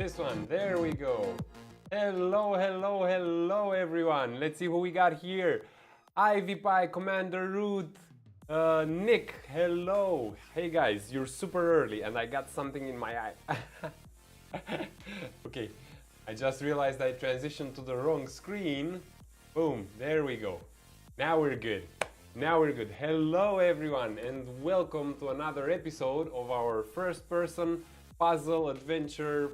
This one, there we go. Hello, hello, hello everyone. Let's see who we got here. Ivy Pie, Commander Root, Nick, hello. Hey guys, you're super early and I got something in my eye. Okay, I just realized I transitioned to the wrong screen. Boom, there we go. Now we're good. Now we're good. Hello everyone and welcome to another episode of our first person puzzle adventure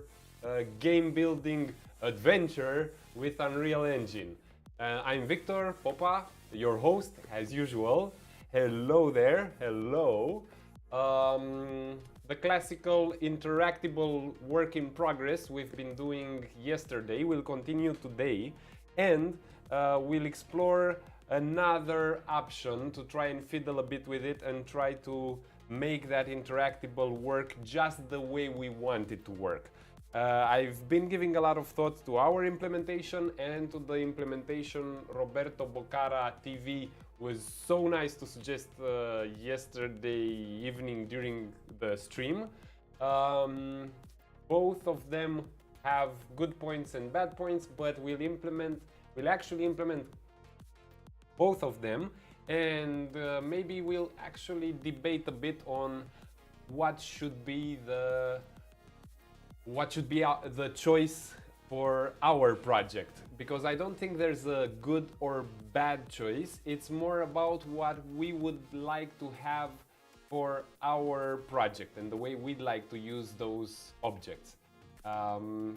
game building adventure with Unreal Engine. I'm Victor Popa, your host as usual. Hello there, hello. The classical interactable work in progress we've been doing yesterday will continue today, and we'll explore another option to try and fiddle a bit with it and try to make that interactable work just the way we want it to work. I've been giving a lot of thought to our implementation and to the implementation Roberto Bocara TV was so nice to suggest yesterday evening during the stream. Both of them have good points and bad points, but we'll actually implement both of them, and maybe we'll actually debate a bit on what should be the choice for our project, because I don't think there's a good or bad choice. It's more about what we would like to have for our project and the way we'd like to use those objects. The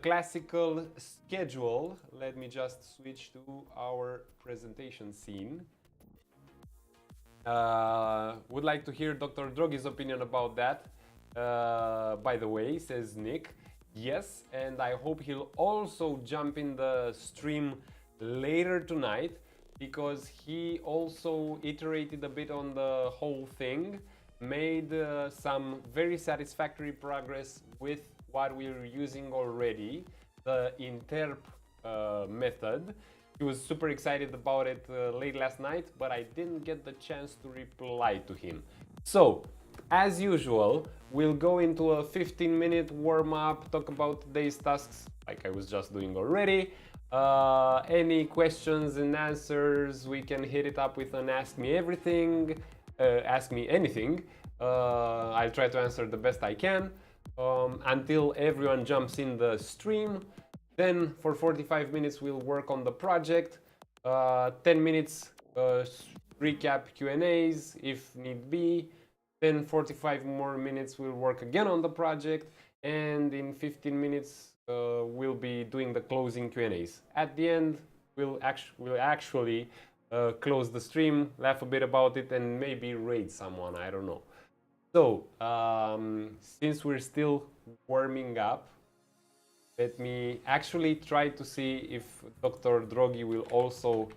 classical schedule, let me just switch to our presentation scene. Would like to hear Dr. Drogi's opinion about that. By the way, says Nick. Yes, and I hope he'll also jump in the stream later tonight, because he also iterated a bit on the whole thing, made some very satisfactory progress with what we're using already, the interp method. He was super excited about it late last night, but I didn't get the chance to reply to him. So, as usual, we'll go into a 15-minute warm-up, talk about today's tasks, like I was just doing already. Any questions and answers, we can hit it up with an Ask Me Everything, Ask Me Anything. I'll try to answer the best I can until everyone jumps in the stream. Then for 45 minutes we'll work on the project, 10 minutes recap Q&As if need be. Then 45 more minutes we'll work again on the project, and in 15 minutes we'll be doing the closing Q&As. At the end, we'll actually close the stream, laugh a bit about it, and maybe raid someone, I don't know. So, since we're still warming up, let me actually try to see if Dr. Drogi will also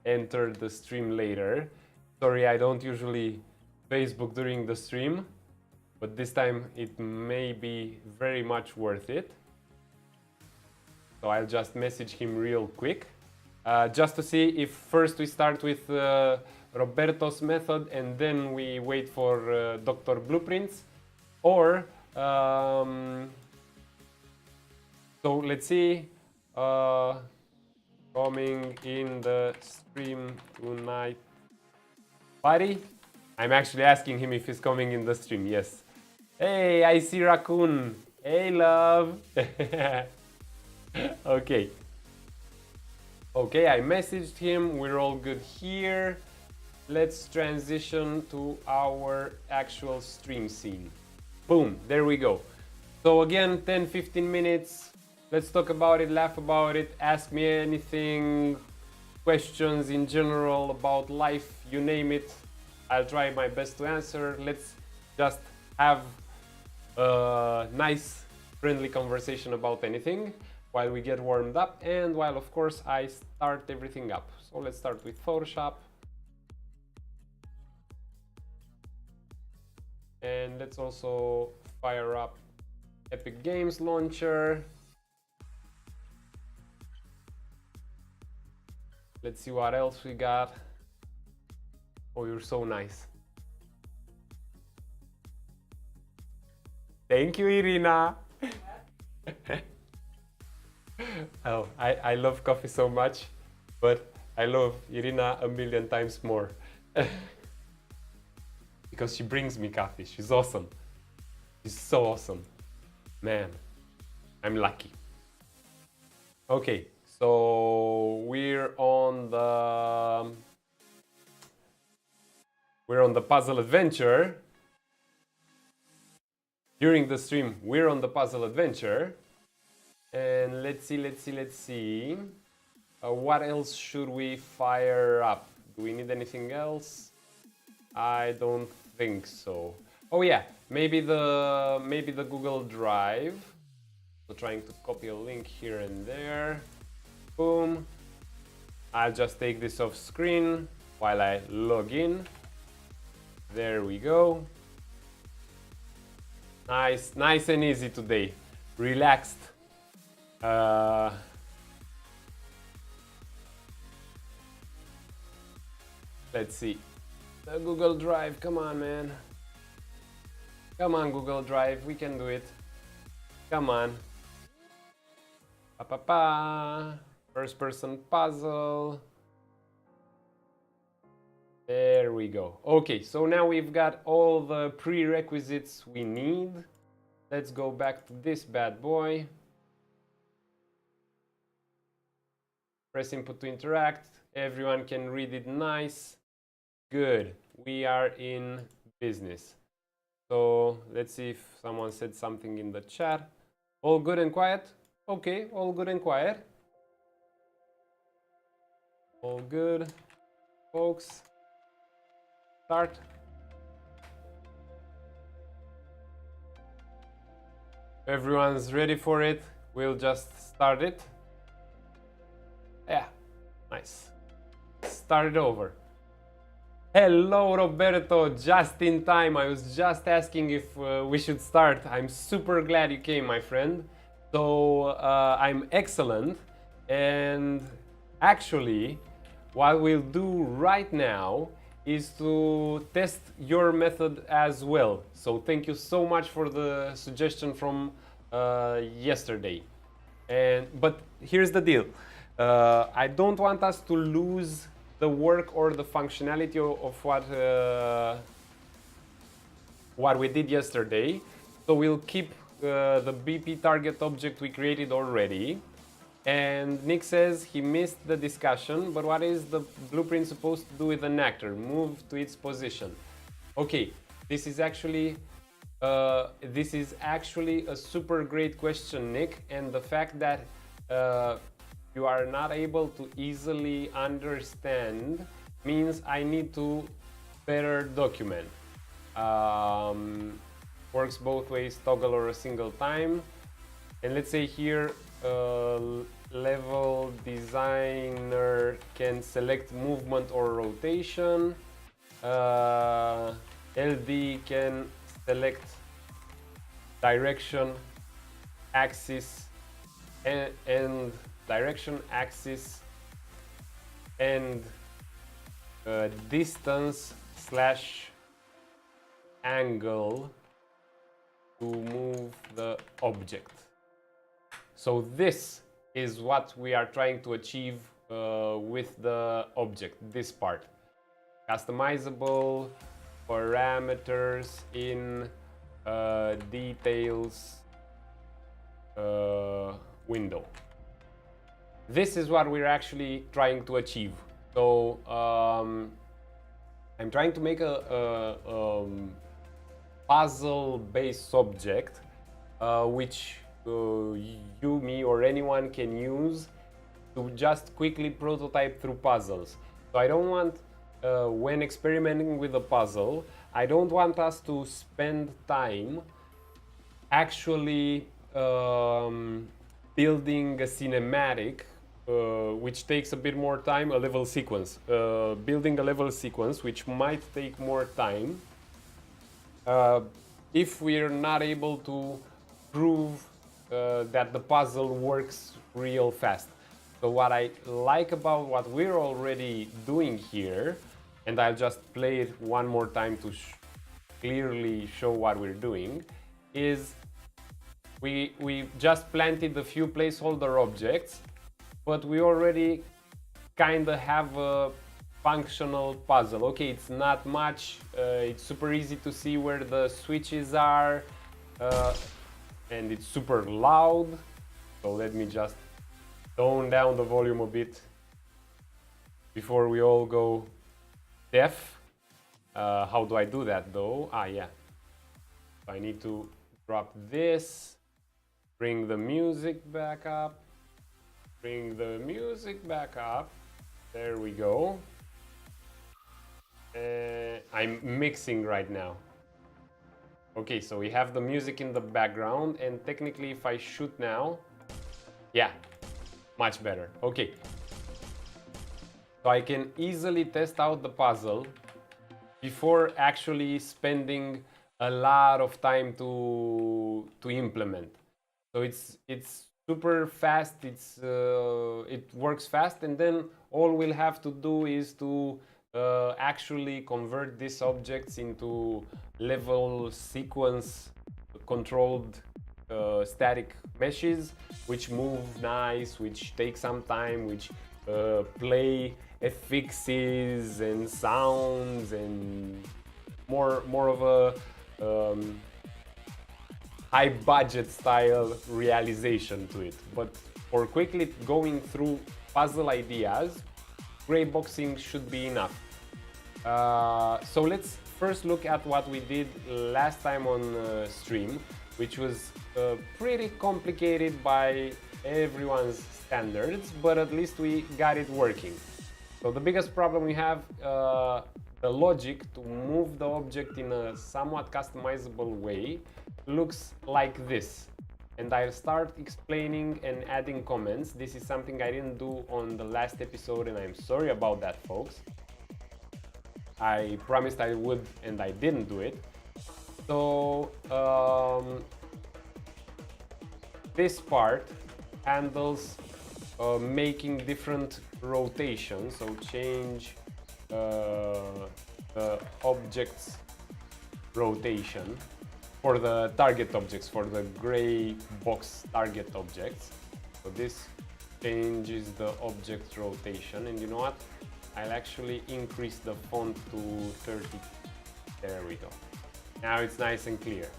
enter the stream later. Sorry, I don't usually Facebook during the stream, but this time it may be very much worth it. So I'll just message him real quick, just to see if first we start with Roberto's method and then we wait for Dr. Blueprints, or so let's see, coming in the stream tonight, buddy. I'm actually asking him if he's coming in the stream. Yes. Hey, I see Raccoon. Hey, love. Okay. Okay, I messaged him. We're all good here. Let's transition to our actual stream scene. Boom, there we go. So again, 10-15 minutes. Let's talk about it, laugh about it, ask me anything, questions in general about life, you name it. I'll try my best to answer. Let's just have a nice, friendly conversation about anything while we get warmed up and while, of course, I start everything up. So let's start with Photoshop. And let's also fire up Epic Games Launcher. Let's see what else we got. Oh, you're so nice. Thank you, Irina. Oh, I love coffee so much, but I love Irina a million times more. Because she brings me coffee. She's awesome. She's so awesome. Man, I'm lucky. Okay, so we're on the puzzle adventure. During the stream, we're on the puzzle adventure. And let's see. What else should we fire up? Do we need anything else? I don't think so. Oh yeah, maybe the Google Drive. So trying to copy a link here and there. Boom. I'll just take this off screen while I log in. There we go. Nice and easy today. Relaxed. Let's see. The Google Drive, come on, man. Come on, Google Drive, we can do it. Come on. First person puzzle. There we go. Okay, so now we've got all the prerequisites we need. Let's go back to this bad boy. Press input to interact. Everyone can read it nice. Good. We are in business. So let's see if someone said something in the chat. All good and quiet? Okay, all good and quiet. All good, folks. Start. Everyone's ready for it. We'll just start it. Yeah, nice. Start it over. Hello, Roberto. Just in time. I was just asking if we should start. I'm super glad you came, my friend. So I'm excellent. And actually, what we'll do right now is to test your method as well. So thank you so much for the suggestion from yesterday. But here's the deal. I don't want us to lose the work or the functionality of what we did yesterday. So we'll keep the BP target object we created already. And Nick says he missed the discussion, but what is the blueprint supposed to do with an actor? Move to its position. Okay, this is actually a super great question, Nick, and the fact that you are not able to easily understand means I need to better document. Works both ways, toggle or a single time. And let's say here, level designer can select movement or rotation. LD can select direction, axis, and direction, axis, and distance / angle to move the object. So this is what we are trying to achieve with the object, this part. Customizable parameters in details window. This is what we're actually trying to achieve. So I'm trying to make a puzzle-based object which you, me, or anyone can use to just quickly prototype through puzzles. So I don't want, when experimenting with a puzzle, I don't want us to spend time actually building a cinematic, which takes a bit more time, a level sequence. Building a level sequence, which might take more time, if we're not able to prove that the puzzle works real fast. So what I like about what we're already doing here, and I'll just play it one more time to clearly show what we're doing, is we just planted a few placeholder objects, but we already kind of have a functional puzzle. Okay, it's not much, it's super easy to see where the switches are, and it's super loud. So let me just tone down the volume a bit before we all go deaf. How do I do that though? Yeah. I need to drop this, bring the music back up, bring the music back up. There we go. I'm mixing right now. Okay, so we have the music in the background, and technically if I shoot now, yeah, much better. Okay. So I can easily test out the puzzle before actually spending a lot of time to implement. So it's super fast, it works fast, and then all we'll have to do is to actually convert these objects into level sequence controlled static meshes, which move nice, which take some time, which play affixes and sounds, and more of a high budget style realization to it. But for quickly going through puzzle ideas, gray boxing should be enough. So let's first look at what we did last time on stream, which was pretty complicated by everyone's standards, but at least we got it working. So the biggest problem we have, the logic to move the object in a somewhat customizable way looks like this. And I'll start explaining and adding comments. This is something I didn't do on the last episode, and I'm sorry about that, folks. I promised I would, and I didn't do it. So this part handles making different rotations. So change the object's rotation for the target objects, for the gray box target objects. So this changes the object's rotation, and you know what? I'll actually increase the font to 30. There we go. Now it's nice and clear.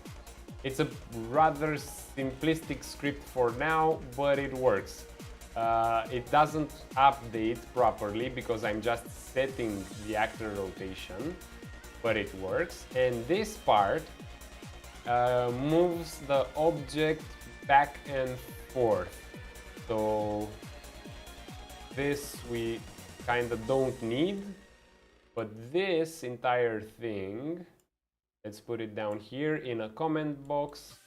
It's a rather simplistic script for now, but it works. It doesn't update properly because I'm just setting the actor rotation, but it works. And this part moves the object back and forth. So this we kind of don't need, but this entire thing, let's put it down here in a comment box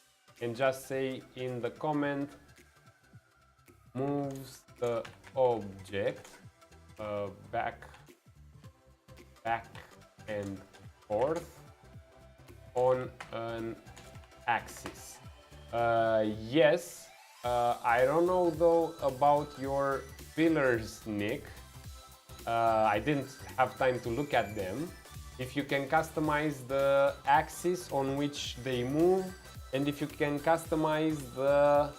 and just say in the comment, moves the object back and forth on an axis. Yes, I don't know though about your pillars, Nick. I didn't have time to look at them. If you can customize the axis on which they move, and if you can customize the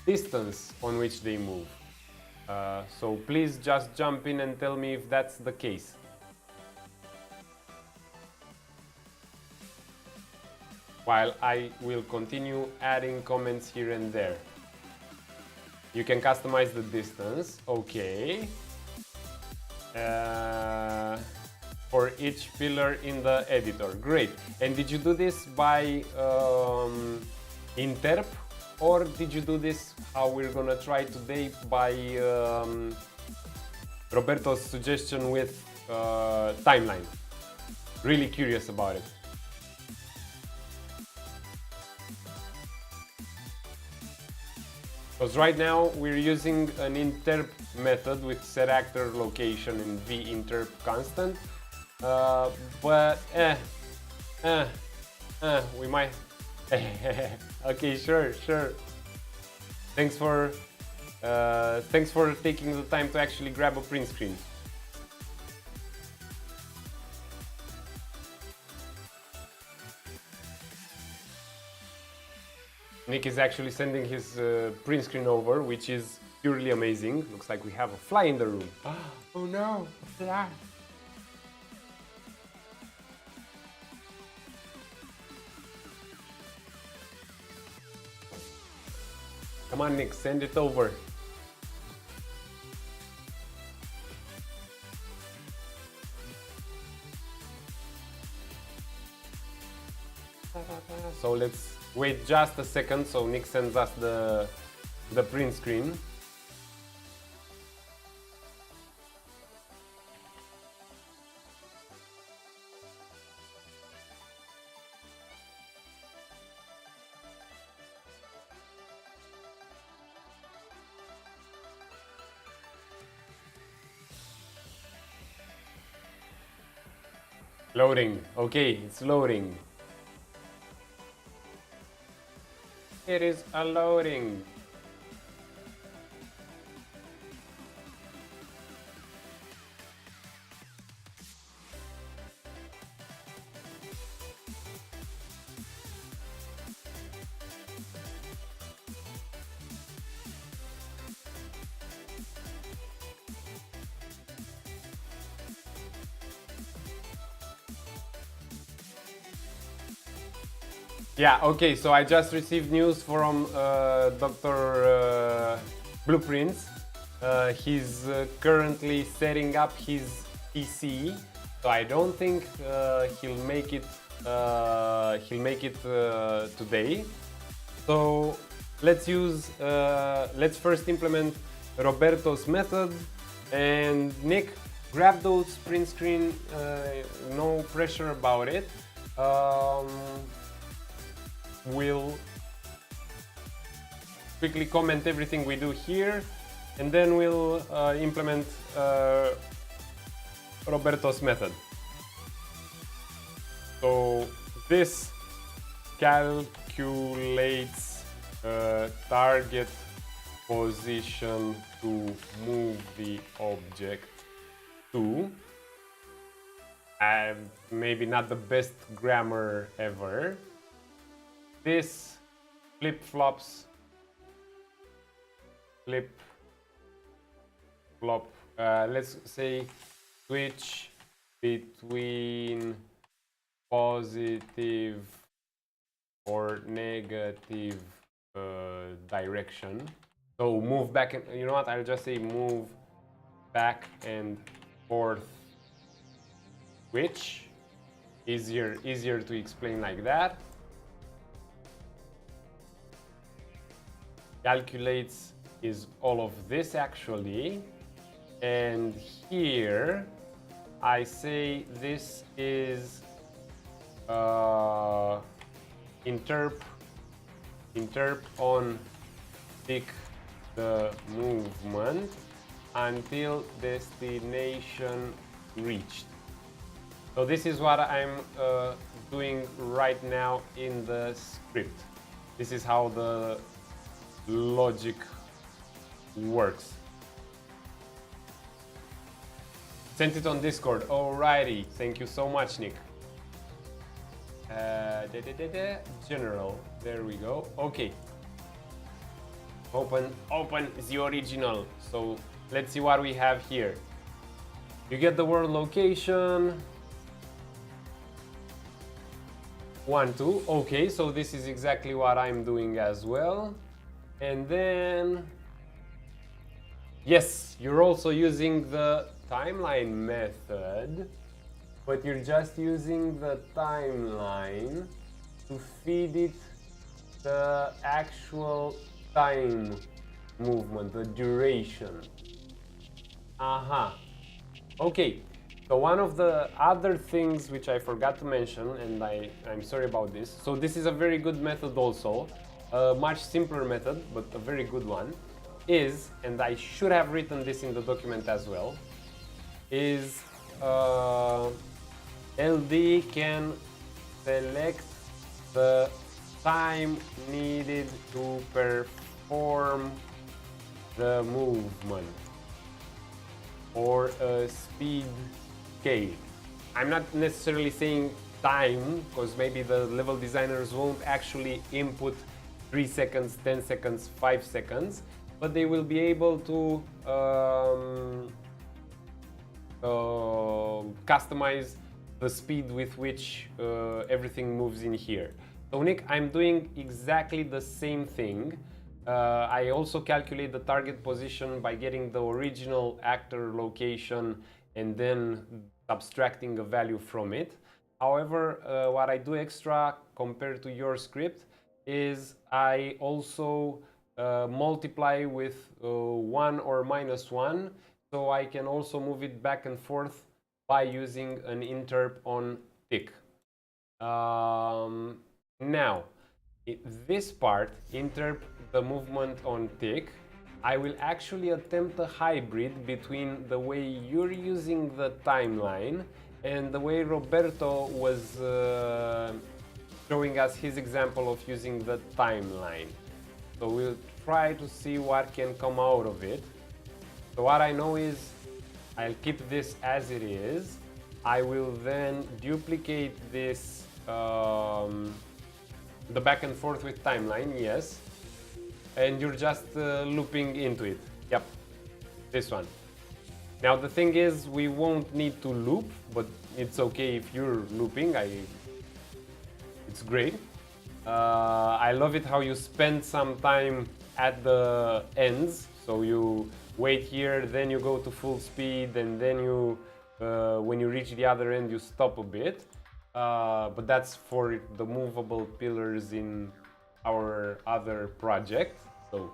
distance on which they move. So please just jump in and tell me if that's the case. While I will continue adding comments here and there. You can customize the distance, okay. For each pillar in the editor, great. And did you do this by interp, or did you do this how we're gonna try today by Roberto's suggestion with timeline? Really curious about it. Because right now we're using an interp method with setActor location and vinterp constant, but we might. Okay, sure. Thanks for taking the time to actually grab a print screen. Nick is actually sending his print screen over, which is purely amazing. Looks like we have a fly in the room. Oh no, a fly. Come on, Nick, send it over. So let's wait just a second so Nick sends us the print screen. Loading. Okay, it's loading. It is a loading. Yeah, okay, so I just received news from Dr. Blueprints. He's currently setting up his PC, so I don't think he'll make it today. So let's first implement Roberto's method. And Nick, grab those print screen, no pressure about it. We'll quickly comment everything we do here, and then we'll implement Roberto's method. So this calculates target position to move the object to. Maybe not the best grammar ever. This flip-flops, flip-flop, let's say switch between positive or negative direction. So move back, and you know what, I'll just say move back and forth switch. Easier to explain like that. Calculates is all of this actually, and here I say this is interp on pick the movement until destination reached. So this is what I'm doing right now in the script. This is how the logic works. Sent it on Discord. Alrighty, thank you so much, Nick. General, there we go. Okay. Open the original. So let's see what we have here. You get the world location. 1, 2. Okay, so this is exactly what I'm doing as well. And then, yes, you're also using the timeline method, but you're just using the timeline to feed it the actual time movement, the duration. Okay, so one of the other things which I forgot to mention, and I'm sorry about this, so this is a very good method also. A much simpler method, but a very good one, is, and I should have written this in the document as well, is LD can select the time needed to perform the movement or a speed scale. I'm not necessarily saying time, because maybe the level designers won't actually input 3 seconds, 10 seconds, 5 seconds, but they will be able to customize the speed with which everything moves in here. So Nick, I'm doing exactly the same thing. I also calculate the target position by getting the original actor location and then subtracting a value from it. However, what I do extra compared to your script is I also multiply with 1 or -1, so I can also move it back and forth by using an interp on tick. Now, this part, interp the movement on tick, I will actually attempt a hybrid between the way you're using the timeline and the way Roberto was showing us his example of using the timeline. So we'll try to see what can come out of it. So what I know is I'll keep this as it is. I will then duplicate this, the back and forth with timeline, yes. And you're just looping into it. Yep, this one. Now the thing is, we won't need to loop, but it's okay if you're looping. It's great. I love it how you spend some time at the ends. So you wait here, then you go to full speed, and then you, when you reach the other end, you stop a bit. But that's for the movable pillars in our other project. So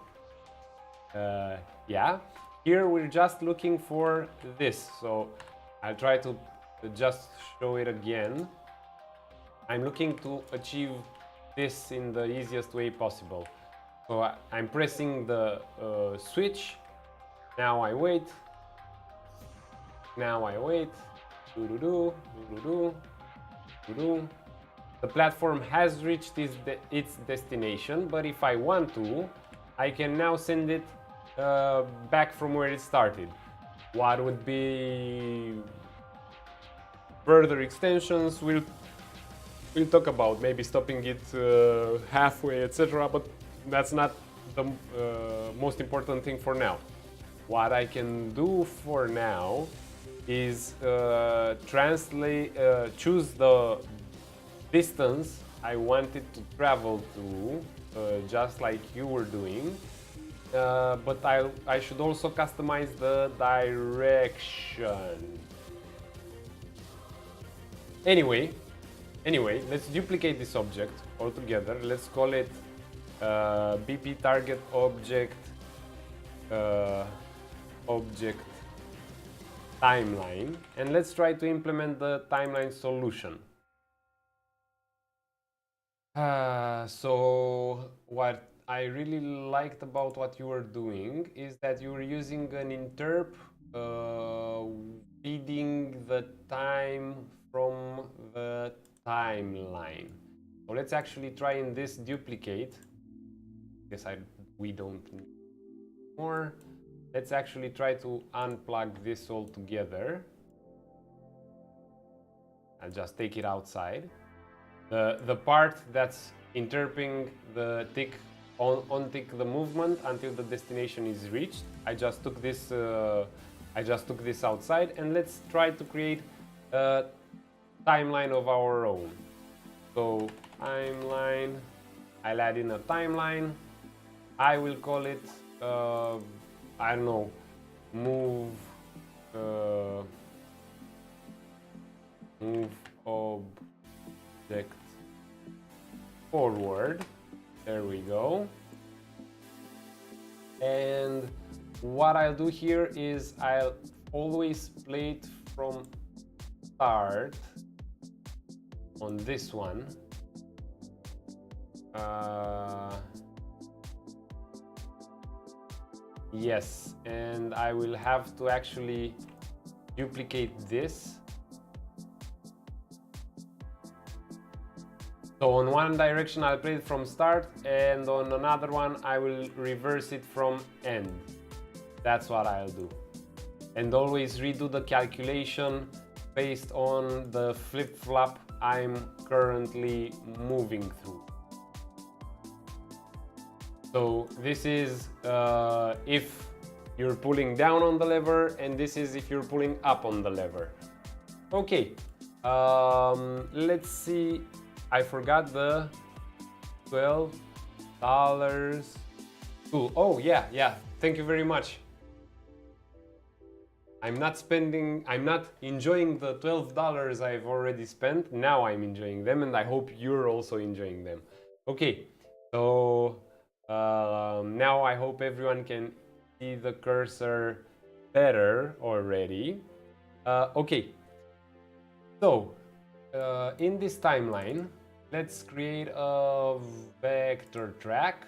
yeah, here we're just looking for this. So I'll try to just show it again. I'm looking to achieve this in the easiest way possible. So I'm pressing the switch. Now I wait. Now I wait. Do-do-do, do-do-do, do-do. The platform has reached its destination, but if I want to, I can now send it back from where it started. What would be further extensions? We'll talk about maybe stopping it halfway, etc. But that's not the most important thing for now. What I can do for now is choose the distance I wanted to travel to, just like you were doing, but I should also customize the direction. Anyway, let's duplicate this object altogether. Let's call it BP target object timeline, and let's try to implement the timeline solution. So what I really liked about what you were doing is that you were using an interp feeding the time from the timeline. So let's actually try in this duplicate. Guess we don't need more. Let's actually try to unplug this all together. I'll just take it outside. The part that's interping the tick on tick the movement until the destination is reached. I just took this outside, and let's try to create a timeline of our own. So timeline, I'll add in a timeline. I will call it I don't know, move object forward. There we go. And what I'll do here is I'll always play it from start on this one. Yes, and I will have to actually duplicate this. So on one direction I'll play it from start, and on another one I will reverse it from end. That's what I'll do. And always redo the calculation based on the flip-flop I'm currently moving through. So this is if you're pulling down on the lever, and this is if you're pulling up on the lever. Okay, let's see. I forgot the $12 tool. Oh yeah, thank you very much. I'm not enjoying the $12 I've already spent. Now I'm enjoying them, and I hope you're also enjoying them. Okay, so now I hope everyone can see the cursor better already. Okay, so in this timeline, let's create a vector track.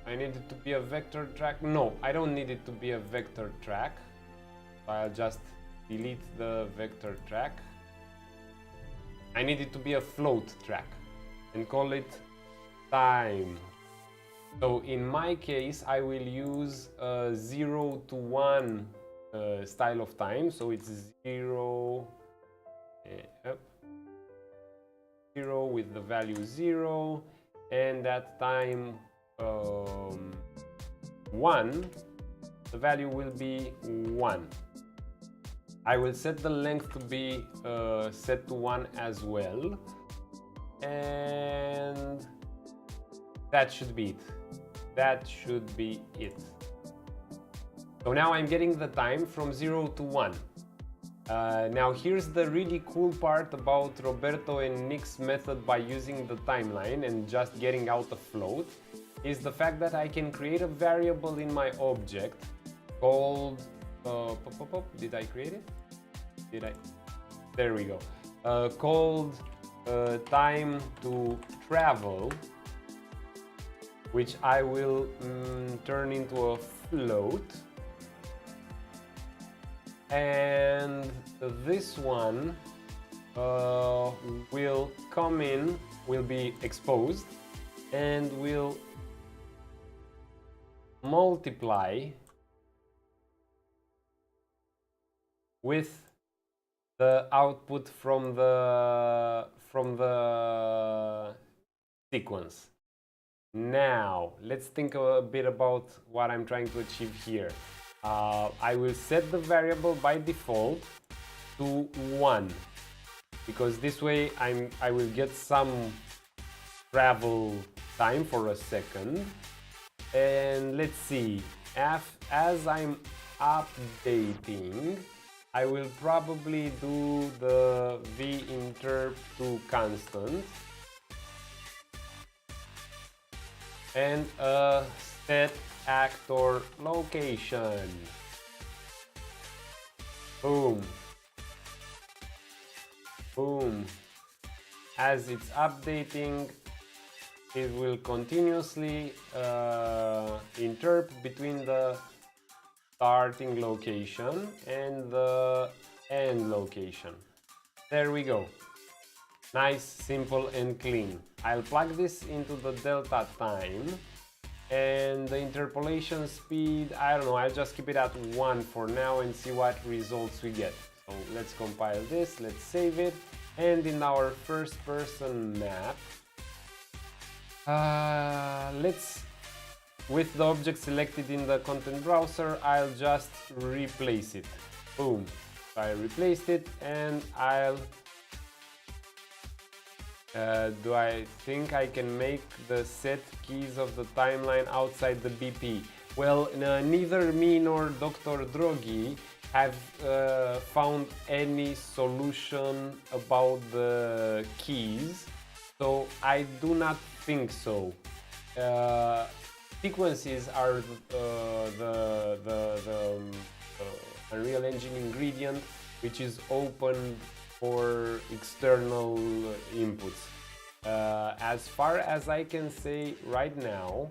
I need it to be a vector track. No, I don't need it to be a vector track. I'll just delete the vector track. I need it to be a float track and call it time. So in my case, I will use a 0 to 1 style of time. So it's 0 with the value 0, and that time 1, the value will be 1. I will set the length to be set to 1 as well, and that should be it. That should be it. So now I'm getting the time from 0 to 1. Now here's the really cool part about Roberto and Nick's method by using the timeline and just getting out a float, is the fact that I can create a variable in my object called did I create it? Did I? There we go. Called time to travel, which I will turn into a float. And this one will come in, will be exposed, and will multiply with the output from the sequence. Now let's think a bit about what I'm trying to achieve here. I will set the variable by default to 1, because this way I will get some travel time for a second. And let's see, as I'm updating, I will probably do the vinterp to constant and a set actor location. Boom. Boom. As it's updating, it will continuously interp between the starting location and the end location. There we go. Nice, simple and clean. I'll plug this into the delta time, and the interpolation speed, I don't know, I'll just keep it at 1 for now and see what results we get. So let's compile this, let's save it, and in our first person map, with the object selected in the content browser, I'll just replace it. Boom. So I replaced it, and I'll do I think I can make the set keys of the timeline outside the BP? Well, neither me nor Dr. Drogi have found any solution about the keys, so I do not think so. Sequences are the Unreal Engine ingredient, which is open for external inputs. As far as I can say right now,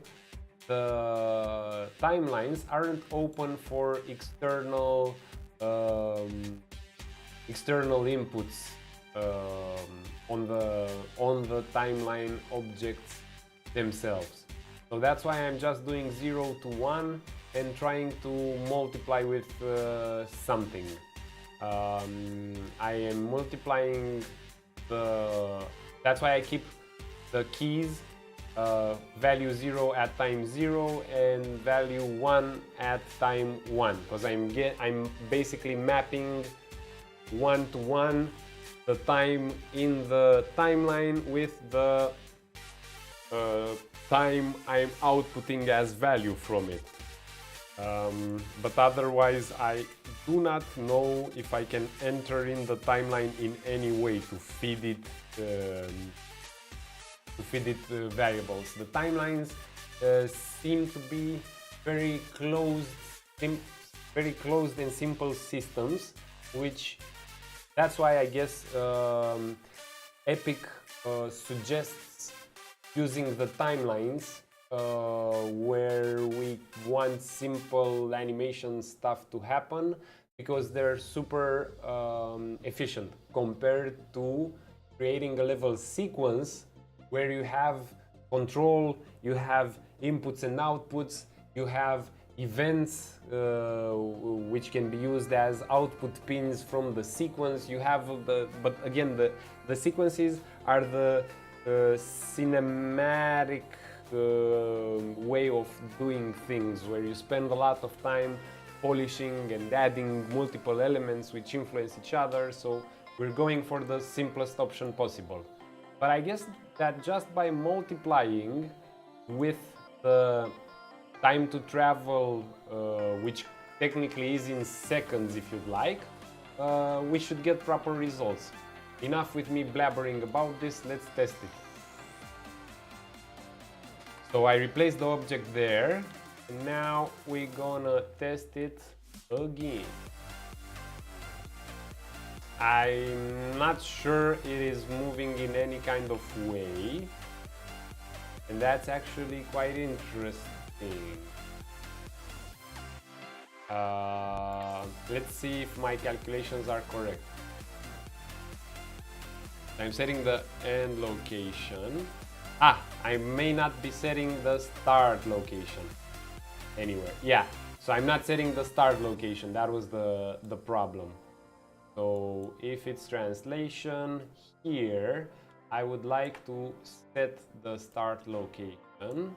the timelines aren't open for external inputs on the timeline objects themselves. So that's why I'm just doing 0 to 1 and trying to multiply with something. I am multiplying that's why I keep the keys value 0 at time 0 and value 1 at time 1, because I'm basically mapping 1 to 1 the time in the timeline with the time I'm outputting as value from it. But otherwise I do not know if I can enter in the timeline in any way to feed it variables. The timelines seem to be very closed and simple systems, which that's why I guess Epic suggests using the timelines where we want simple animation stuff to happen, because they're super efficient compared to creating a level sequence where you have control, you have inputs and outputs, you have events which can be used as output pins from the sequence. You have but again the sequences are the cinematic way of doing things, where you spend a lot of time polishing and adding multiple elements which influence each other, so we're going for the simplest option possible. But I guess that just by multiplying with the time to travel, which technically is in seconds if you'd like, we should get proper results. Enough with me blabbering about this, let's test it. So I replaced the object there, and now we're gonna test it again. I'm not sure it is moving in any kind of way, and that's actually quite interesting. Let's see if my calculations are correct. I'm setting the end location. I may not be setting the start location anywhere. Yeah, so I'm not setting the start location. That was the problem. So if it's translation here, I would like to set the start location.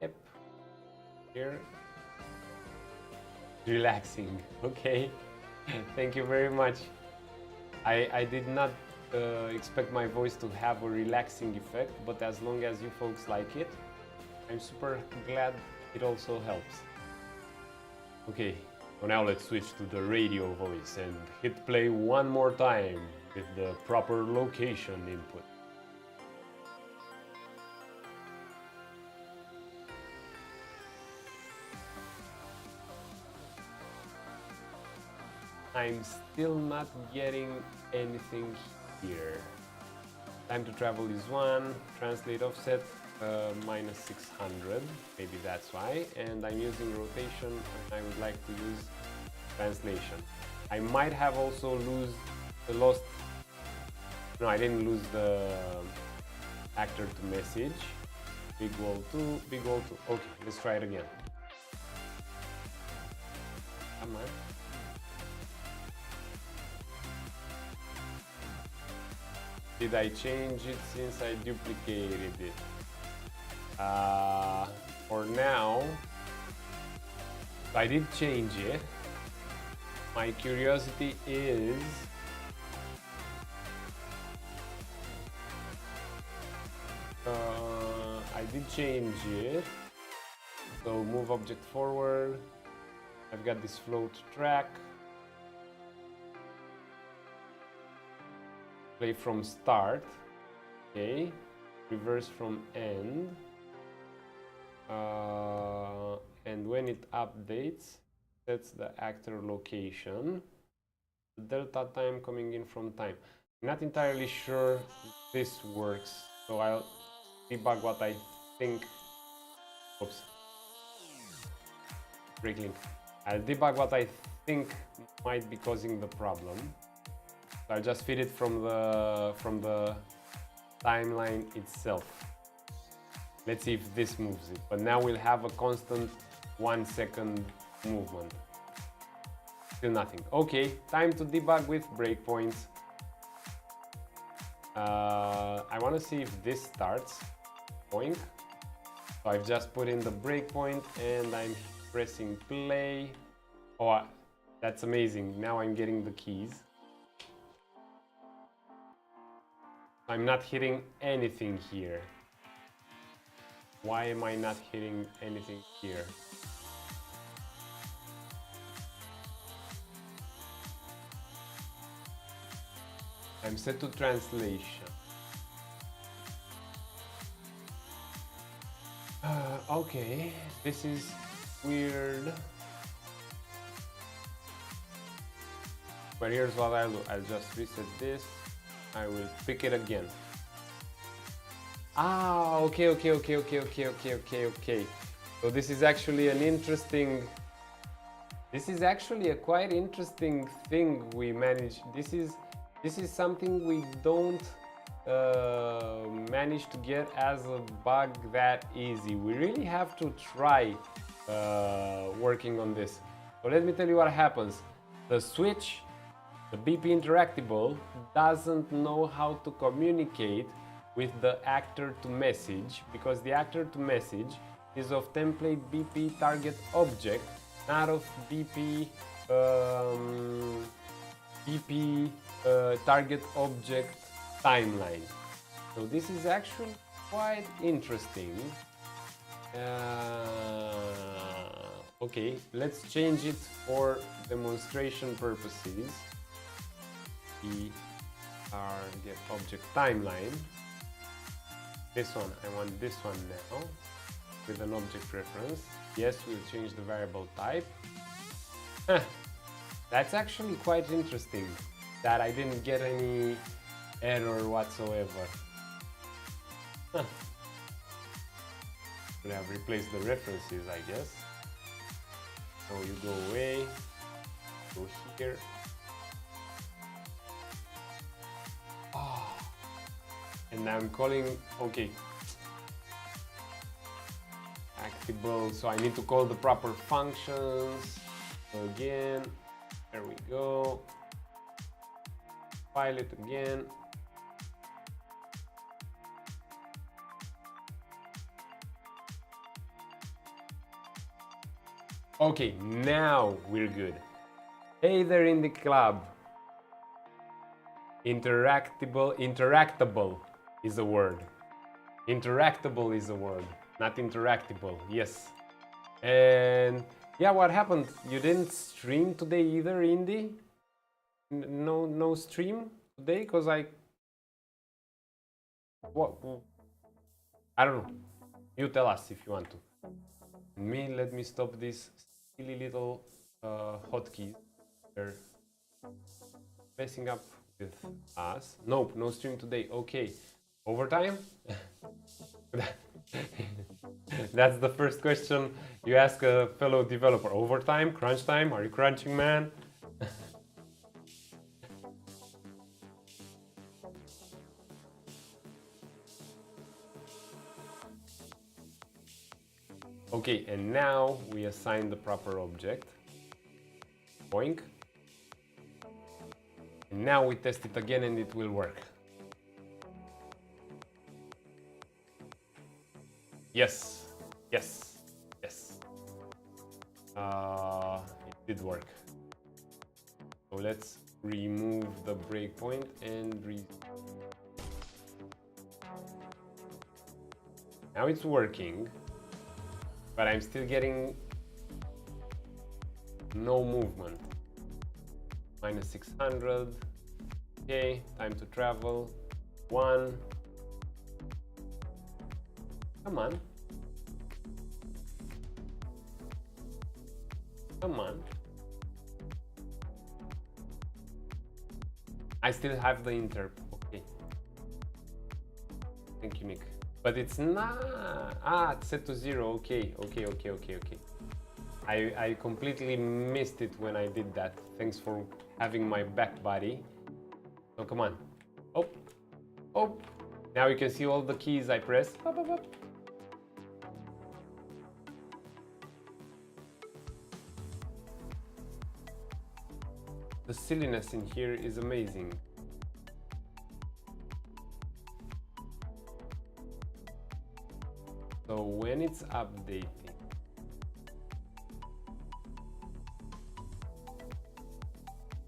Yep, here. Relaxing, okay. Thank you very much. I did not expect my voice to have a relaxing effect, but as long as you folks like it, I'm super glad it also helps. Okay, so now let's switch to the radio voice and hit play one more time with the proper location input. I'm still not getting anything here. Time to travel is 1, translate offset minus 600, maybe that's why, and I'm using rotation and I would like to use translation. I might have also lost, no, I didn't lose the actor to message. Big wall 2, big wall 2. Okay, let's try it again. Come on. Did I change it since I duplicated it? For now, I did change it. My curiosity is I did change it. So move object forward. I've got this float track. Play from start, okay, reverse from end, and when it updates, sets the actor location, the delta time coming in from time. I'm not entirely sure this works, so I'll debug what I think. Oops, break link. I'll debug what I think might be causing the problem. I'll just feed it from the timeline itself. Let's see if this moves it. But now we'll have a constant 1 second movement. Still nothing. Okay, time to debug with breakpoints. I want to see if this starts. Boink. So I've just put in the breakpoint and I'm pressing play. Oh, that's amazing. Now I'm getting the keys. I'm not hitting anything here. Why am I not hitting anything here? I'm set to translation. Okay, this is weird. But here's what I'll do. I'll just reset this. I will pick it again. Ah, okay. So this is actually an interesting. This is actually a quite interesting thing we managed. This is something we don't manage to get as a bug that easy. We really have to try working on this. So let me tell you what happens. The switch, the BP Interactible, doesn't know how to communicate with the actor to message, because the actor to message is of template BP target object, not of BP target object timeline. So this is actually quite interesting. Okay, let's change it for demonstration purposes. Target object timeline. This one, I want this one now with an object reference. Yes, we'll change the variable type. That's actually quite interesting that I didn't get any error whatsoever. Should have replaced the references, I guess. So you go away, go here. And I'm calling, okay, Actable, so I need to call the proper functions. So again, there we go. File it again. Okay, now we're good. Hey there in the club. Interactable is a word. Interactable is a word, not interactable. Yes. And yeah, what happened? You didn't stream today either, Indy? No stream today? Because what? I don't know. You tell us if you want to. Let me stop these silly little hotkeys. They're messing up with us. Nope, no stream today. Okay. Overtime? That's the first question you ask a fellow developer. Overtime? Crunch time? Are you crunching, man? Okay, and now we assign the proper object. Boink. And now we test it again and it will work. Yes, yes, yes. It did work. So let's remove the breakpoint and now it's working, but I'm still getting no movement. Minus 600. Okay, time to travel. 1. Come on. Come on. I still have the interp. Okay. Thank you, Nick. But it's not. Ah, it's set to 0. Okay. I completely missed it when I did that. Thanks for having my back, buddy. So come on. Oh. Oh. Now you can see all the keys I press. Up, up, up. The silliness in here is amazing. when it's updating,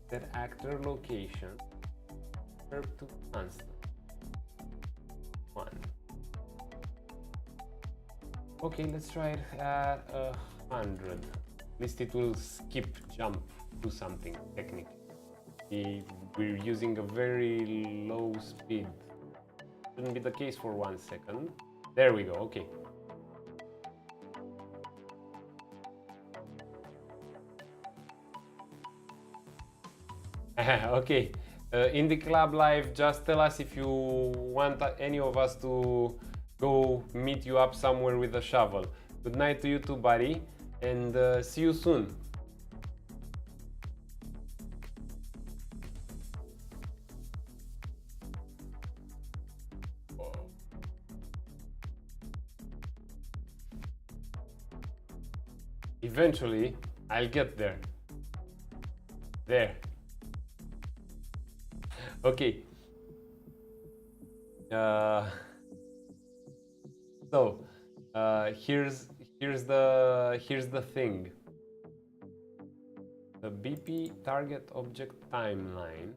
set actor location verb to constant 1. Okay, let's try it at 100. At least it will skip jump to something technically. We're using a very low speed. Shouldn't be the case for 1 second. There we go. Okay. Okay. In the club live, just tell us if you want any of us to go meet you up somewhere with a shovel. Good night to you too, buddy, and see you soon. Eventually, I'll get there. There. Okay. Here's the thing. The BP target object timeline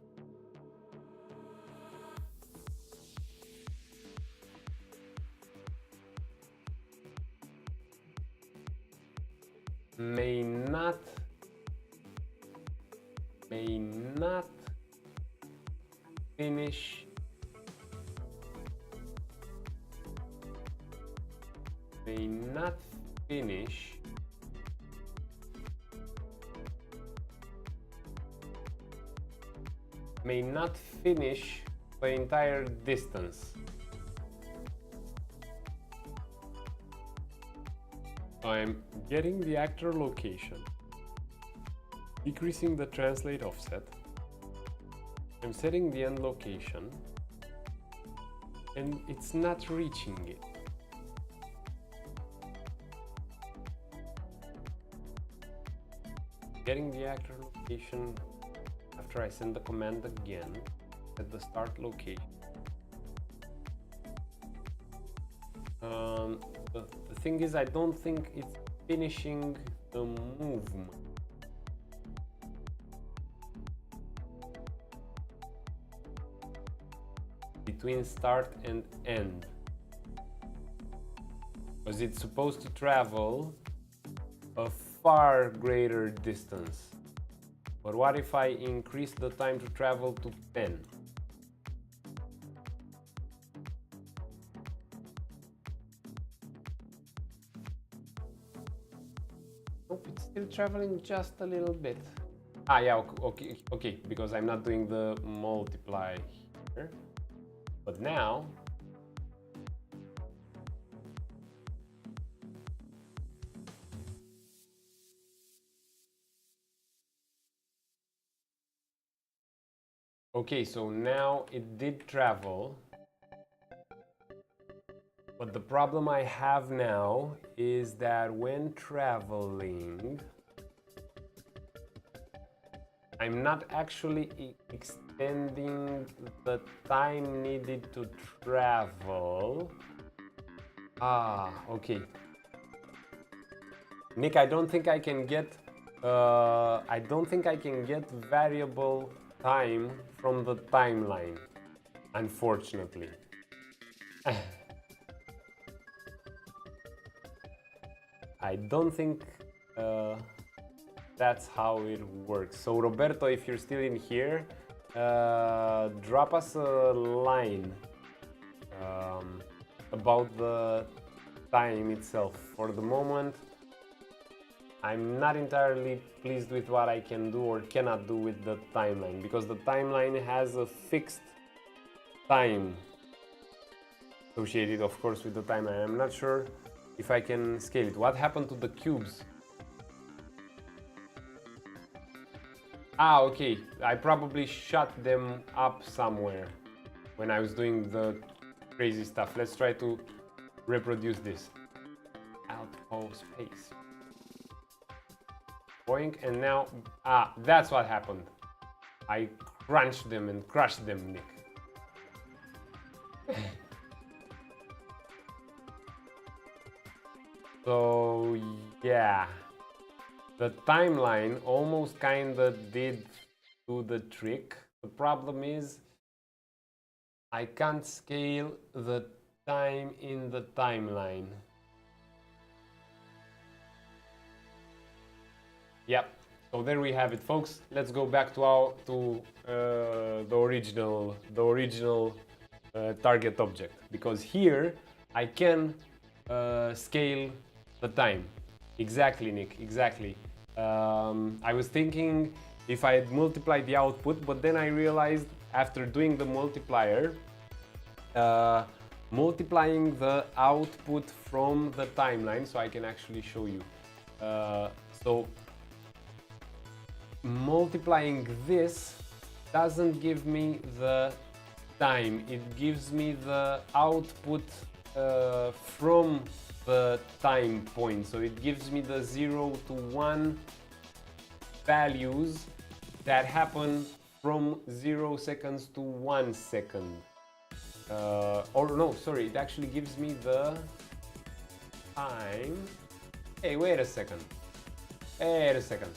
may not finish the entire distance. I'm getting the actor location, decreasing the translate offset. I'm setting the end location, and it's not reaching it. Getting the actor location after I send the command again at the start location. The thing is, I don't think it's finishing the movement. Between start and end. Because it's supposed to travel a far greater distance. But what if I increase the time to travel to 10? Nope, it's still traveling just a little bit. Ah, yeah, okay, because I'm not doing the multiply here. But now, okay, so now it did travel, but the problem I have now is that when traveling, I'm not actually extending the time needed to travel. Ah, okay. Nick, I don't think I can get variable time from the timeline, unfortunately. I don't think that's how it works. So Roberto, if you're still in here, drop us a line about the time itself. For the moment, I'm not entirely pleased with what I can do or cannot do with the timeline, because the timeline has a fixed time associated, of course, with the timeline. I'm not sure if I can scale it. What happened to the cubes? Ah, okay. I probably shut them up somewhere when I was doing the crazy stuff. Let's try to reproduce this. Alt O space. Boink, and now, that's what happened. I crunched them and crushed them, Nick. So yeah, the timeline almost kinda did do the trick. The problem is I can't scale the time in the timeline. Yep. So there we have it, folks. Let's go back to the original target object, because here I can scale the time. Exactly, Nick. Exactly. I was thinking if I had multiplied the output, but then I realized after doing the multiplier, multiplying the output from the timeline, so I can actually show you. So multiplying this doesn't give me the time, it gives me the output from the time point. So it gives me the 0 to 1 values that happen from 0 seconds to 1 second. Or no, sorry, it actually gives me the time. Hey, wait a second. Wait a second.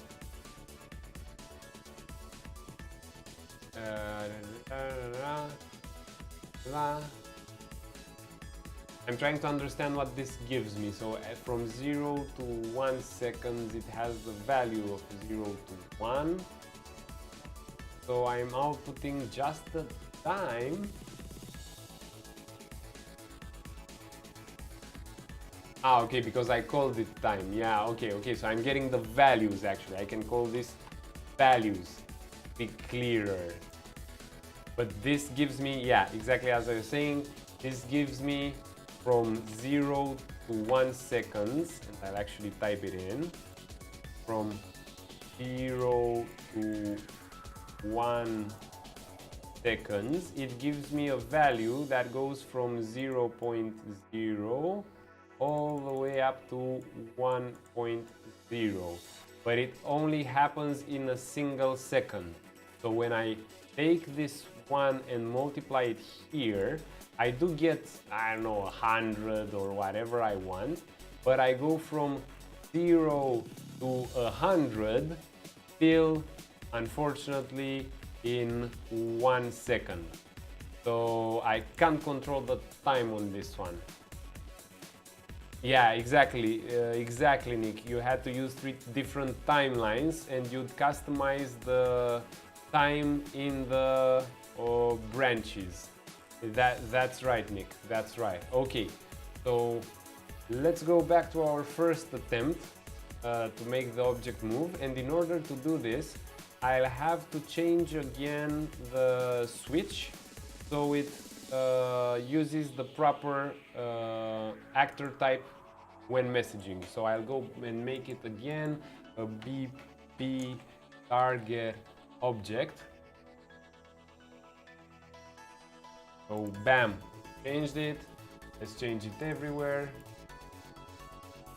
I'm trying to understand what this gives me. So from 0 to 1 seconds, it has the value of 0 to 1. So I'm outputting just the time. Ah, okay, because I called it time. Yeah, okay. So I'm getting the values actually. I can call this values. Be clearer. But this gives me, yeah, exactly as I was saying, this gives me from 0 to 1 seconds, and I'll actually type it in, from 0 to 1 seconds, it gives me a value that goes from 0.0 all the way up to 1.0, but it only happens in a single second. So when I take this one and multiply it here, I do get, I don't know, 100 or whatever I want, but I go from 0 to 100 still, unfortunately, in 1 second. So I can't control the time on this one. Yeah, exactly, exactly, Nick. You had to use 3 different timelines and you'd customize the time in the branches. That's right, Nick. That's right. Okay, so let's go back to our first attempt to make the object move. And in order to do this, I'll have to change again the switch so it uses the proper actor type when messaging. So I'll go and make it again a BP target object. So bam, changed it. Let's change it everywhere.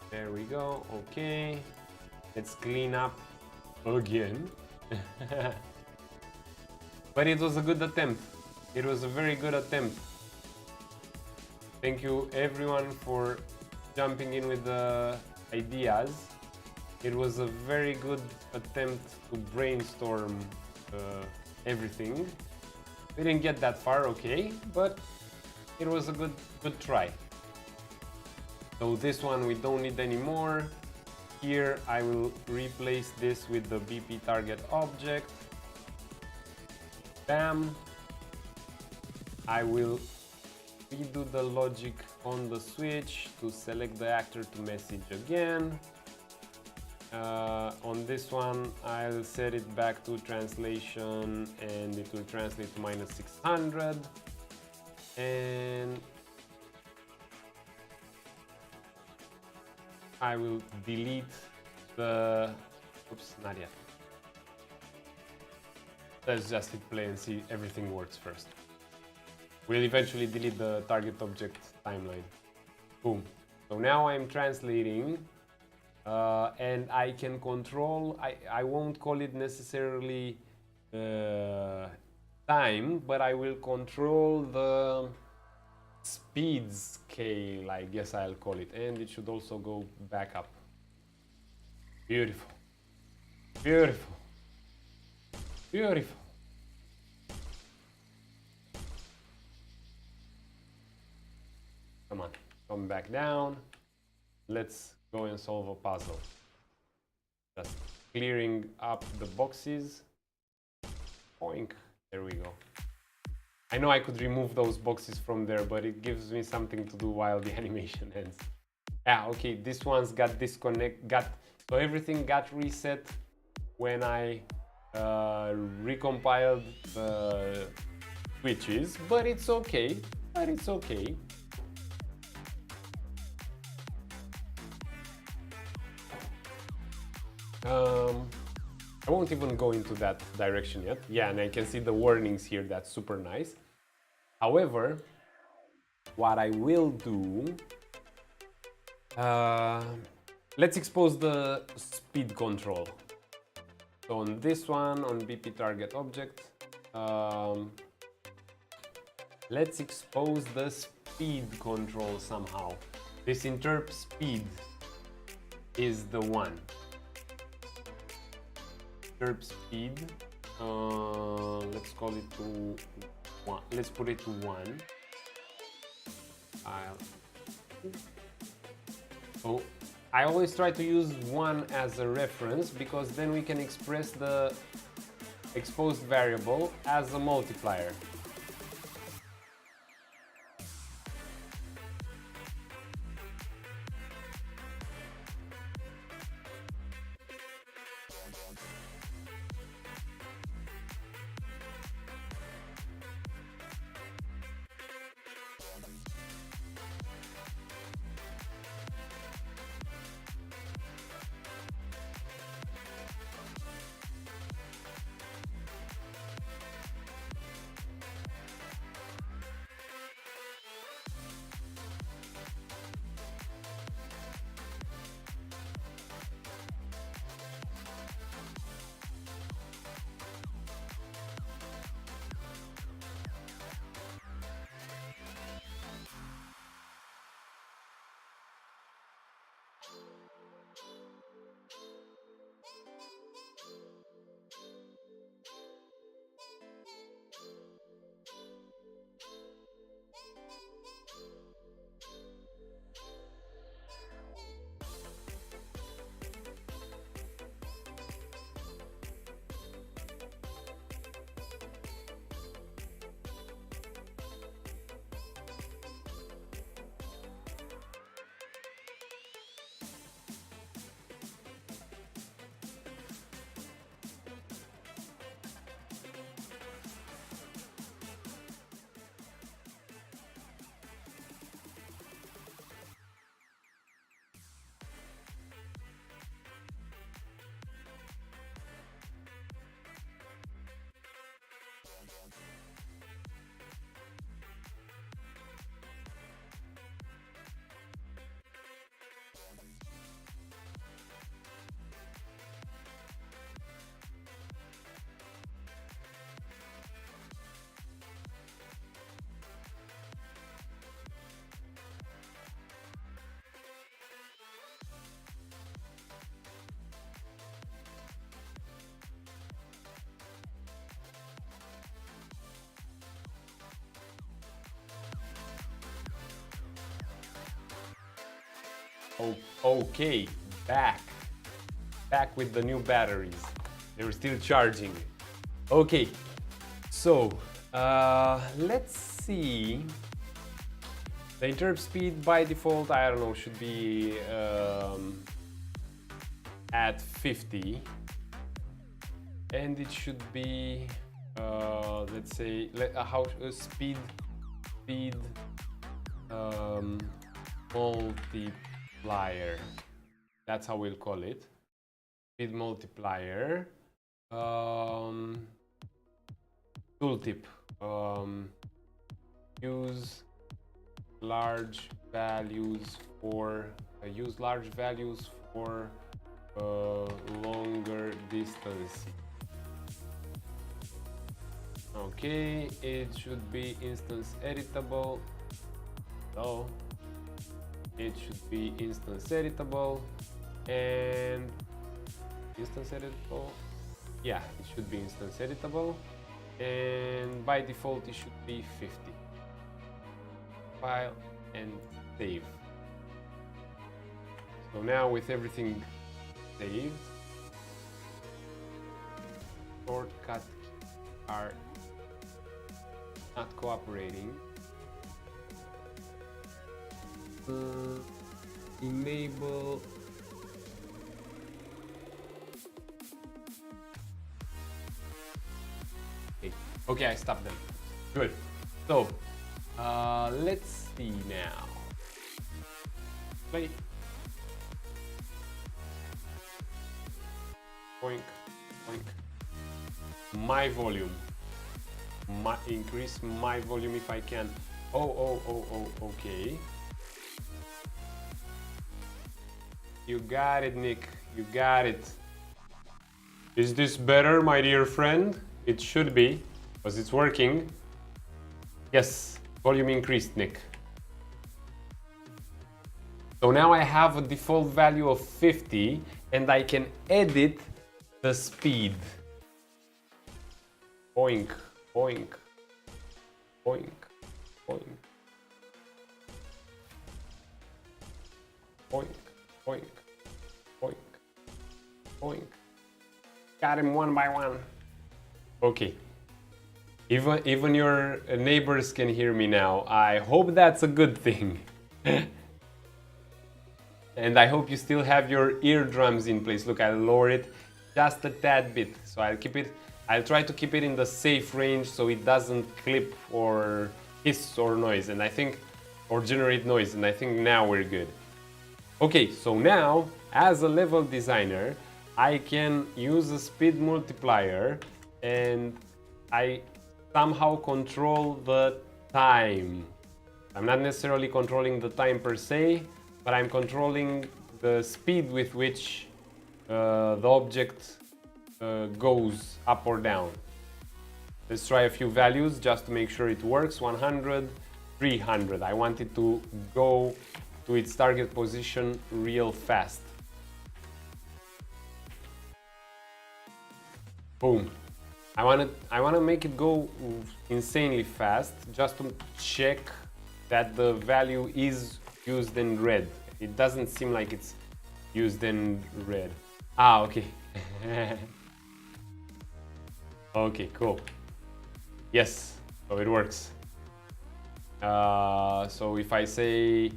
There we go. Okay, let's clean up again. But it was a good attempt. It was a very good attempt. Thank you everyone for jumping in with the ideas. It was a very good attempt to brainstorm everything. We didn't get that far, okay, but it was a good try. So this one we don't need anymore. Here I will replace this with the BP target object. Bam. I will redo the logic on the switch to select the actor to message again. On this one, I'll set it back to translation and it will translate to -600. And I will delete the, oops, not yet. Let's just hit play and see everything works first. We'll eventually delete the target object timeline. Boom. So now I'm translating and I can control, I won't call it necessarily time, but I will control speed scale, I guess I'll call it, and it should also go back up. Beautiful, beautiful, beautiful. Come on, come back down. Let's go and solve a puzzle. Just clearing up the boxes. Boink. There we go. I know I could remove those boxes from there, but it gives me something to do while the animation ends. Yeah, okay, this one's got so everything got reset when I recompiled the switches, but it's okay, I won't even go into that direction yet. Yeah, and I can see the warnings here, that's super nice. However, what I will do, let's expose the speed control. So on this one, on BP target object, let's expose the speed control somehow. This interp speed is the one. Interp speed, let's call it to 1. Let's put it to 1. So I always try to use 1 as a reference because then we can express the exposed variable as a multiplier. Okay, back with the new batteries. They're still charging. Okay, so let's see. The interrupt speed by default, I don't know, should be at 50, and it should be let's say speed multiplier. That's how we'll call it. Speed multiplier. Tooltip. Use large values for longer distance. Okay, it should be instance editable. So it should be instance editable, and instance editable. Yeah, it should be instance editable, and by default it should be 50. File and save. So now with everything saved, shortcut are not cooperating. Enable okay, I stopped them. Good. So let's see now. Play. Boink, boink. My volume. Increase my volume if I can. Oh, okay. You got it, Nick. You got it. Is this better, my dear friend? It should be, because it's working. Yes, volume increased, Nick. So now I have a default value of 50, and I can edit the speed. Boink, boink, boink, boink. Boink, boink, boink, boink. Got him one by one. Okay. Even your neighbors can hear me now. I hope that's a good thing. And I hope you still have your eardrums in place. Look, I'll lower it just a tad bit. So I'll try to keep it in the safe range so it doesn't clip or hiss or noise, and I think, or generate noise, and I think now we're good. Okay, so now as a level designer, I can use a speed multiplier and I somehow control the time. I'm not necessarily controlling the time per se, but I'm controlling the speed with which the object goes up or down. Let's try a few values just to make sure it works. 100, 300. I want it to go to its target position real fast. Boom. I want to make it go insanely fast just to check that the value is used in red. It doesn't seem like it's used in red. Ah, okay. Okay, cool. Yes, so it works. So if I say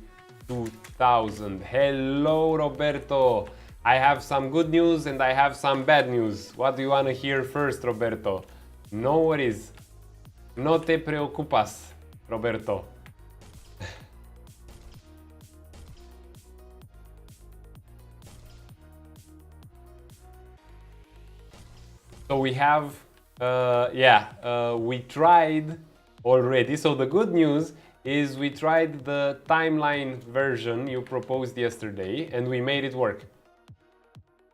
2000, hello Roberto. I have some good news and I have some bad news. What do you want to hear first, Roberto? No worries. No te preocupas, Roberto. So we have, we tried already. So the good news is we tried the timeline version you proposed yesterday and we made it work.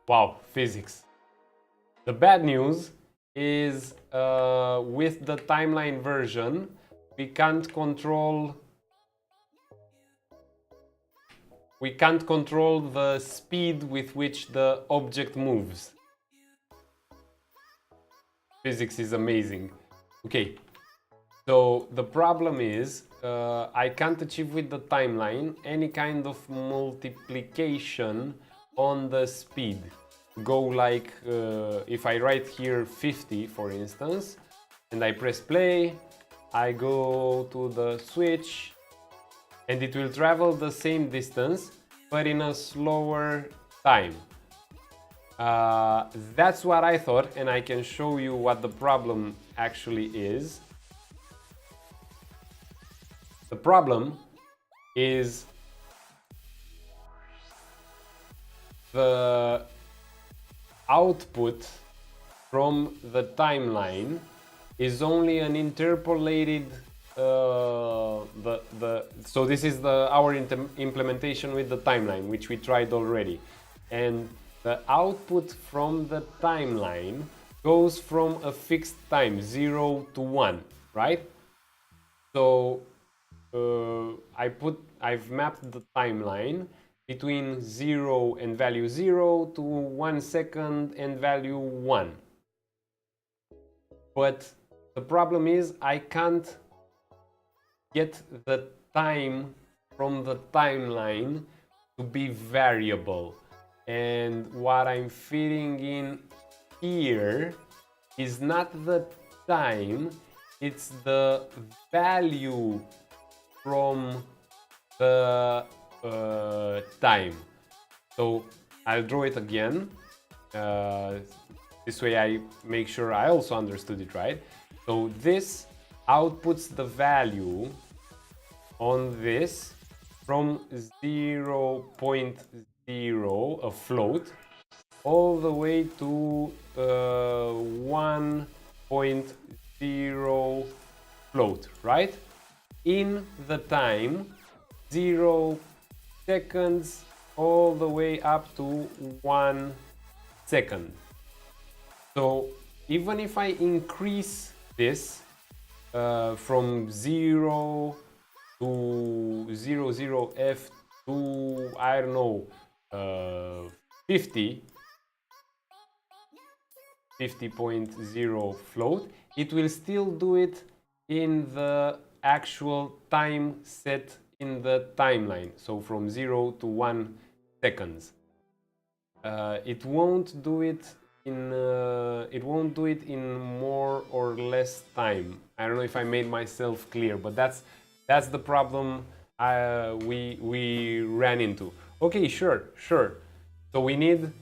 Wow, physics. The bad news is with the timeline version, we can't control the speed with which the object moves. Physics is amazing. Okay, so the problem is I can't achieve with the timeline any kind of multiplication on the speed. Go like if I write here 50 for instance and I press play, I go to the switch and it will travel the same distance but in a slower time. That's what I thought, and I can show you what the problem actually is. The problem is the output from the timeline is only an interpolated so this is our implementation with the timeline, which we tried already, and the output from the timeline goes from a fixed time 0 to 1, right? So I've mapped the timeline between 0 and value 0 to 1 second and value 1. But the problem is I can't get the time from the timeline to be variable. And what I'm fitting in here is not the time, it's the value from the time. So I'll draw it again. This way I make sure I also understood it right. So this outputs the value on this from 0.0, a float, all the way to 1.0 float, right? In the time 0 seconds all the way up to 1 second. So even if I increase this from 0 to 00f to, I don't know, 50.0 float, it will still do it in the actual time set in the timeline, so from 0 to 1 seconds. It won't do it in more or less time. I don't know if I made myself clear, but that's the problem we ran into. Okay, sure. So we need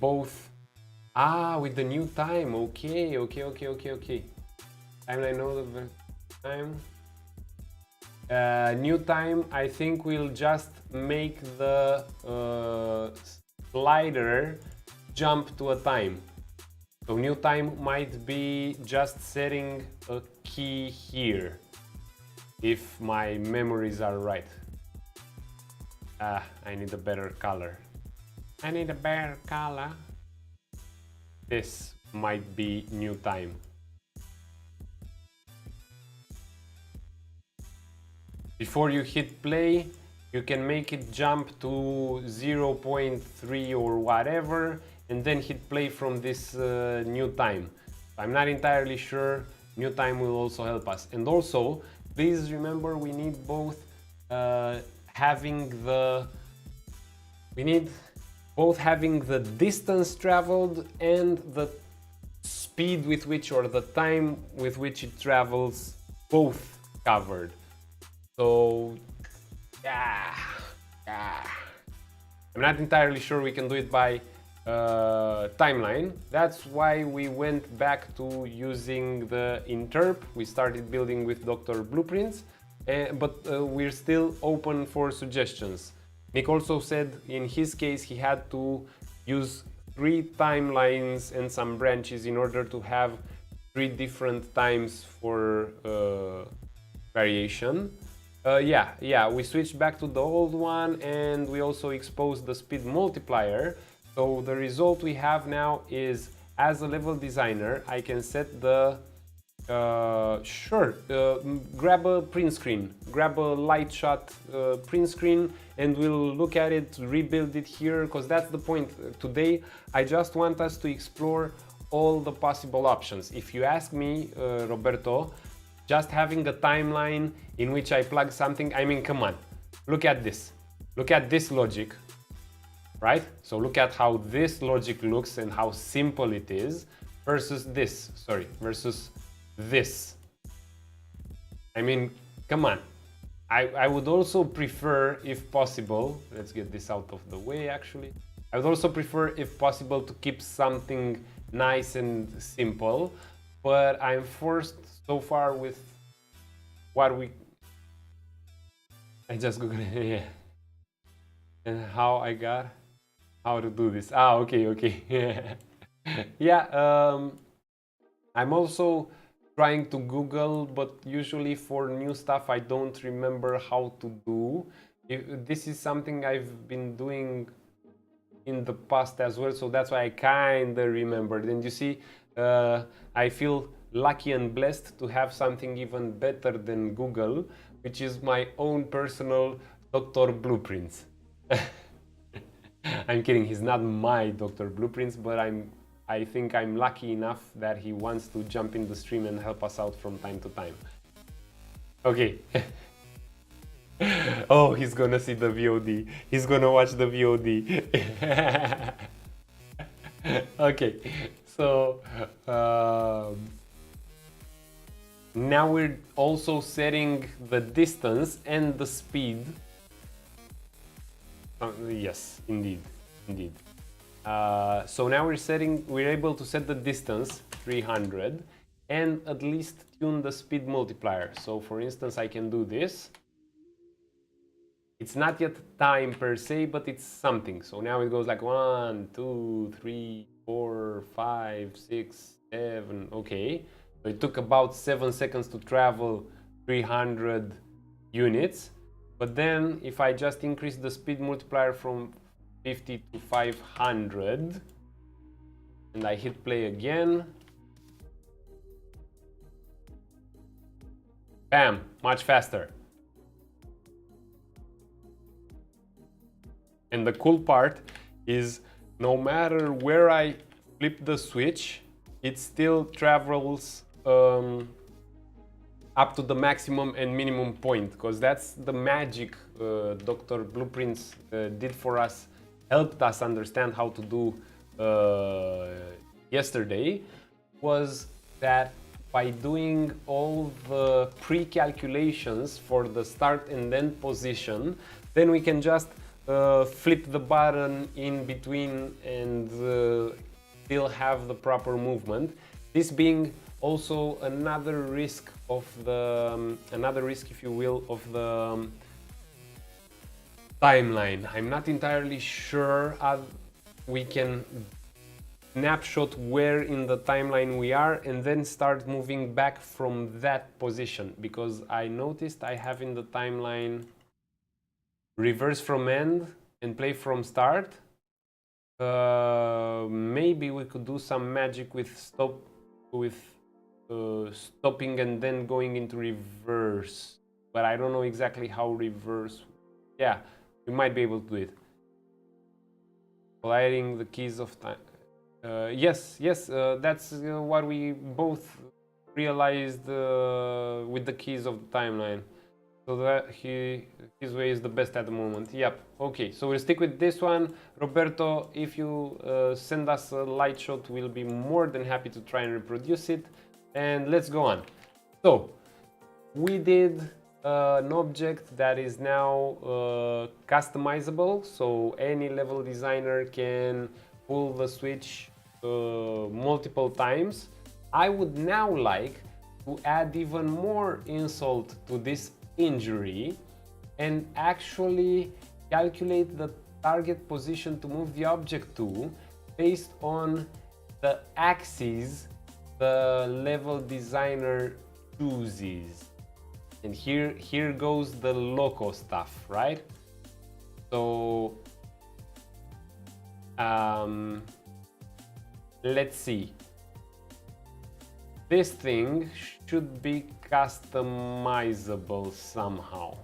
both. With the new time. Okay. And I know the time. New time, I think we'll just make the slider jump to a time. So new time might be just setting a key here, if my memories are right. I need a better color. This might be new time. Before you hit play, you can make it jump to 0.3 or whatever, and then hit play from this new time. I'm not entirely sure. New time will also help us. And also, please remember we need both having the distance traveled and the speed with which, or the time with which it travels, both covered. So yeah. I'm not entirely sure we can do it by timeline. That's why we went back to using the interp. We started building with Dr. Blueprints, but we're still open for suggestions. Nick also said in his case he had to use 3 timelines and some branches in order to have 3 different times for variation. We switched back to the old one, and we also exposed the speed multiplier. So the result we have now is, as a level designer, I can set the grab a print screen, grab a light shot print screen, and we'll look at it, rebuild it here, because that's the point. Today I just want us to explore all the possible options. If you ask me, Roberto, just having a timeline in which I plug something, I mean, come on, look at this logic, right? So look at how this logic looks and how simple it is versus this. I mean, come on. I would also prefer, if possible, let's get this out of the way actually. I would also prefer, if possible, to keep something nice and simple, but I'm forced so far with what I just googled yeah. And how to do this. Okay. Yeah, I'm also trying to Google, but usually for new stuff I don't remember how to do. This is something I've been doing in the past as well, so that's why I kinda remembered. And you see, I feel lucky and blessed to have something even better than Google, which is my own personal Dr. Blueprints. I'm kidding, he's not my Dr. Blueprints, but I think I'm lucky enough that he wants to jump in the stream and help us out from time to time. Okay. Oh, he's gonna see the VOD. He's gonna watch the VOD. Okay, so now we're also setting the distance and the speed. Yes, indeed. So now we're able to set the distance 300 and at least tune the speed multiplier. So for instance, I can do this. It's not yet time per se, but it's something. So now it goes like 1, 2, 3, 4, 5, 6, 7. Okay. So it took about 7 seconds to travel 300 units. But then if I just increase the speed multiplier from 50 to 500 and I hit play again, bam, much faster. And the cool part is no matter where I flip the switch, it still travels up to the maximum and minimum point, because that's the magic Dr. Blueprints did for us, helped us understand how to do yesterday, was that by doing all the pre-calculations for the start and end position, then we can just flip the button in between and still have the proper movement. This being also another risk of the if you will, of the timeline. I'm not entirely sure we can snapshot where in the timeline we are and then start moving back from that position, because I noticed I have in the timeline reverse from end and play from start. Maybe we could do some magic with stopping and then going into reverse, but I don't know exactly how reverse. Yeah, we might be able to do it. Colliding the keys of time. Yes, that's what we both realized with the keys of the timeline. So that his way is the best at the moment. Yep. Okay, so we'll stick with this one. Roberto, if you send us a light shot, we'll be more than happy to try and reproduce it. And let's go on. So we did an object that is now customizable. So any level designer can pull the switch multiple times. I would now like to add even more insult to this injury and actually calculate the target position to move the object to based on the axis the level designer chooses. And here goes the loco stuff, right? So let's see. This thing should be customizable somehow.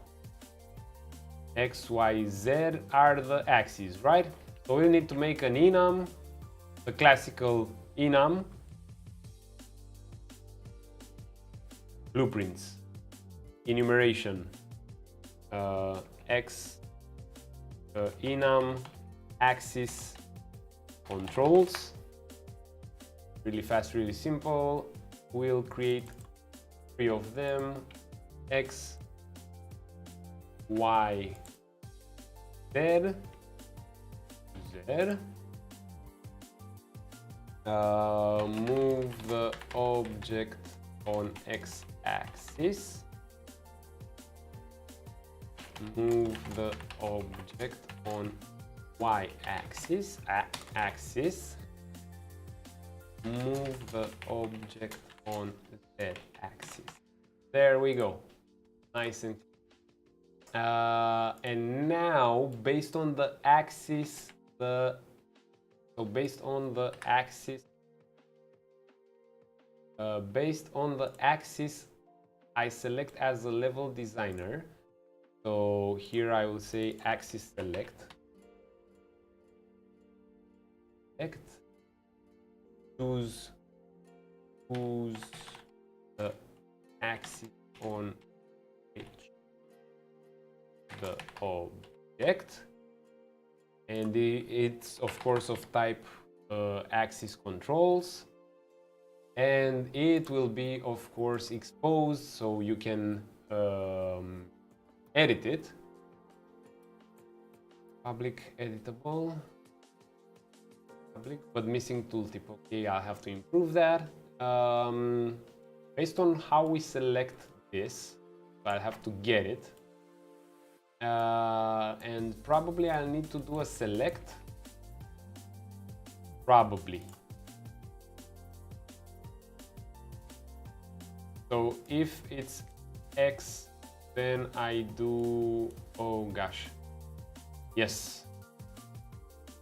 X, Y, Z are the axes, right? So we need to make an enum, the classical enum, blueprints, enumeration, X, enum, axis, controls. Really fast, really simple. We'll create 3 of them, X, Y, Z, move the object on X-axis, move the object on Y-axis, move the object on the Z-axis. There we go. Nice and now based on the axis, based on the axis based on the axis I select as a level designer. So here I will say axis select. Choose the axis on which the object, and it's of course of type axis controls, and it will be of course exposed so you can edit it. Public editable. Public, but missing tooltip. Okay, I'll have to improve that. Based on how we select this, I'll have to get it. And probably I'll need to do a select. Probably. So if it's X, then I do, oh gosh. Yes.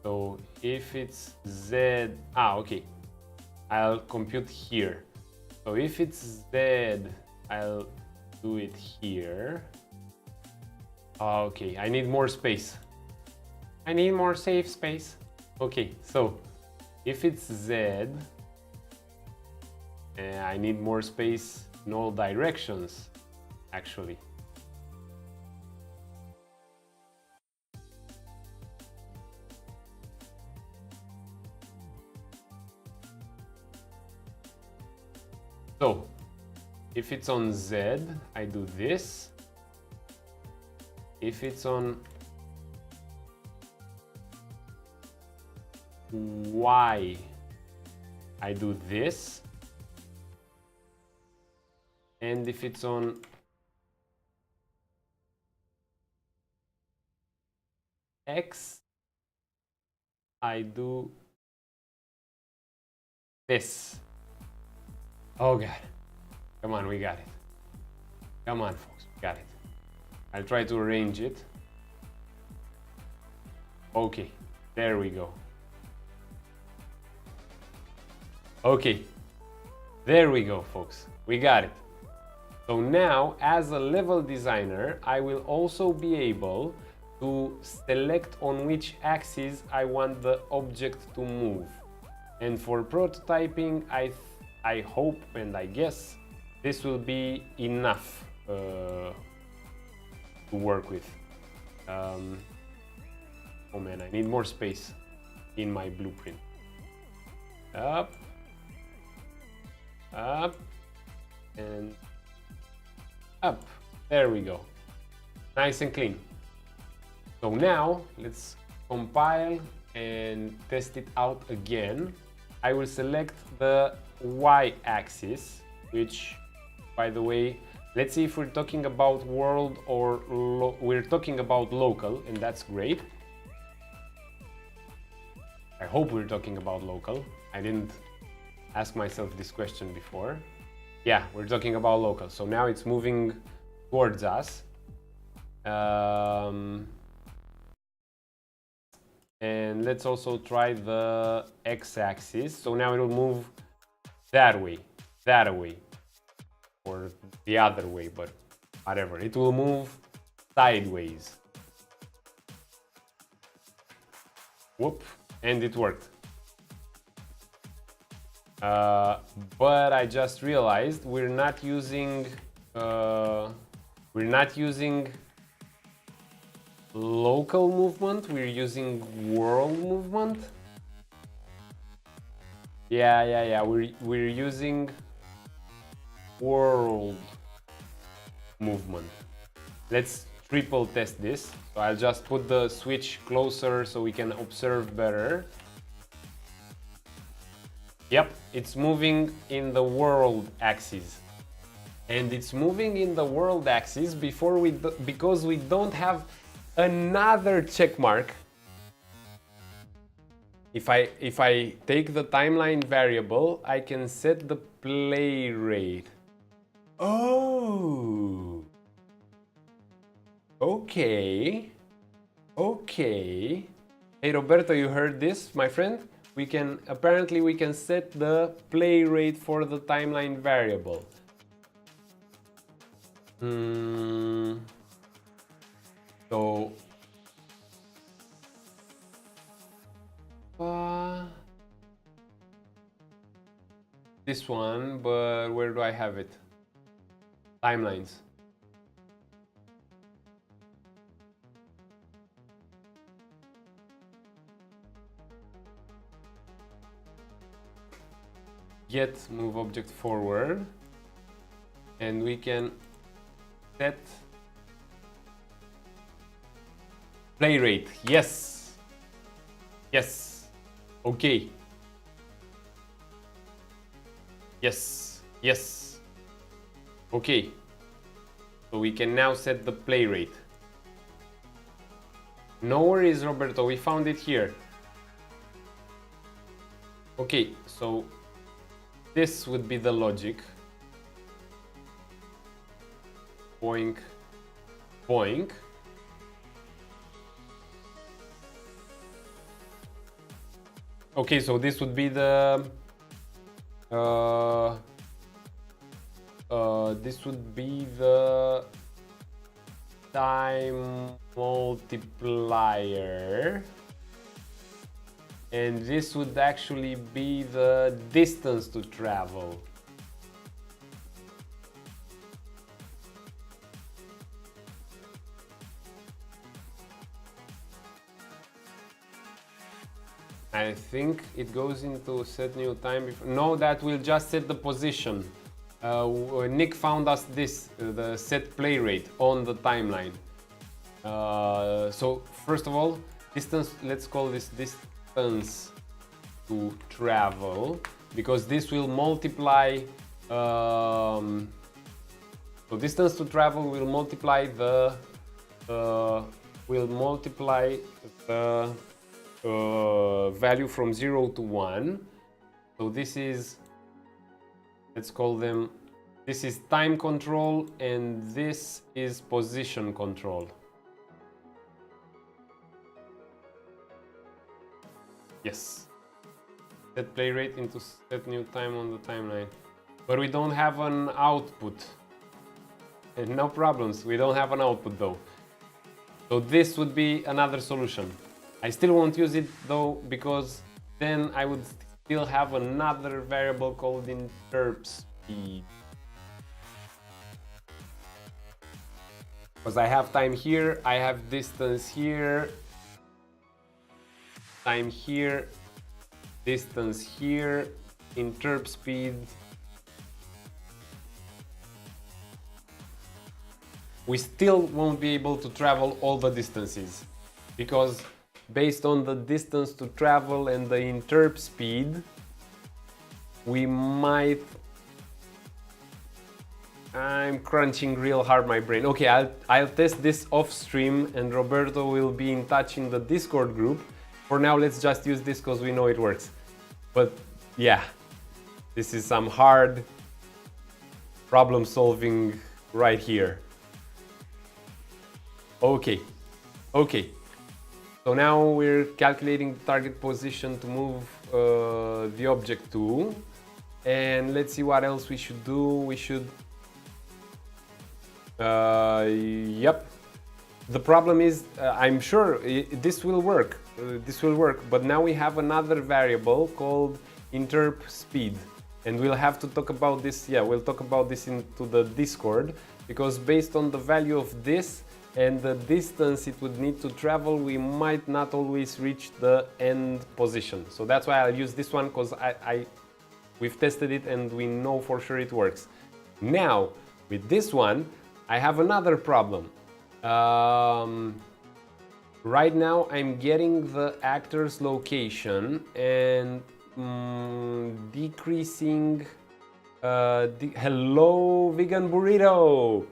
So if it's Z, okay, I'll compute here. So if it's Z, I'll do it here. Okay, I need more space. I need more safe space. Okay, so if it's Z, I need more space in all directions, actually. So, if it's on Z, I do this. If it's on Y, I do this. And if it's on X, I do this. Oh God. Come on, we got it. Come on, folks, we got it. I'll try to arrange it. Okay, there we go. Okay, there we go, folks. We got it. So now, as a level designer, I will also be able to select on which axis I want the object to move. And for prototyping, I hope and I guess this will be enough to work with. Oh man, I need more space in my blueprint. Up, up, and up. There we go. Nice and clean. So now let's compile and test it out again. I will select the y-axis, which, by the way, let's see if we're talking about world or we're talking about local, and that's great. I hope we're talking about local. I didn't ask myself this question before. Yeah, we're talking about local. So now it's moving towards us. And let's also try the x-axis. So now it'll move that way, or the other way, but whatever. It will move sideways. Whoop, and it worked. But I just realized we're not using local movement, we're using world movement. Yeah, we're using world movement. Let's triple test this. So I'll just put the switch closer so we can observe better. Yep, it's moving in the world axis. And it's moving in the world axis because we don't have another check mark. If I take the timeline variable, I can set the play rate. Oh. Okay. Hey Roberto, you heard this, my friend? apparently we can set the play rate for the timeline variable. So this one, but where do I have it? Timelines. Get move object forward, and we can set play rate. Yes. Yes. Okay. Yes. Yes. Okay. So we can now set the play rate. No worries, Roberto. We found it here. Okay, so this would be the logic. Boink, boink. Okay, so this would be the this would be the time multiplier, and this would actually be the distance to travel. I think it goes into set new time before. No, that will just set the position. Nick found us this, the set play rate on the timeline. So first of all, distance, let's call this distance to travel, because this will multiply, so distance to travel will multiply the, value from 0 to 1. So this is, let's call them, this is time control and this is position control. Yes. Set play rate into set new time on the timeline. But we don't have an output. And no problems, we don't have an output though. So this would be another solution. I still won't use it though, because then I would still have another variable called interp speed. Because I have time here, I have distance here, time here, distance here, interp speed. We still won't be able to travel all the distances, because based on the distance to travel and the interp speed, we might... I'm crunching real hard my brain. Okay, I'll test this off stream and Roberto will be in touch in the Discord group. For now, let's just use this because we know it works. But yeah, this is some hard problem solving right here. Okay, okay. So now we're calculating the target position to move the object to. And let's see what else we should do. We should... yep. The problem is, I'm sure this will work. But now we have another variable called interp speed. And we'll have to talk about this, yeah, we'll talk about this into the Discord. Because based on the value of this, and the distance it would need to travel, we might not always reach the end position. So that's why I'll use this one, because we've tested it and we know for sure it works. Now, with this one, I have another problem. Right now I'm getting the actor's location and decreasing... hello, vegan burrito!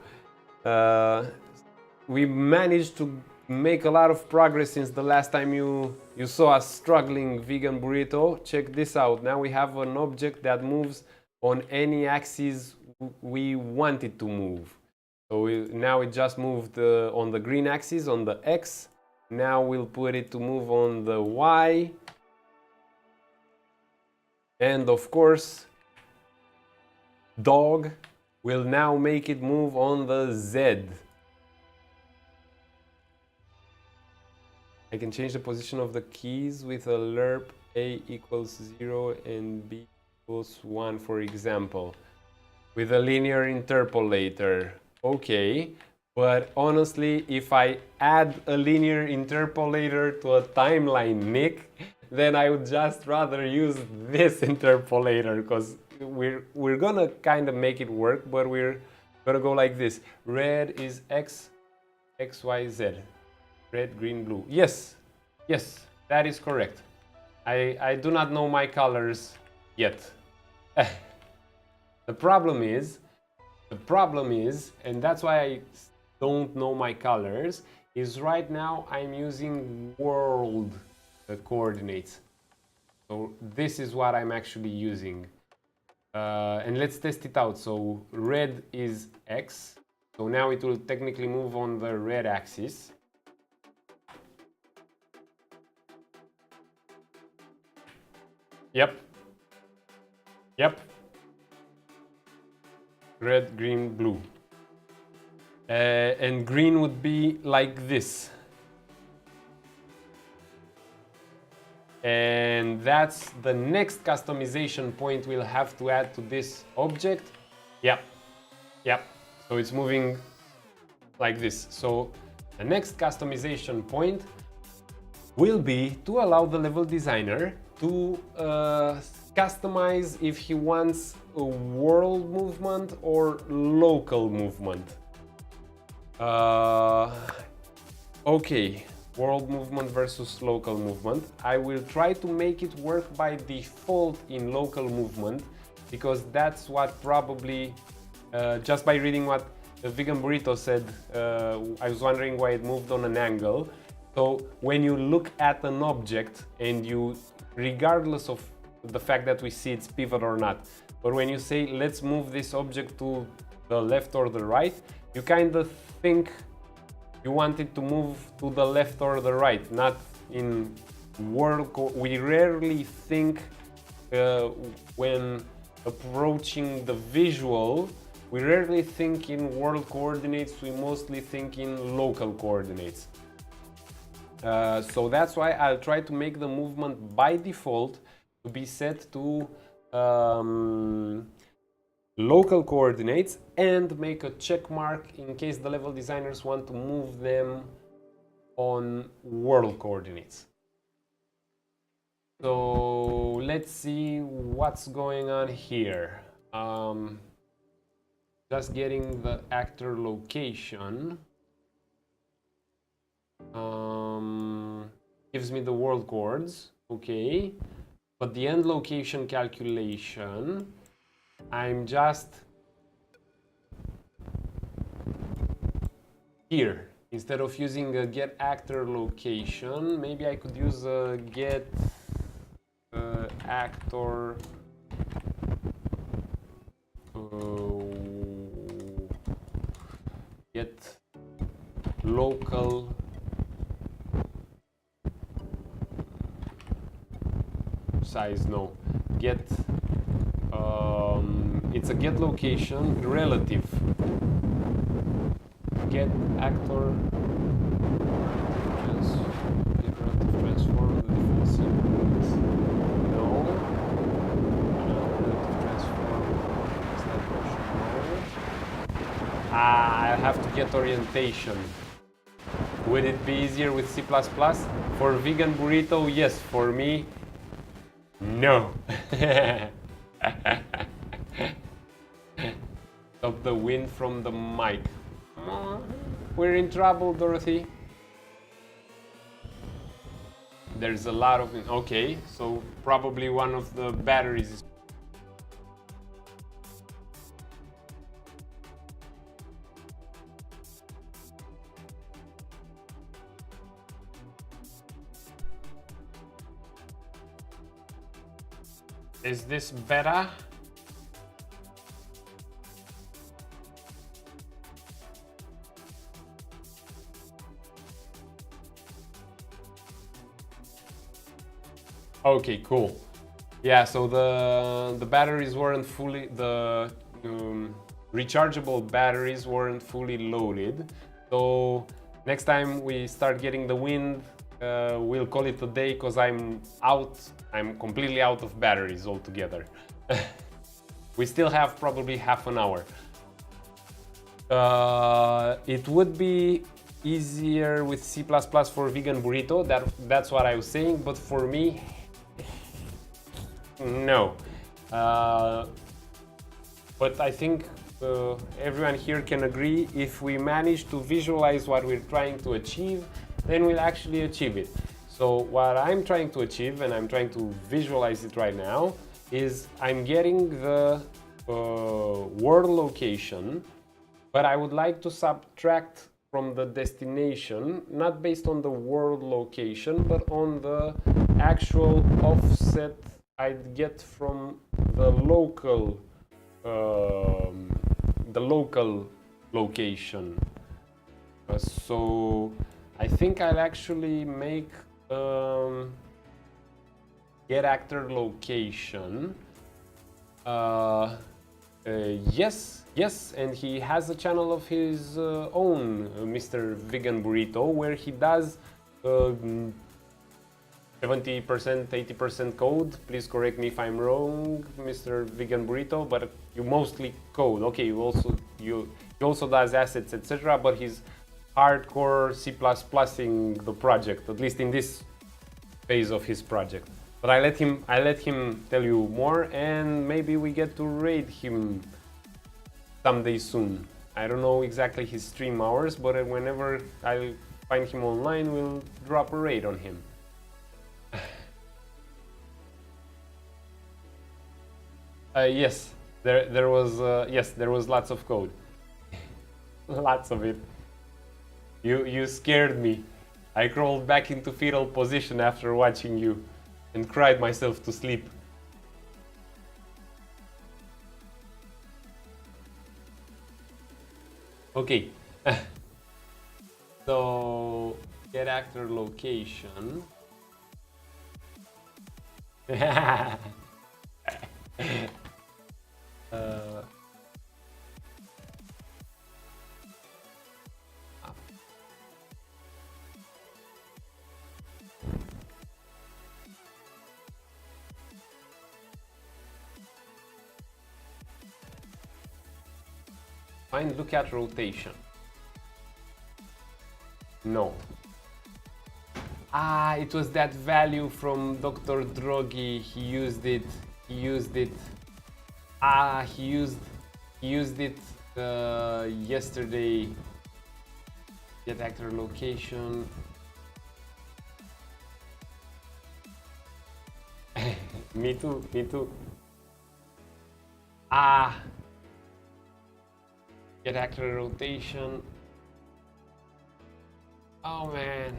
We managed to make a lot of progress since the last time you saw us struggling, vegan burrito. Check this out. Now we have an object that moves on any axis we want it to move. So now it just moved on the green axis, on the X. Now we'll put it to move on the Y. And of course, dog will now make it move on the Z. I can change the position of the keys with a lerp A equals 0 and B equals 1, for example, with a linear interpolator. Okay, but honestly, if I add a linear interpolator to a timeline, Nick, then I would just rather use this interpolator, because we're gonna kind of make it work, but we're gonna go like this. Red is X, X, Y, Z. Red, green, blue. Yes, yes, that is correct. I do not know my colors yet. The problem is, and that's why I don't know my colors, is right now I'm using world coordinates. So this is what I'm actually using. And let's test it out. So red is X. So now it will technically move on the red axis. Yep. Yep. Red, green, blue. And green would be like this. And that's the next customization point we'll have to add to this object. Yep. Yep. So it's moving like this. So the next customization point will be to allow the level designer to customize if he wants a world movement or local movement. Okay, world movement versus local movement. I will try to make it work by default in local movement, because that's what probably, just by reading what the vegan burrito said, I was wondering why it moved on an angle. So when you look at an object and you, regardless of the fact that we see its pivot or not, but when you say let's move this object to the left or the right, you kind of think you want it to move to the left or the right, not in world. We rarely think when approaching the visual, we rarely think in world coordinates, we mostly think in local coordinates. So that's why I'll try to make the movement by default to be set to local coordinates, and make a check mark in case the level designers want to move them on world coordinates. So let's see what's going on here. Just getting the actor location. Gives me the world chords, okay, but the end location calculation, I'm just here. Instead of using a get actor location, maybe I could use a get actor get local size. No, get it's a get location relative. Get actor get relative transform the default sequence. No. Relative transform slide motion. No. I have to get orientation. Would it be easier with C++? For vegan burrito, yes. For me, no. Stop the wind from the mic. We're in trouble, Dorothy. There's a lot of... Okay, so probably one of the batteries is... Is this better? Okay, cool. Yeah, so the batteries weren't fully, the rechargeable batteries weren't fully loaded. So next time we start getting the wind, we'll call it a day because I'm completely out of batteries altogether. We still have probably half an hour. It would be easier with C++ for vegan burrito, that's what I was saying, but for me, no. But I think everyone here can agree, if we manage to visualize what we're trying to achieve, then we'll actually achieve it. So what I'm trying to achieve, and I'm trying to visualize it right now, is I'm getting the world location, but I would like to subtract from the destination, not based on the world location, but on the actual offset I'd get from the local location. So I think I'll actually make get actor location. Yes, and he has a channel of his own, Mr. Vegan Burrito, where he does 70%, 80% code. Please correct me if I'm wrong, Mr. Vegan Burrito, but you mostly code. Okay, he also does assets, etc., but he's hardcore C++ing the project, at least in this phase of his project. But I let him tell you more, and maybe we get to raid him someday soon. I don't know exactly his stream hours, but whenever I find him online, we'll drop a raid on him. Yes, there was lots of code. Lots of it. You scared me. I crawled back into fetal position after watching you and cried myself to sleep. Okay. So get actor location. Find look at rotation. No. Ah, it was that value from Dr. Drogi. He used it. Ah, he used it yesterday. Get actor location. Me too. Ah. Get actor rotation. Oh man.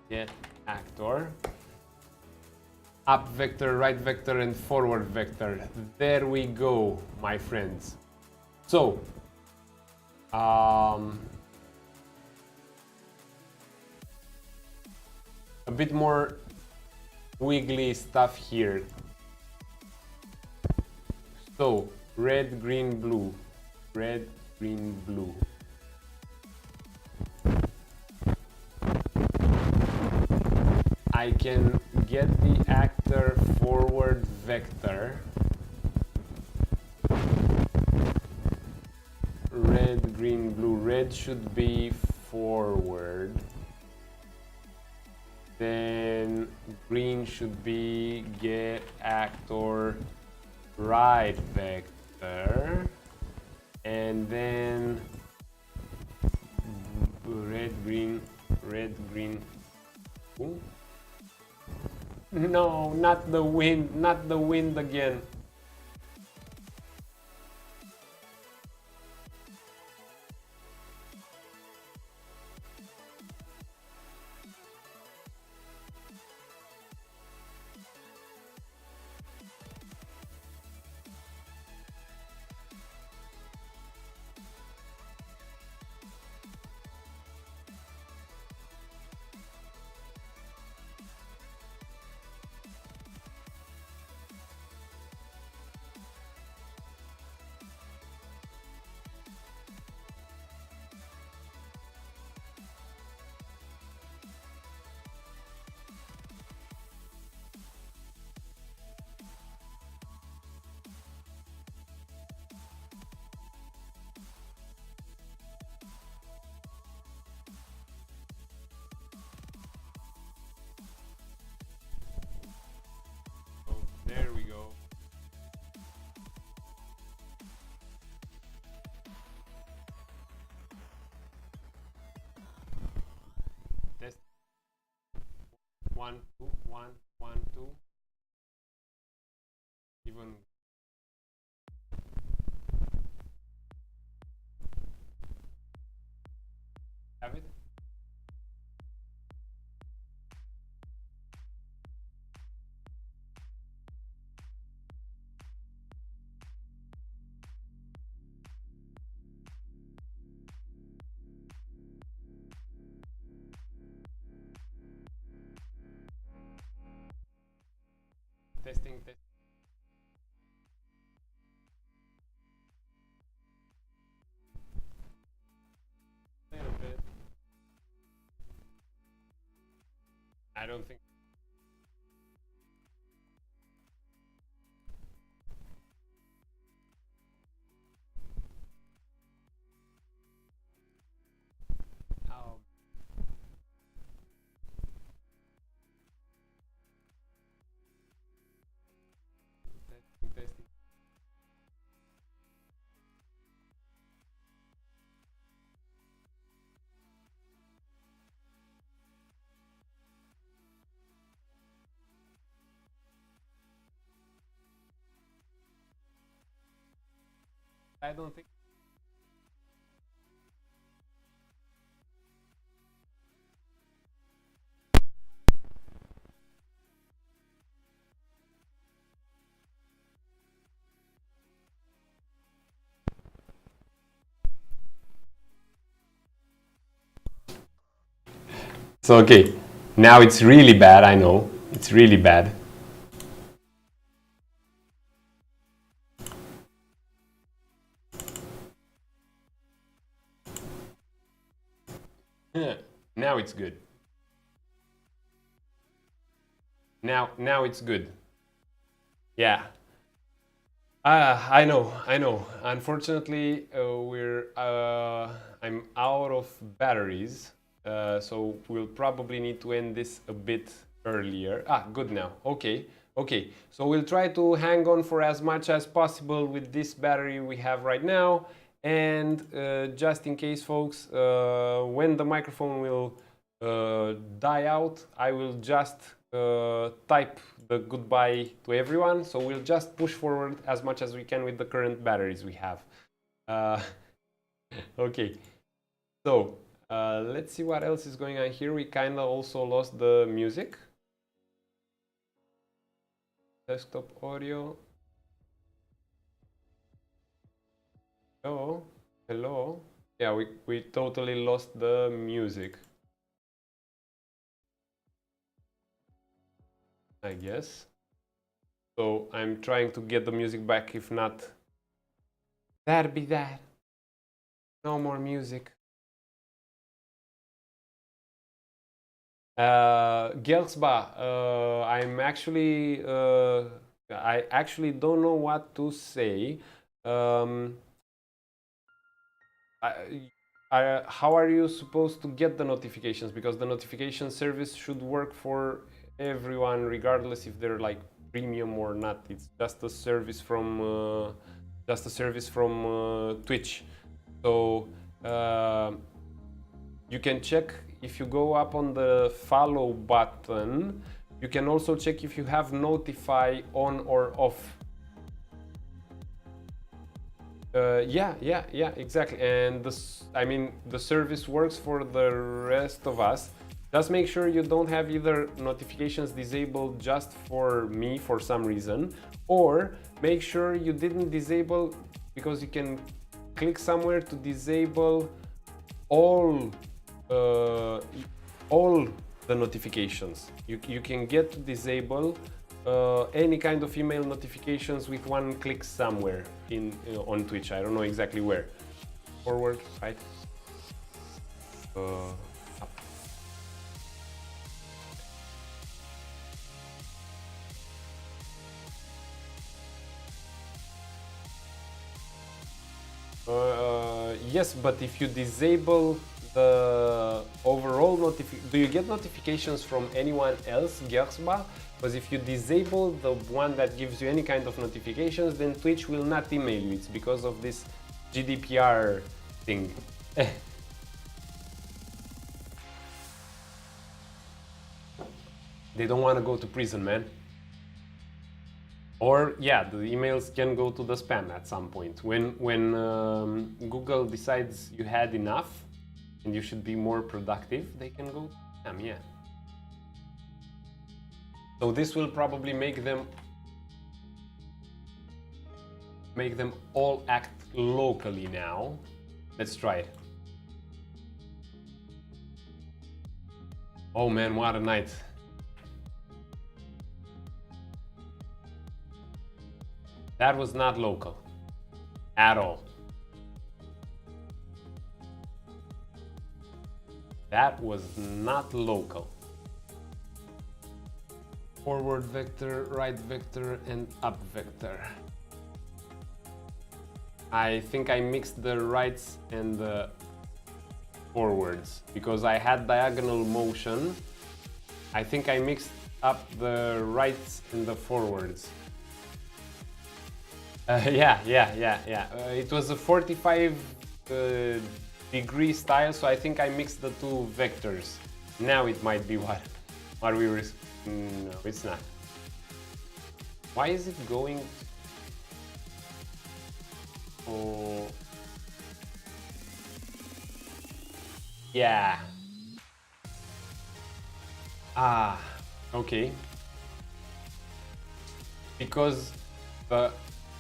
Get actor. Up vector, right vector, and forward vector. There we go, my friends. So, a bit more wiggly stuff here. So, red, green, blue. Red, green, blue. I can get the actor forward vector. Red, green, blue. Red should be forward. Then green should be get actor right vector. And then red, green. Ooh. No, not the wind again. 1 2 1 1 2. Even have it. Testing, testing. A little bit. I don't think. Oh. Testing, testing. I don't think. So okay, now it's really bad. I know it's really bad. Now it's good. Now it's good. Yeah. I know. Unfortunately, I'm out of batteries, so we'll probably need to end this a bit earlier. Good now. Okay. So we'll try to hang on for as much as possible with this battery we have right now. And just in case, folks, when the microphone will die out, I will just type the goodbye to everyone. So we'll just push forward as much as we can with the current batteries we have. Okay, so let's see what else is going on here. We kind of also lost the music. Desktop audio. Hello. Yeah, we totally lost the music, I guess. So I'm trying to get the music back. If not, that'd be that. No more music. Gelsba, I actually don't know what to say. How are you supposed to get the notifications? Because the notification service should work for everyone, regardless if they're like premium or not. It's just a service from Twitch. So you can check if you go up on the follow button. You can also check if you have notify on or off. Yeah, exactly. And the service works for the rest of us. Just make sure you don't have either notifications disabled just for me for some reason, or make sure you didn't disable, because you can click somewhere to disable all the notifications. You can get to disable any kind of email notifications with one click somewhere on Twitch. I don't know exactly where. Forward, right? Up. Yes, but if you disable the overall do you get notifications from anyone else, Gersba? Because if you disable the one that gives you any kind of notifications, then Twitch will not email you. It's because of this GDPR thing. They don't want to go to prison, man. Or yeah, the emails can go to the spam at some point. When Google decides you had enough and you should be more productive, they can go to spam, yeah. So this will probably make them all act locally now. Let's try it. Oh man, what a night. That was not local at all. That was not local. Forward vector, right vector, and up vector. I think I mixed the rights and the forwards because I had diagonal motion. I think I mixed up the rights and the forwards. Yeah. It was a 45 degree style, so I think I mixed the two vectors. Now it might be what we were. No, it's not. Why is it going? Oh, yeah. Ah, okay. Because the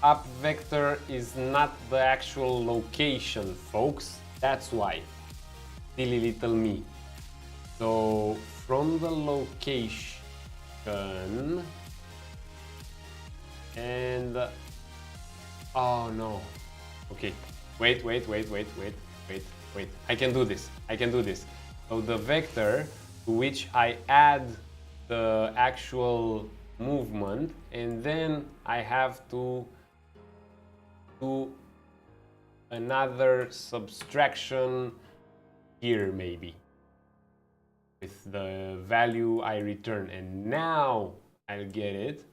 up vector is not the actual location, folks. That's why. Silly little me. So from the location and oh no. Okay. Wait. I can do this. So the vector to which I add the actual movement, and then I have to do another subtraction here maybe with the value I return, and now I'll get it.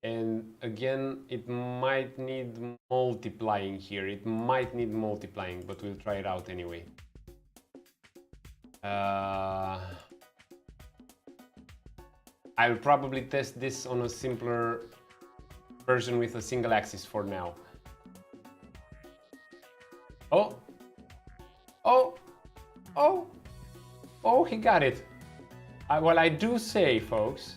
And again, it might need multiplying here. It might need multiplying, but we'll try it out anyway. I'll probably test this on a simpler version with a single axis for now. Oh, he got it. Well, I do say, folks,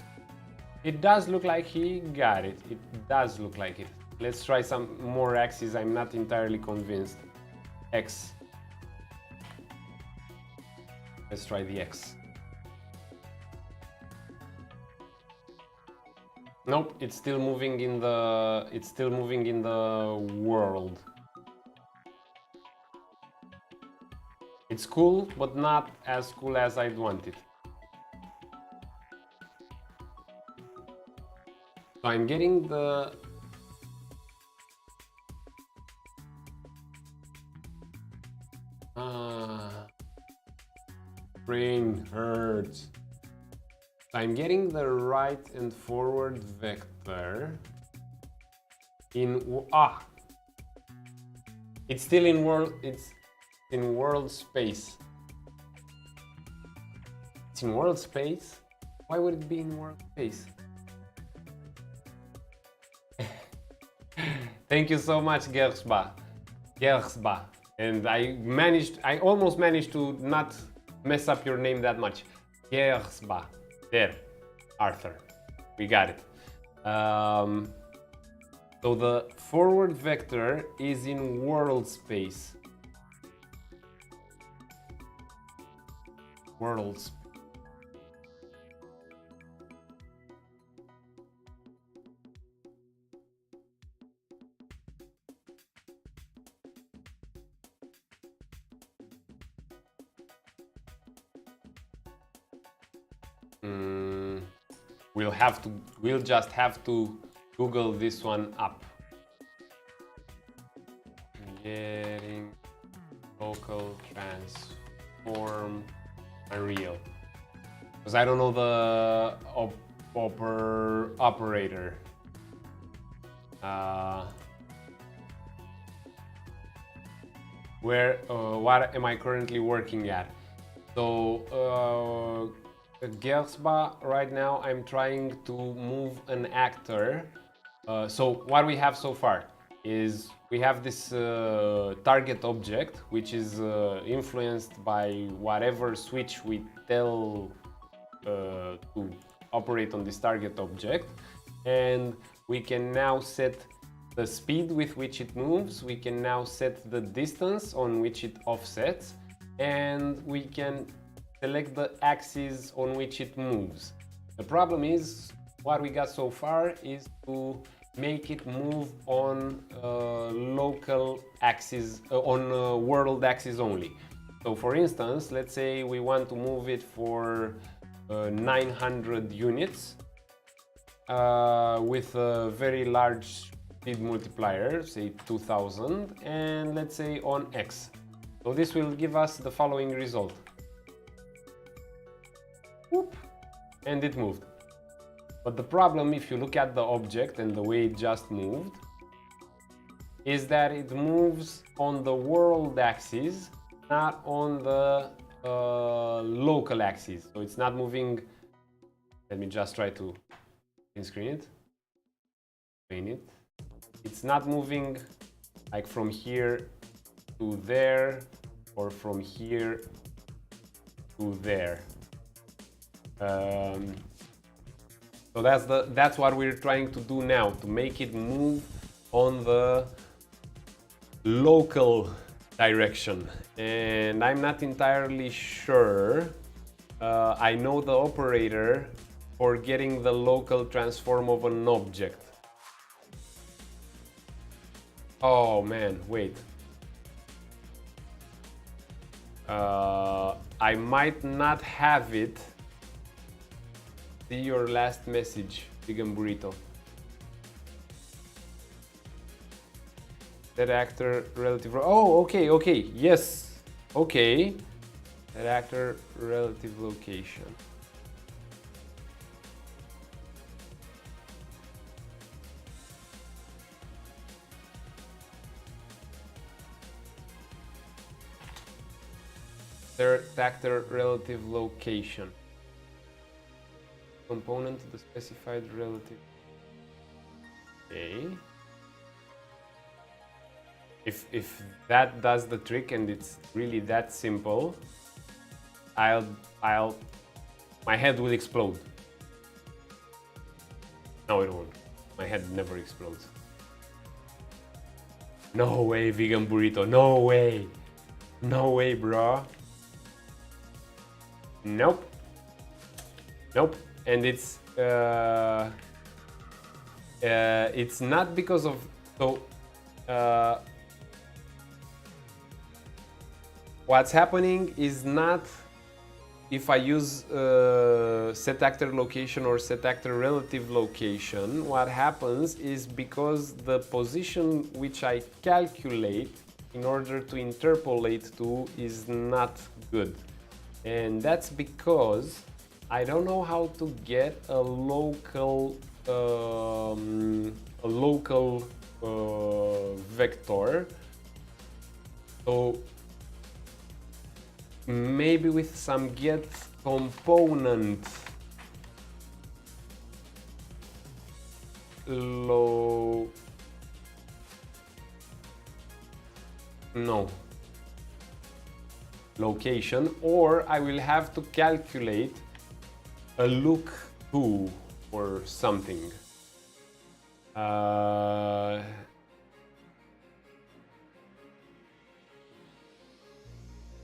it does look like he got it. It does look like it. Let's try some more axes. I'm not entirely convinced. X. Let's try the X. Nope, it's still moving in the world. It's cool, but not as cool as I'd want it. So I'm getting the brain hurts. So I'm getting the right and forward vector in it's still in world. It's in world space. It's in world space? Why would it be in world space? Thank you so much, Gersba. And I almost managed to not mess up your name that much. Gersba. There, Arthur. We got it. So the forward vector is in world space. Worlds. We'll just have to Google this one up. Getting local transform unreal. Because I don't know the operator. What am I currently working at? So Gersba, right now I'm trying to move an actor. So what we have so far is we have this target object, which is influenced by whatever switch we tell to operate on this target object. And we can now set the speed with which it moves, we can now set the distance on which it offsets, and we can select the axis on which it moves. The problem is, what we got so far is to make it move on local axis, on world axis only. So for instance, let's say we want to move it for 900 units with a very large speed multiplier, say 2000, and let's say on X. So this will give us the following result. Whoop, and it moved. But the problem, if you look at the object and the way it just moved, is that it moves on the world axis, not on the local axis. So it's not moving. Let me just try to screen it. Explain it. It's not moving like from here to there or from here to there. So that's what we're trying to do now, to make it move on the local direction. And I'm not entirely sure. I know the operator for getting the local transform of an object. Oh man, wait. I might not have it. See your last message, Vegan Burrito. That actor relative. Oh, okay, yes, okay. That actor relative location. Third actor relative location. Component to the specified relative. Okay. If that does the trick and it's really that simple, my head will explode. No, it won't. My head never explodes. No way, Vegan Burrito. No way. No way, bro. Nope. Nope. And it's not because of what's happening is not if I use set actor location or set actor relative location. What happens is because the position which I calculate in order to interpolate to is not good, and that's because I don't know how to get a local vector. So maybe with some get component location, or I will have to calculate a look to or something.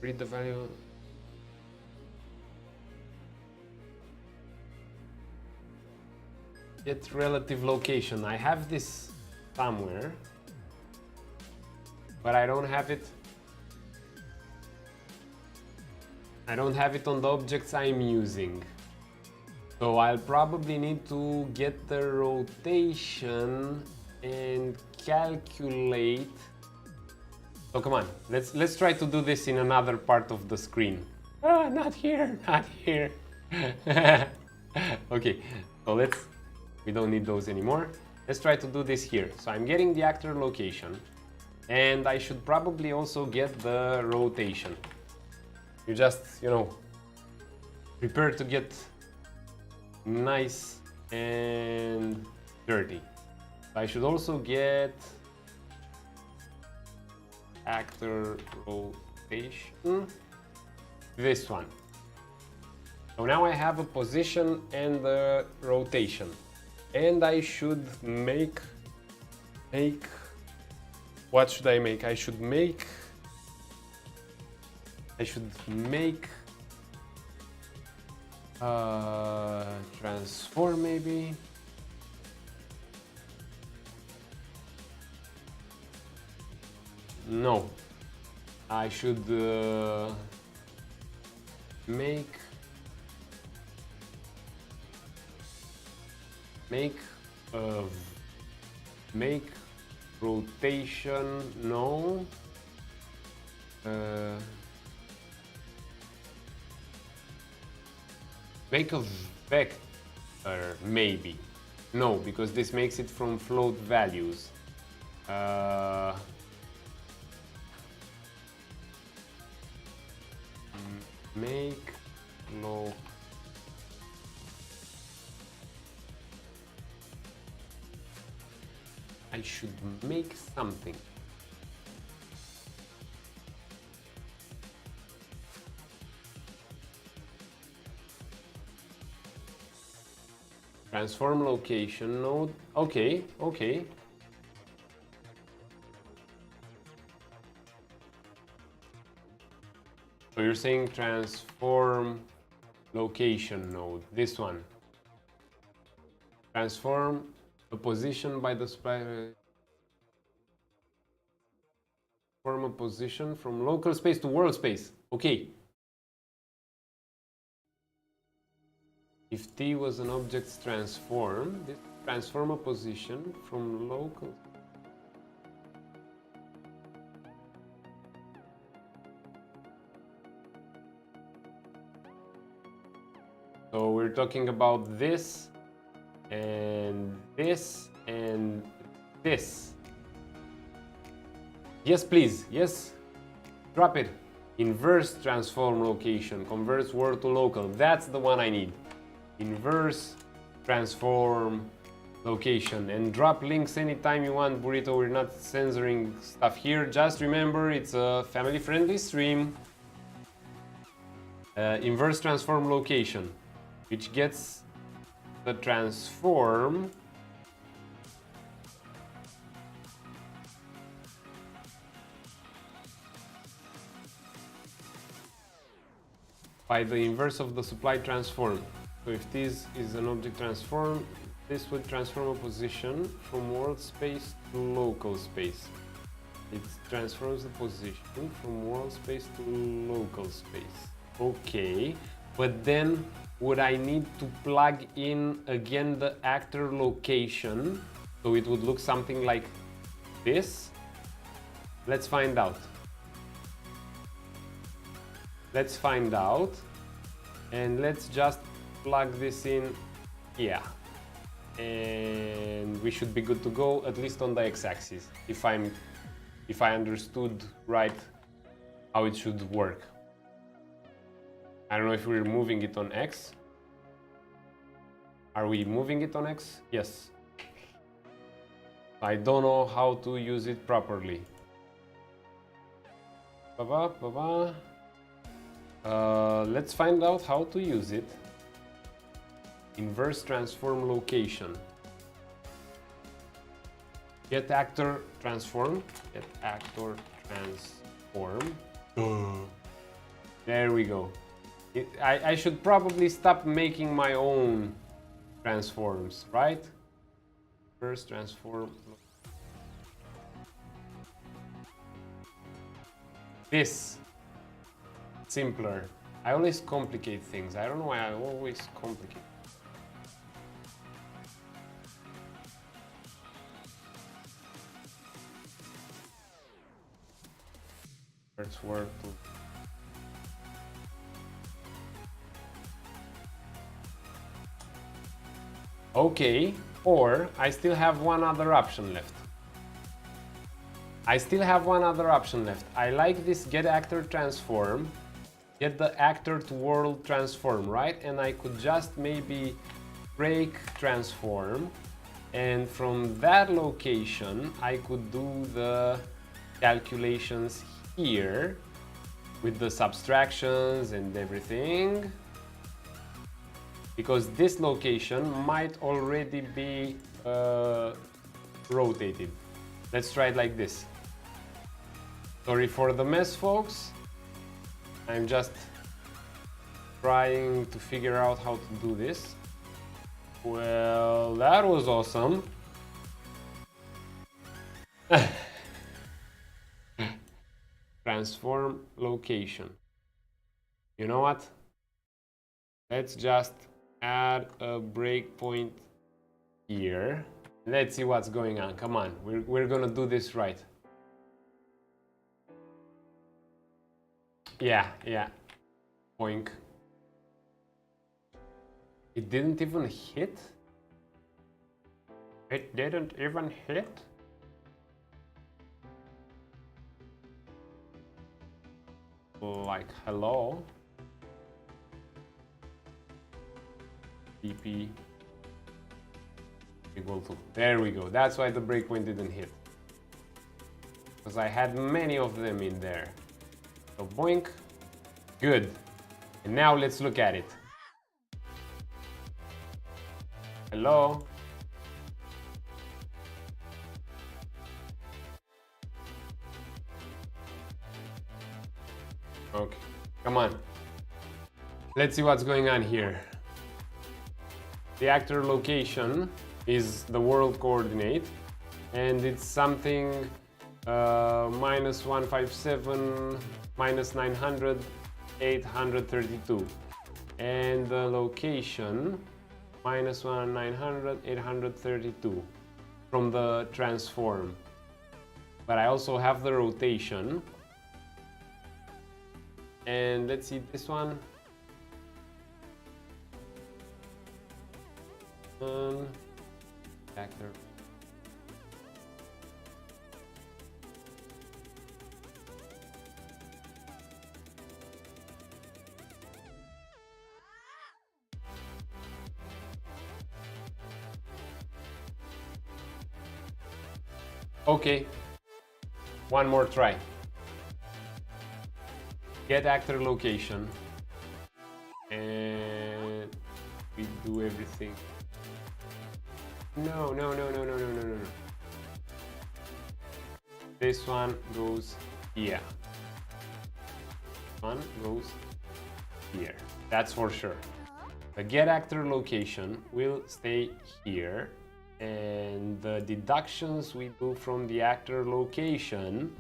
Read the value. Get relative location. I have this somewhere, but I don't have it. I don't have it on the objects I'm using. So I'll probably need to get the rotation and calculate. So come on, let's try to do this in another part of the screen. Ah, not here, not here. Okay, so we don't need those anymore. Let's try to do this here. So I'm getting the actor location, and I should probably also get the rotation. You just, prepare to get nice and dirty. I should also get actor rotation, this one. So now I have a position and a rotation, and I should make what should I make? I should make transform maybe. No, I should make rotation. No, make a vector maybe. No, because this makes it from float values. Make low. I should make something. Transform location node. Okay, okay. So you're saying transform location node, this one. Transform a position by the supplier. Transform a position from local space to world space. Okay. If T was an object's transform, this transform a position from local. So we're talking about this and this and this. Yes, please. Yes. Drop it. Inverse transform location. Converts world to local. That's the one I need. Inverse transform location. And drop links anytime you want, Burrito. We're not censoring stuff here. Just remember, it's a family-friendly stream. Inverse transform location, which gets the transform by the inverse of the supply transform. So if this is an object transform, this would transform a position from world space to local space. It transforms the position from world space to local space. Okay, but then would I need to plug in again the actor location, so it would look something like this? Let's find out. Let's find out, and let's just plug this in. Yeah, and we should be good to go, at least on the x-axis, if I understood right how it should work. I don't know if we're moving it on X. Are we moving it on X? Yes. I don't know how to use it properly. Let's find out how to use it. Inverse transform location. Get actor transform. Get actor transform. There we go. I should probably stop making my own transforms, right? First transform. This. Simpler. I always complicate things. I don't know why I always complicate. First word to. Okay, or I still have one other option left. I like this get actor transform, get the actor to world transform, right? And I could just maybe break transform, and from that location I could do the calculations here with the subtractions and everything, because this location might already be rotated. Let's try it like this. Sorry for the mess, folks. I'm just trying to figure out how to do this. Well, that was awesome. Transform location. You know what? Let's just add a breakpoint here. Let's see what's going on. Come on, we're gonna do this right. Yeah. Boink. It didn't even hit? It didn't even hit? Like, hello? TP equal to. There we go. That's why the breakpoint didn't hit. Because I had many of them in there. So boink. Good. And now let's look at it. Hello? Okay, come on. Let's see what's going on here. The actor location is the world coordinate, and it's something minus 157, minus 900, 832. And the location, minus 900, 832 from the transform. But I also have the rotation. And let's see this one. Actor. Okay, one more try. Get actor location, and we do everything. No. This one goes here. One goes here. That's for sure. The get actor location will stay here, and the deductions we do from the actor location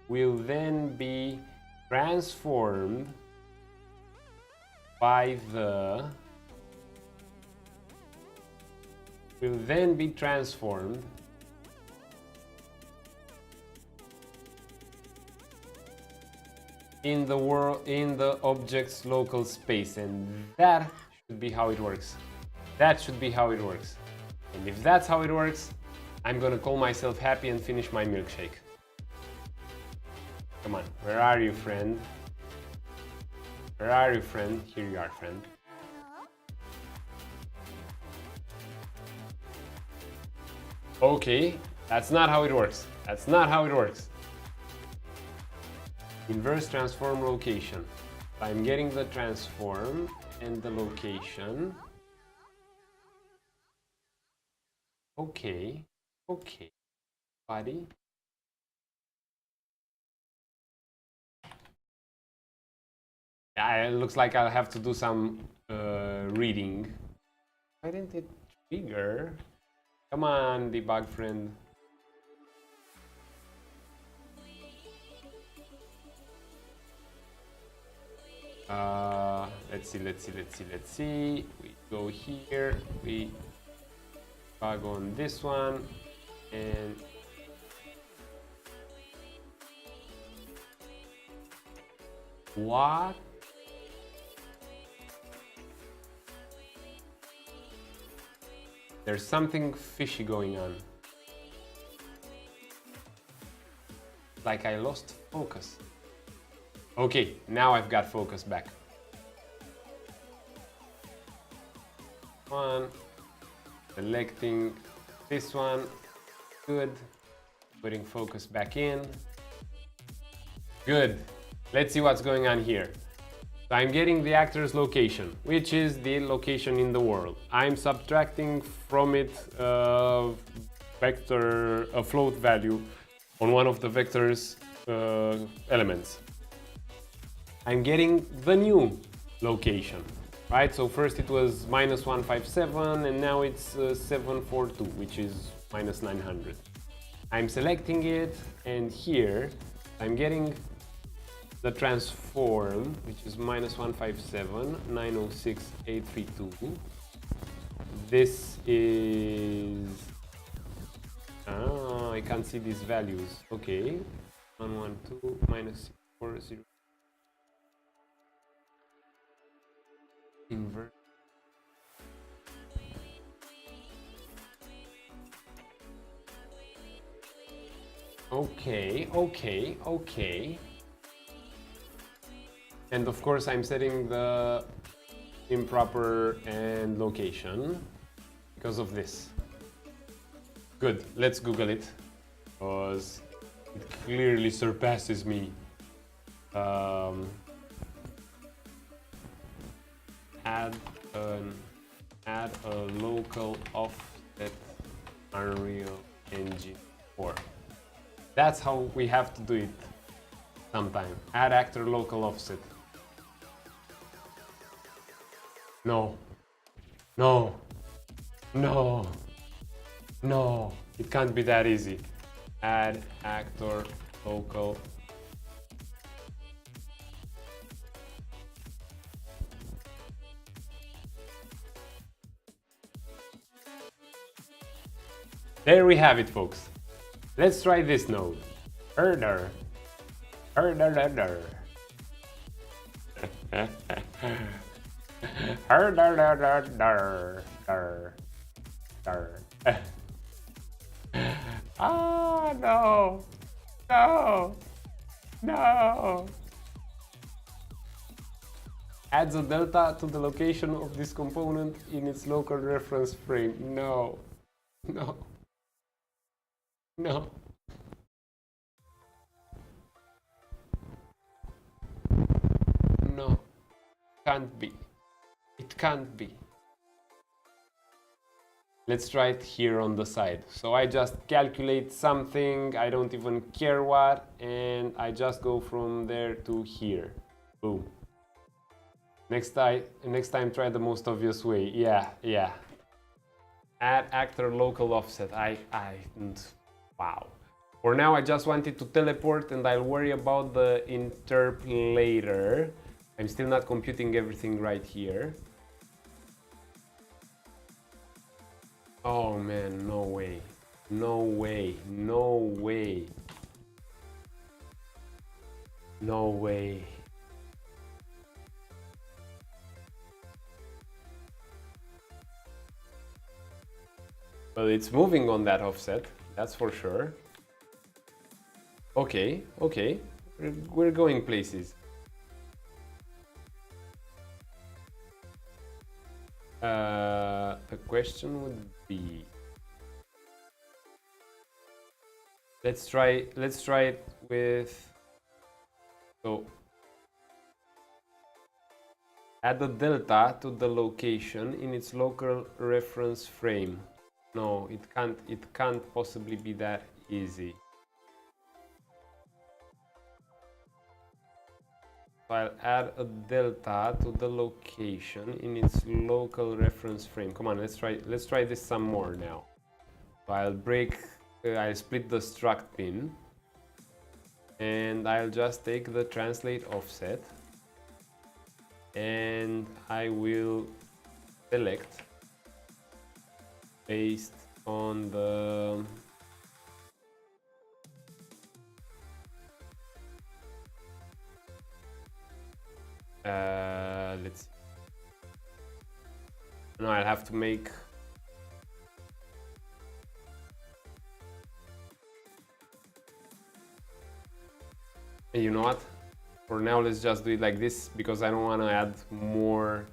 will then be transformed by the in the object's local space, and that should be how it works. That should be how it works. And if that's how it works, I'm gonna call myself happy and finish my milkshake. Come on, where are you, friend? Where are you, friend? Here you are, friend. Okay, that's not how it works. That's not how it works. Inverse transform location. I'm getting the transform and the location. Okay, buddy. Yeah, it looks like I'll have to do some reading. Why didn't it trigger? Come on, debug friend. Let's see. We go here, we bug on this one, and what? There's something fishy going on. Like I lost focus. Okay, now I've got focus back. 1, Selecting this one. Good. Putting focus back in. Good. Let's see what's going on here. So I'm getting the actor's location, which is the location in the world. I'm subtracting from it a float value on one of the vector's elements. I'm getting the new location, right? So first it was -157 and now it's 742, which is -900. I'm selecting it, and here I'm getting the transform, which is -157, 906, 832. This is... I can't see these values. Okay. 112, -640. Invert. Okay. And of course I'm setting the improper and location because of this. Good, let's Google it because it clearly surpasses me. Add a local offset Unreal Engine 4. That's how we have to do it sometime. Add actor local offset. No, it can't be that easy. Add actor local. There we have it, folks. Let's try this node. Herder. Ah, no. Adds a delta to the location of this component in its local reference frame. No. Can't be. It can't be. Let's try it here on the side. So I just calculate something, I don't even care what, and I just go from there to here. Boom. Next time try the most obvious way. Yeah. Add actor local offset. Wow. For now I just wanted to teleport and I'll worry about the interp later. I'm still not computing everything right here. Oh man, no way. Well, it's moving on that offset, that's for sure. Okay. We're going places. The question would be, let's try it with, so add a delta to the location in its local reference frame. No, it can't possibly be that easy. I'll add a delta to the location in its local reference frame. Come on, let's try this some more now. So I'll split the struct pin and I'll just take the translate offset and I will select based on the let's see. No, I'll have to make you know what? For now, let's just do it like this because I don't want to add more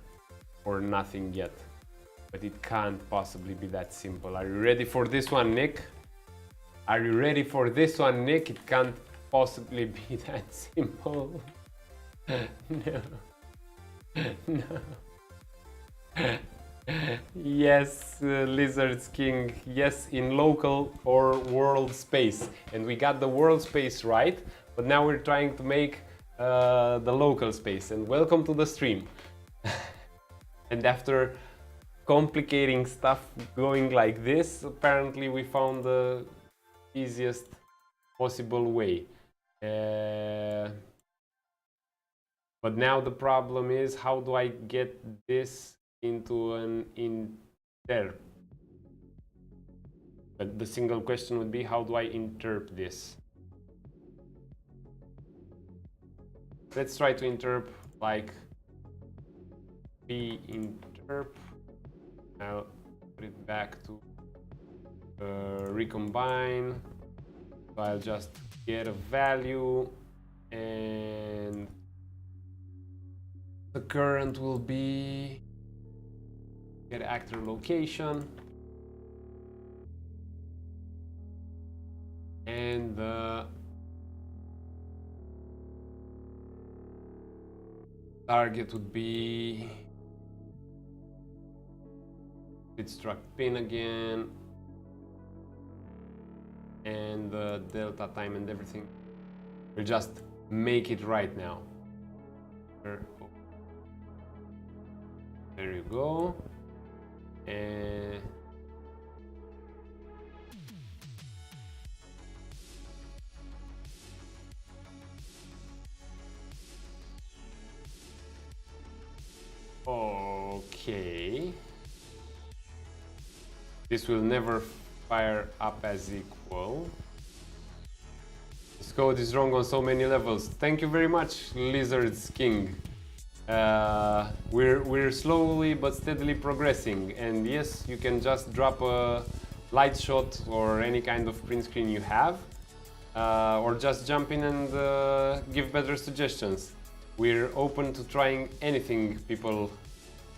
or nothing yet. But it can't possibly be that simple. Are you ready for this one, Nick? Are you ready for this one, Nick? It can't possibly be that simple. No. No. Yes, Lizard's King. Yes, in local or world space. And we got the world space right, but now we're trying to make the local space. And welcome to the stream. And after complicating stuff going like this, apparently we found the easiest possible way. But now the problem is, how do I get this into an interp? But the single question would be, how do I interp this? Let's try to interp like p interp. I'll put it back to recombine. So I'll just get a value, and the current will be get actor location, and the target would be struct pin again, and the delta time and everything. We'll just make it right now. There you go. And okay. This will never fire up as equal. This code is wrong on so many levels. Thank you very much, Lizard's King. We're slowly but steadily progressing, and yes, you can just drop a light shot or any kind of print screen you have, or just jump in and give better suggestions. We're open to trying anything people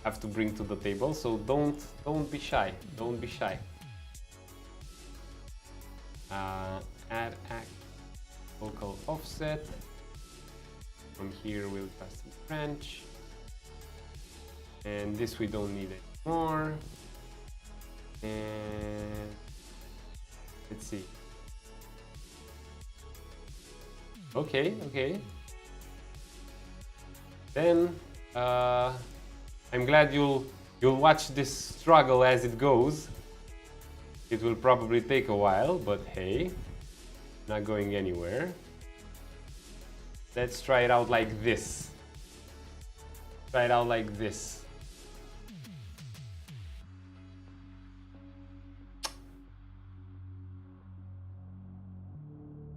have to bring to the table, so don't be shy. Don't be shy. Add act local offset. From here we'll custom branch, and this we don't need anymore. And let's see. Okay. Then I'm glad you'll watch this struggle as it goes. It will probably take a while, but hey, not going anywhere. Let's try it out like this. Try it out like this.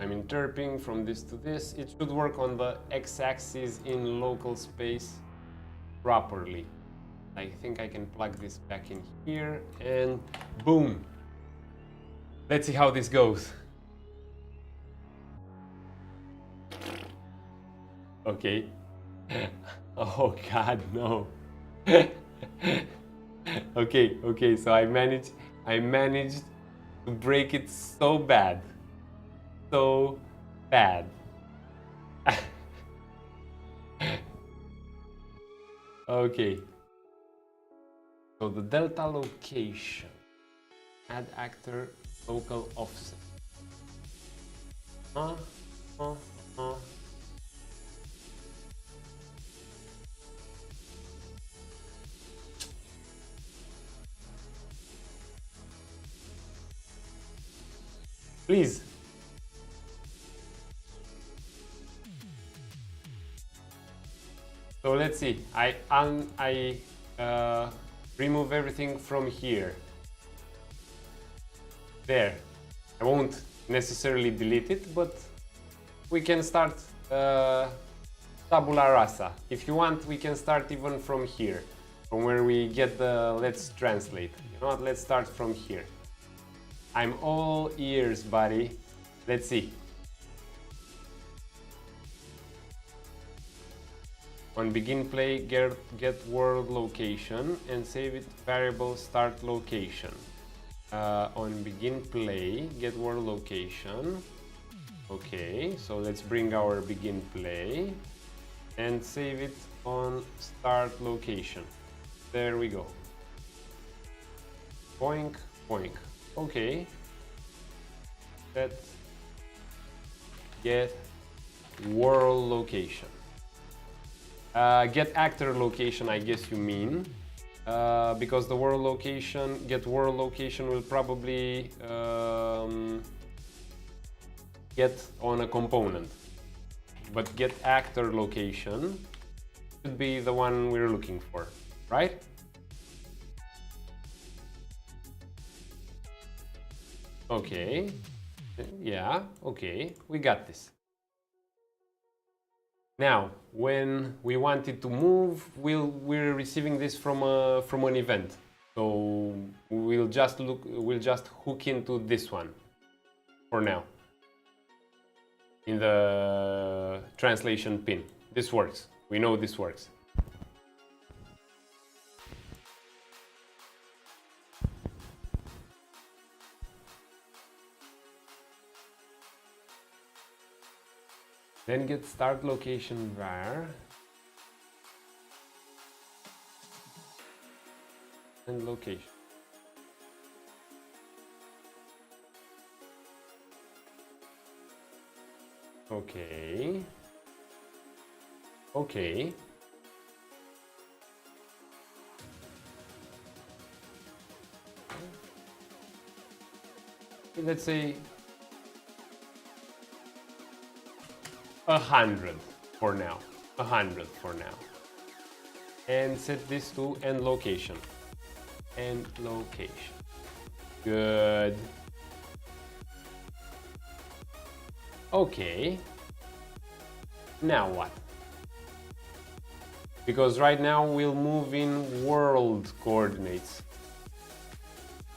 I'm interping from this to this. It should work on the x-axis in local space properly. I think I can plug this back in here, and boom. Let's see how this goes. Okay. Oh God, no. Okay, so I managed to break it so bad. So bad. Okay. So the delta location. Add actor local offset. Please. So let's see. I remove everything from here. There. I won't necessarily delete it, but we can start tabula rasa. If you want, we can start even from here, from where we get the let's translate. You know what? Let's start from here. I'm all ears, buddy. Let's see. On begin play, get world location and save it variable start location. On begin play, get world location. Okay, so let's bring our begin play and save it on start location. There we go. Boink, boink. Okay. Let's get world location. Get actor location, I guess you mean. Because the world location, get world location will probably get on a component. But get actor location should be the one we're looking for, right? Okay. Yeah, okay, we got this. Now, when we wanted to move, we're receiving this from an event. So we'll just hook into this one for now in the translation pin. This works. We know this works. Then get start location var and location. Okay. Okay. Let's say 100 for now. 100 for now. And set this to end location. End location. Good. Okay. Now what? Because right now we'll move in world coordinates.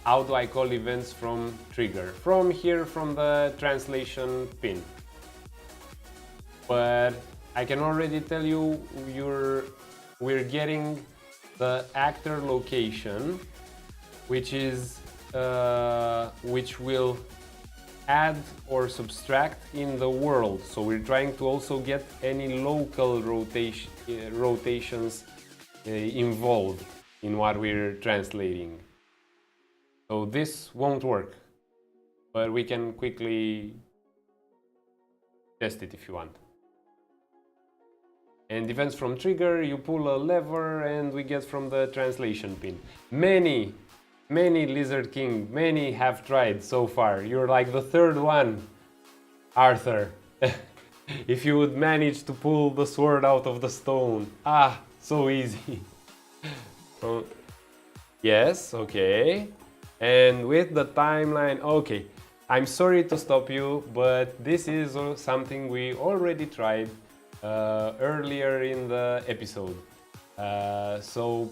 How do I call events from trigger? From here, from the translation pin. But I can already tell you we're getting the actor location, which will add or subtract in the world. So we're trying to also get any local rotations involved in what we're translating. So this won't work, but we can quickly test it if you want. And events from trigger, you pull a lever and we get from the translation pin. Many Lizard King, many have tried so far. You're like the third one, Arthur. If you would manage to pull the sword out of the stone. Ah, so easy. Oh, yes, okay. And with the timeline, okay. I'm sorry to stop you, but this is something we already tried earlier in the episode. So,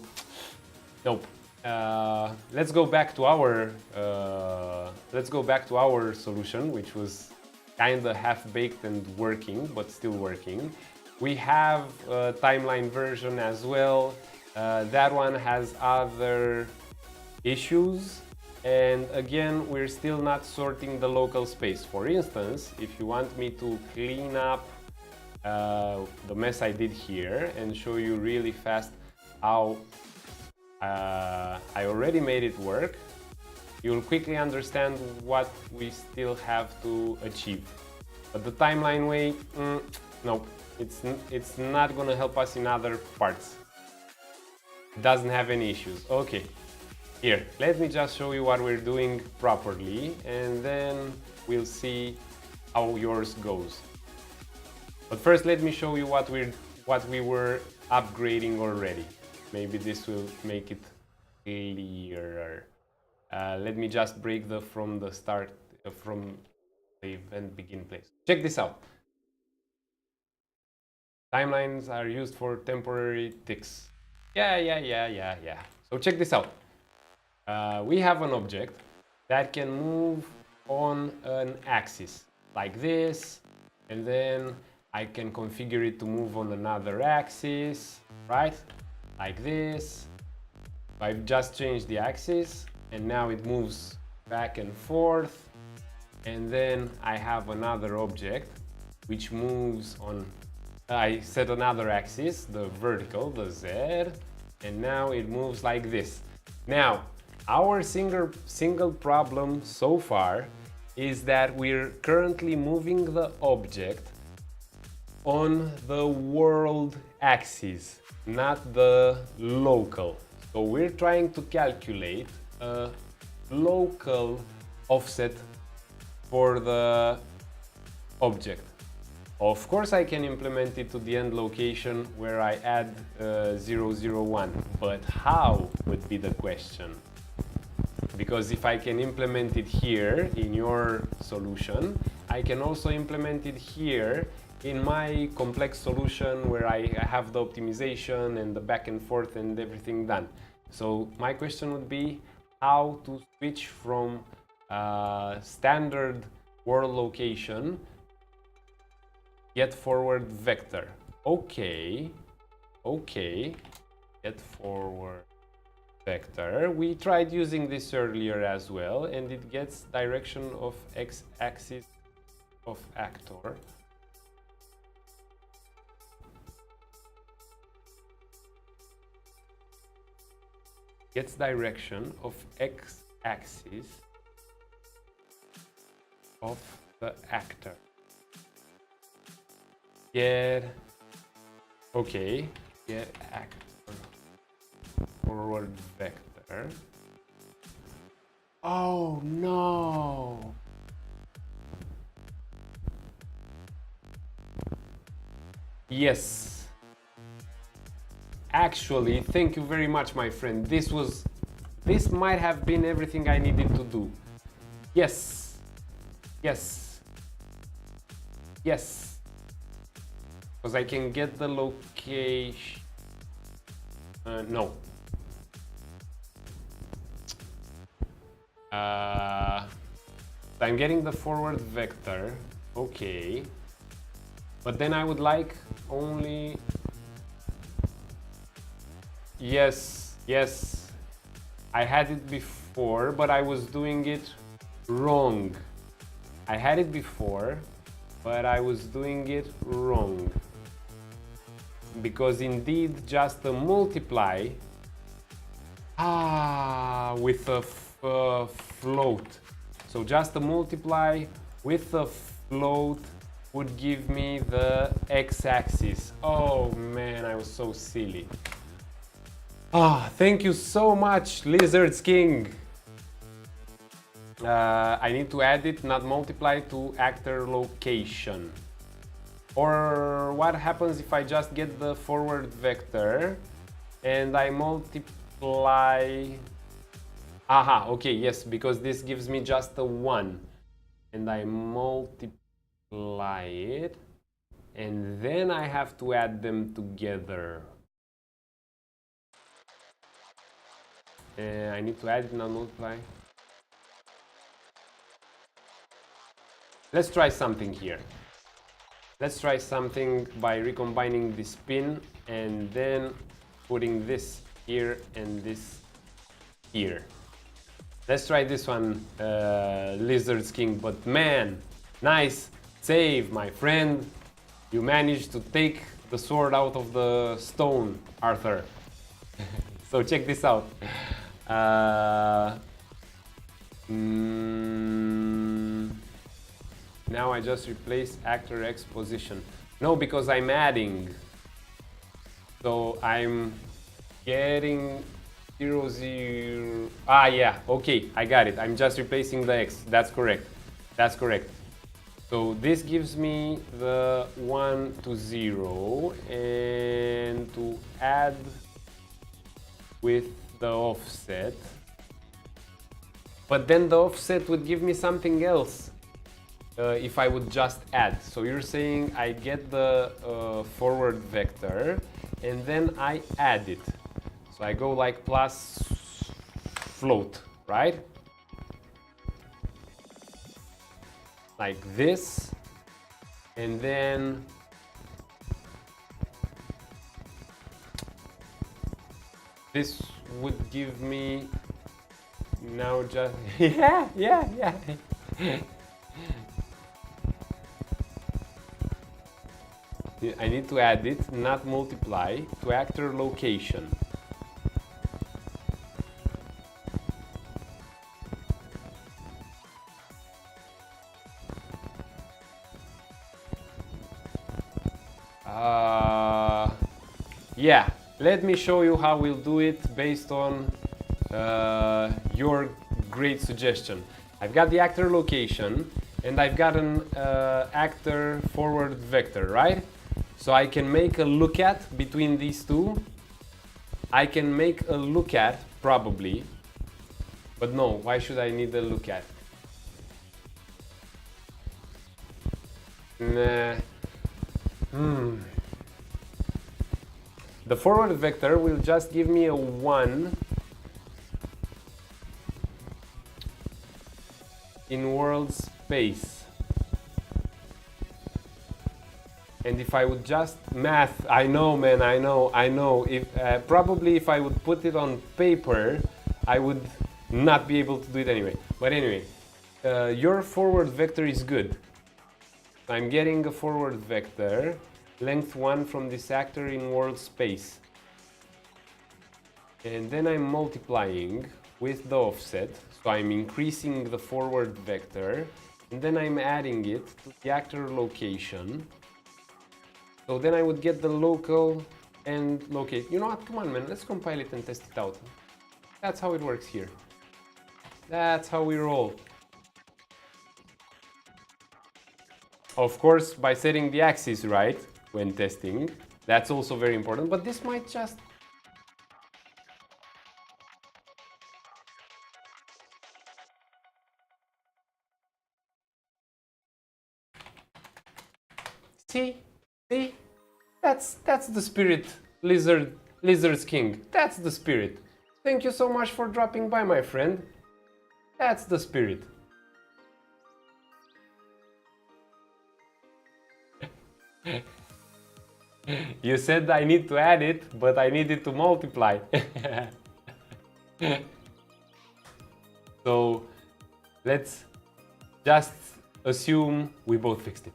nope. Let's go back to our solution, which was kinda half-baked and working, but still working. We have a timeline version as well. That one has other issues, and again, we're still not sorting the local space. For instance, if you want me to clean up the mess I did here and show you really fast how I already made it work, you'll quickly understand what we still have to achieve. But the timeline way, nope, it's not gonna help us in other parts. It doesn't have any issues. Okay, here, let me just show you what we're doing properly, and then we'll see how yours goes. But first, let me show you what we were upgrading already. Maybe this will make it clearer. Let me just break from the start, from the event begin place. Check this out. Timelines are used for temporary ticks. Yeah. So check this out. We have an object that can move on an axis like this, and then I can configure it to move on another axis, right? Like this. I've just changed the axis and now it moves back and forth. And then I have another object which moves on, I set another axis, the vertical, the Z, and now it moves like this. Now, our single problem so far is that we're currently moving the object on the world axis, not the local. So we're trying to calculate a local offset for the object. Of course I can implement it to the end location where I add 001, but how would be the question? Because if I can implement it here in your solution, I can also implement it here in my complex solution where I have the optimization and the back and forth and everything done. So my question would be how to switch from standard world location get forward vector. Okay, get forward vector. We tried using this earlier as well, and it gets direction of x-axis of actor. Gets direction of x-axis of the actor. Get actor forward vector. Oh no! Yes. Actually, thank you very much, my friend. This might have been everything I needed to do. Yes. Because I can get the location. No. I'm getting the forward vector. Okay. But then I would like only. Yes. I had it before, but I was doing it wrong. I had it before, but I was doing it wrong. Because indeed, just a multiply with a float. So just a multiply with a float would give me the x-axis. Oh man, I was so silly. Thank you so much, Lizards King. I need to add it, not multiply, to actor location. Or what happens if I just get the forward vector and I multiply? Okay, yes, because this gives me just a 1. And I multiply it, and then I have to add them together. I need to add it, not multiply. Let's try something here. Let's try something by recombining this pin and then putting this here and this here. Let's try this one, Lizard's King. But man, nice save, my friend. You managed to take the sword out of the stone, Arthur. So check this out. Now I just replace actor X position. No, because I'm adding. So I'm getting 0, 0. Yeah, okay, I got it. I'm just replacing the X. That's correct. So this gives me the 1 to 0, and to add with the offset. But then the offset would give me something else. If I would just add. So you're saying I get the forward vector and then I add it. So I go like plus float, right? Like this. And then This would give me now just yeah. I need to add it, not multiply, to actor location. Yeah, let me show you how we'll do it based on your great suggestion. I've got the actor location and I've got an actor forward vector, right? So I can make a look at between these two. I can make a look at, probably, but no, why should I need a look at? Nah. The forward vector will just give me a 1 in world space. And if I would just math, I know, man, I know. If probably if I would put it on paper, I would not be able to do it anyway. But anyway, your forward vector is good. I'm getting a forward vector, length 1 from this actor in world space. And then I'm multiplying with the offset, so I'm increasing the forward vector, and then I'm adding it to the actor location. So then I would get the local and locate. You know what? Come on, man. Let's compile it and test it out. That's how it works here. That's how we roll. Of course, by setting the axis right when testing, that's also very important, but this might just... See? That's the spirit, Lizard's King. That's the spirit. Thank you so much for dropping by, my friend. That's the spirit. You said I need to add it, but I need it to multiply. So let's just assume we both fixed it.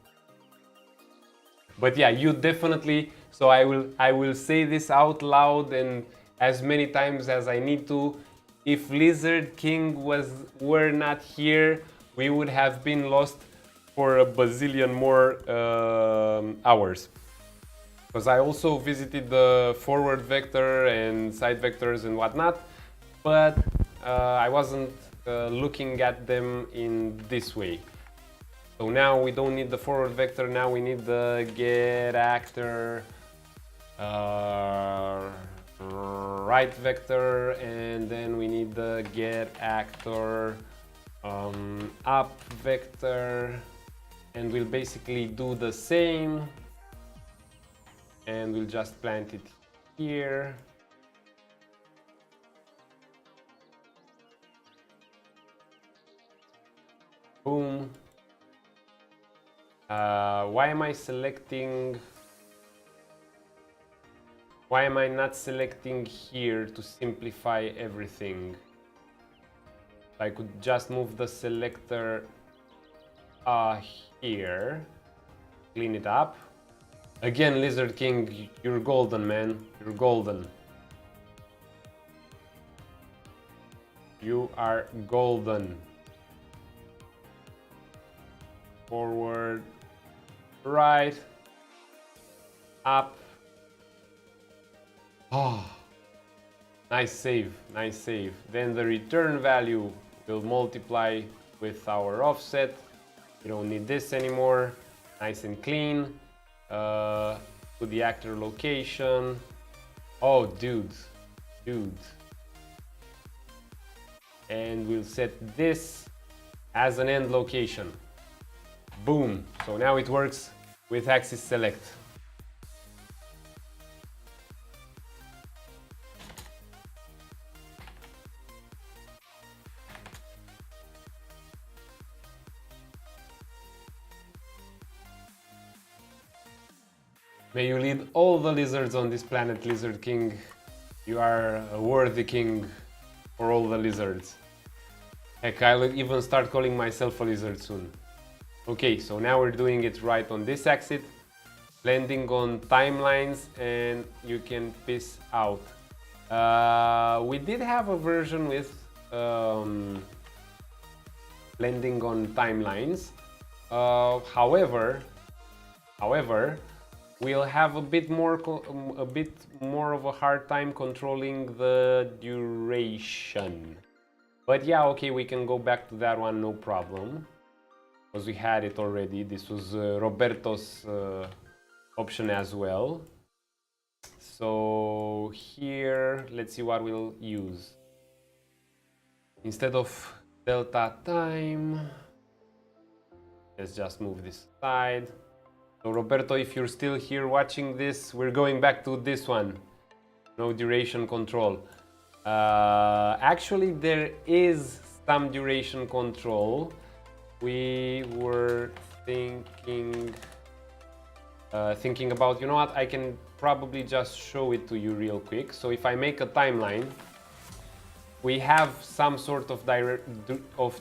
But yeah, you definitely, so I will say this out loud and as many times as I need to. If Lizard King were not here, we would have been lost for a bazillion more hours. Because I also visited the forward vector and side vectors and whatnot, but I wasn't looking at them in this way. So now we don't need the forward vector, now we need the get actor right vector, and then we need the get actor up vector, and we'll basically do the same, and we'll just plant it here. Boom. Why am I not selecting here to simplify everything? I could just move the selector here, clean it up. Again, Lizard King, you're golden, man. You're golden. You are golden. Forward, right, up. Oh, nice save, nice save. Then the return value will multiply with our offset. We don't need this anymore. Nice and clean. To the actor location. Oh, dude. And we'll set this as an end location. Boom. So now it works with axis select. May you lead all the lizards on this planet, Lizard King. You are a worthy king for all the lizards. Heck, I'll even start calling myself a lizard soon. Okay, so now we're doing it right on this axis, blending on timelines, and you can piss out. We did have a version with blending on timelines. However, we'll have a bit more of a hard time controlling the duration. But yeah, okay, we can go back to that one, no problem. Because we had it already. This was Roberto's option as well. So here, let's see what we'll use. Instead of delta time, let's just move this aside. So Roberto, if you're still here watching this, we're going back to this one. No duration control. Actually, there is some duration control. We were thinking about, you know what, I can probably just show it to you real quick. So if I make a timeline, we have some sort of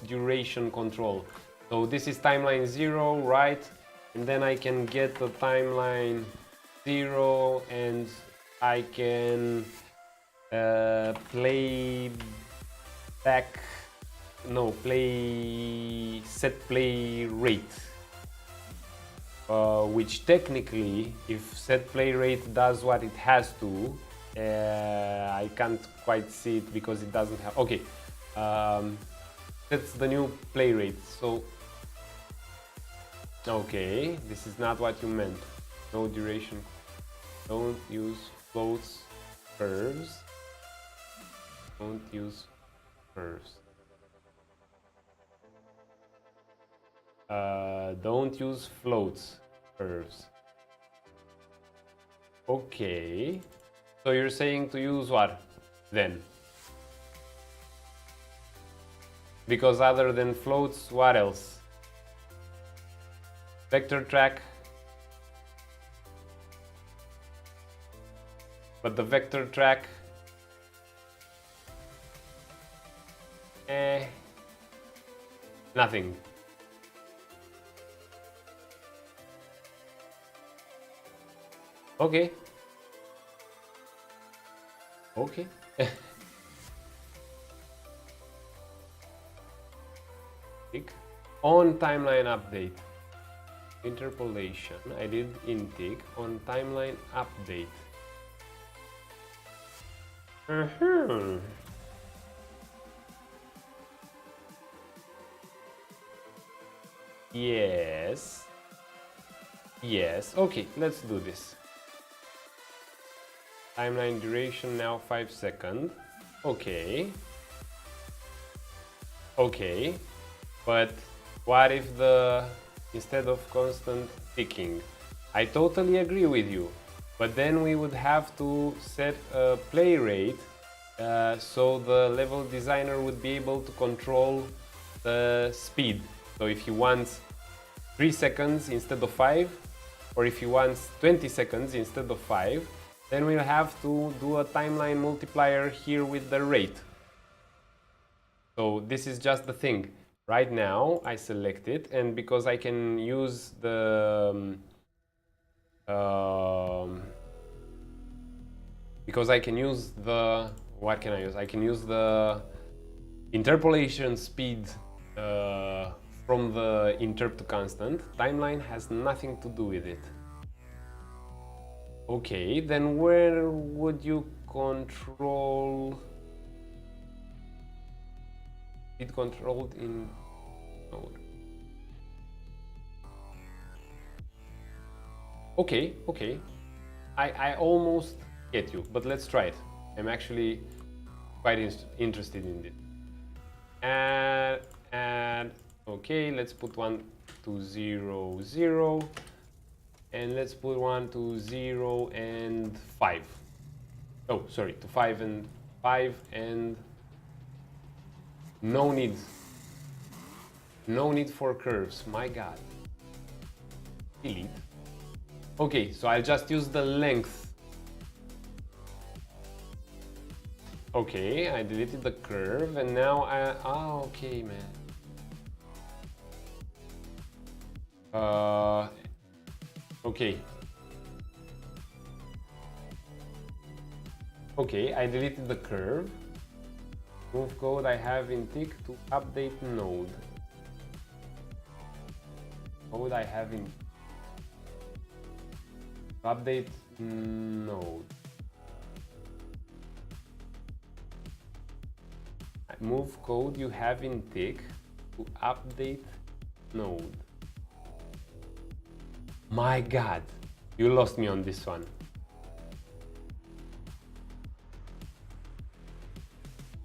duration control. So this is timeline 0, right? And then I can get the timeline 0 and I can set play rate, which technically, if set play rate does what it has to, I can't quite see it because it doesn't have, okay, that's the new play rate. So okay, this is not what you meant. No duration, don't use floats, curves, don't use curves. Don't use floats, curves. Okay, so you're saying to use what then? Because other than floats, what else? Vector track. But the vector track, nothing. Okay. Okay. On timeline update. Interpolation. I did intake on timeline update. Yes. Yes. Okay, let's do this. Timeline duration now 5 seconds. Okay. Okay. But what if instead of constant ticking? I totally agree with you. But then we would have to set a play rate so the level designer would be able to control the speed. So if he wants 3 seconds instead of 5, or if he wants 20 seconds instead of 5, then we'll have to do a timeline multiplier here with the rate. So this is just the thing. Right now I select it, and because I can use the what can I use? I can use the interpolation speed from the interp to constant. Timeline has nothing to do with it. Okay, then where would you control it? Controlled in node. Okay, okay. I almost get you, but let's try it. I'm actually quite interested in it. And okay, let's put 1 to 0, 0. And let's put 1 to 0 and 5. Oh, sorry, to 5 and 5, and no need. No need for curves, my god. Delete. Okay, so I'll just use the length. Okay, I deleted the curve and now okay, man. Okay. Okay, I deleted the curve. Move code I have in tick to update node. Code I have in update node. Move code you have in tick to update node. My God, you lost me on this one.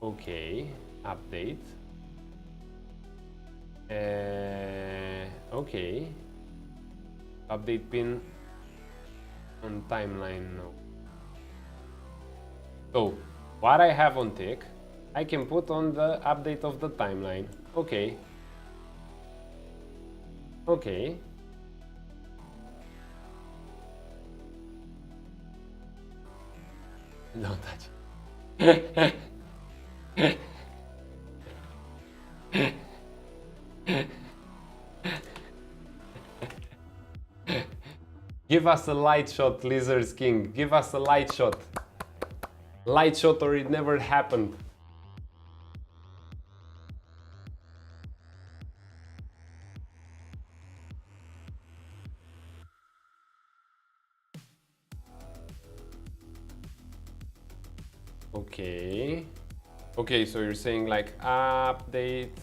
Okay, update. Okay. Update pin on timeline now. So, what I have on tick, I can put on the update of the timeline. Okay. Okay. Don't touch it. Give us a light shot, Lizard's King. Give us a light shot. Light shot or it never happened. Okay. Okay, so you're saying like update,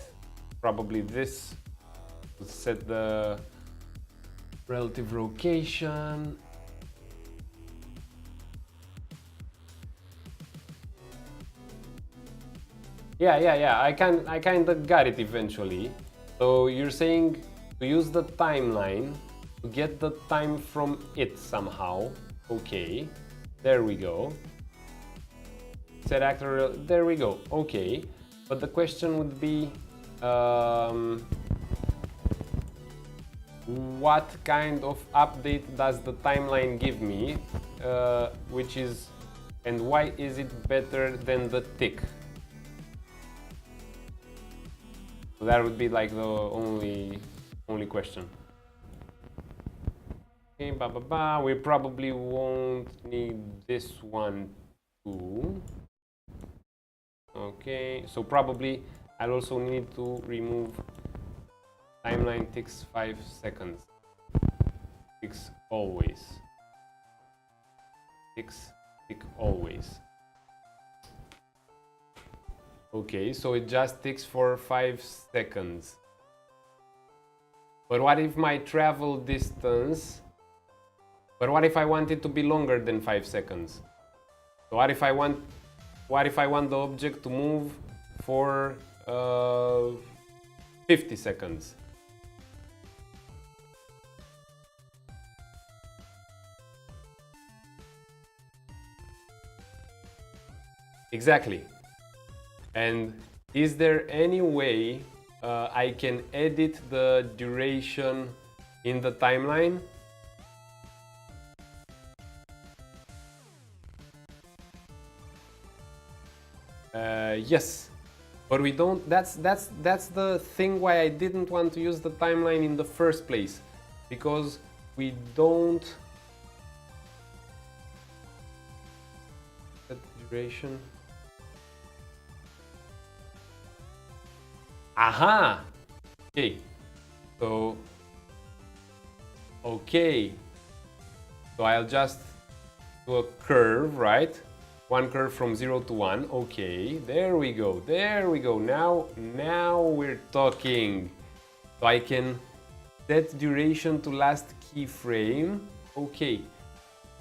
probably this, set the relative location. Yeah, I kind of got it eventually. So you're saying to use the timeline to get the time from it somehow. Okay, there we go. Set actor, there we go. Okay, but the question would be, what kind of update does the timeline give me, which is, and why is it better than the tick? So that would be like the only question. Okay, we probably won't need this one too. Okay, so probably I'll also need to remove timeline ticks 5 seconds. Ticks always. Ticks tick always. Okay, so it just ticks for 5 seconds. But what if my travel distance, but what if I want it to be longer than 5 seconds? So what if I want the object to move for 50 seconds? Exactly. And is there any way I can edit the duration in the timeline? Yes, but we don't. That's the thing why I didn't want to use the timeline in the first place, because we don't. That duration. Aha! Okay. So. Okay. So I'll just do a curve, right? One curve from 0 to 1. Okay, there we go. There we go. Now we're talking. So I can set duration to last keyframe. Okay.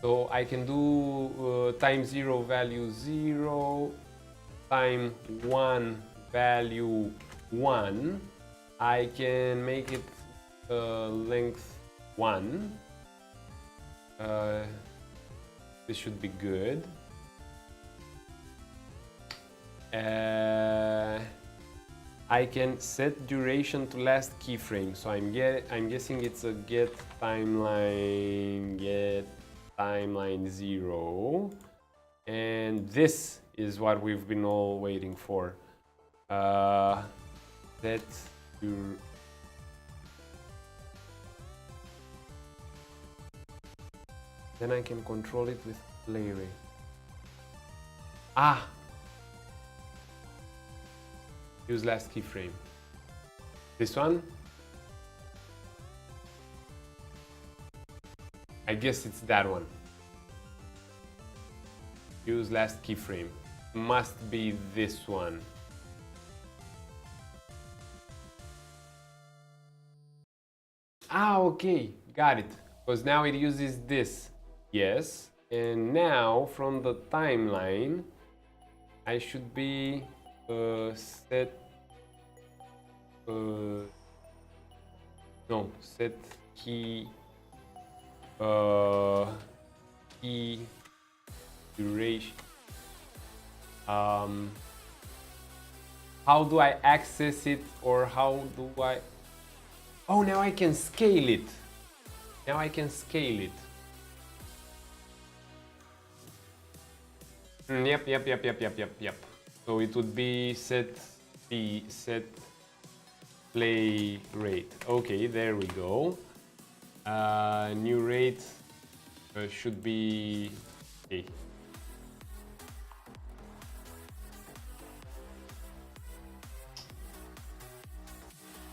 So I can do time 0 value 0, time 1 value 1. I can make it length 1. This should be good. I can set duration to last keyframe. So I'm guessing it's a get timeline 0, and this is what we've been all waiting for. Set your... Then I can control it with play rate. Ah! Use last keyframe. This one? I guess it's that one. Use last keyframe. Must be this one. Ah, okay, got it. Because now it uses this. Yes. And now from the timeline, I should be set key key duration. How do I access it, or how do I... Oh, now I can scale it. Now I can scale it. Yep. So it would be set play rate. Okay, there we go. New rate should be... Okay.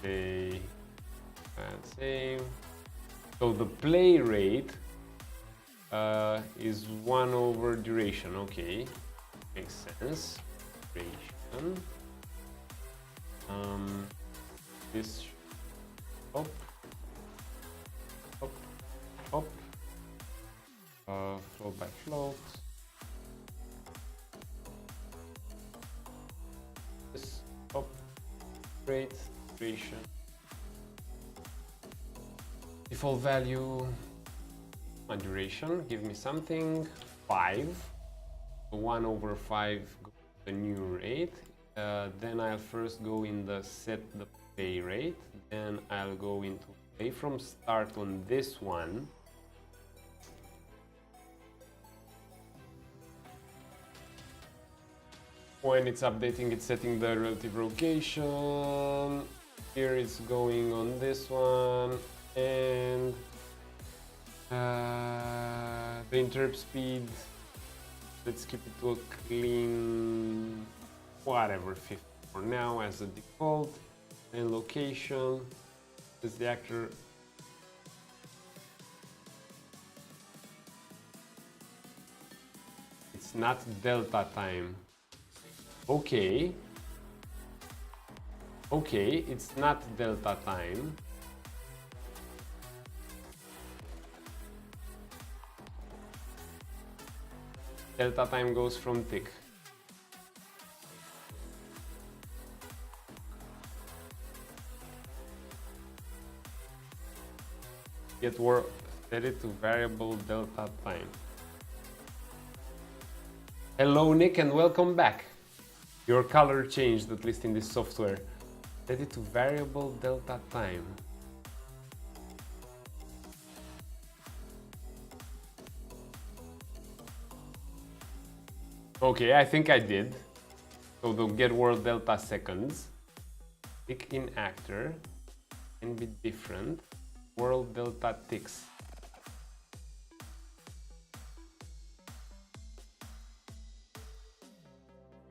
Okay, and same. So the play rate is 1 over duration. Okay, makes sense. Duration. This up. Float by float. This up. Rate. Duration. Default value. Duration. Give me something. 5. 1 over 5. The new rate. Then I'll first go in the set the play rate. Then I'll go into play from start on this one. When it's updating, it's setting the relative location. Here it's going on this one, and the interrupt speed, let's keep it to a clean, whatever, 50 for now as a default. And location is the actor. It's not delta time. Okay, it's not delta time. Delta time goes from tick. Set it to variable delta time. Hello Nick, and welcome back. Your color changed, at least in this software. Set it to variable delta time. Okay, I think I did. So the get world delta seconds. Tick in actor can be different. World delta ticks.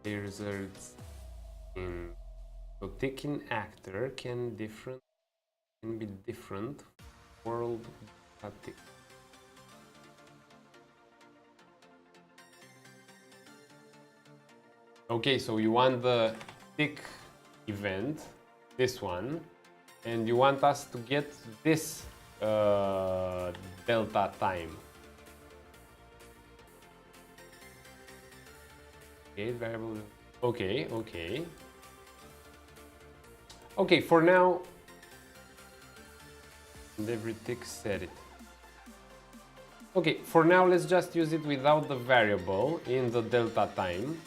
Results in so tick in actor can be different. World delta tick. Okay, so you want the tick event, this one, and you want us to get this delta time. Okay, variable. Okay. Okay, for now, and every tick set it. Okay, for now, let's just use it without the variable in the delta time.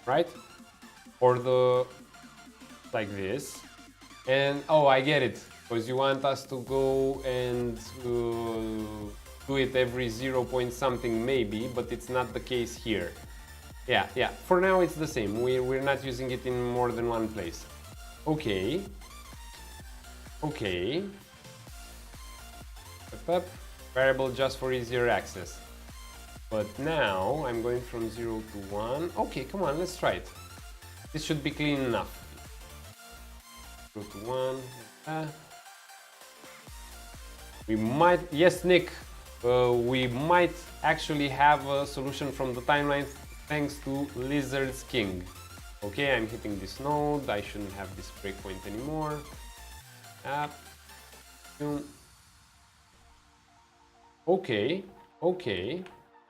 Right? Or the like this. And oh, I get it, because you want us to go and do it every 0 point something maybe, but it's not the case here. Yeah, for now it's the same. We're not using it in more than one place. Okay. Up. Variable just for easier access. But now I'm going from 0 to 1. Okay, come on, let's try it. This should be clean enough. 0 to 1. We might, yes, Nick, we might actually have a solution from the timeline thanks to Lizard's King. Okay, I'm hitting this node. I shouldn't have this breakpoint anymore. Okay.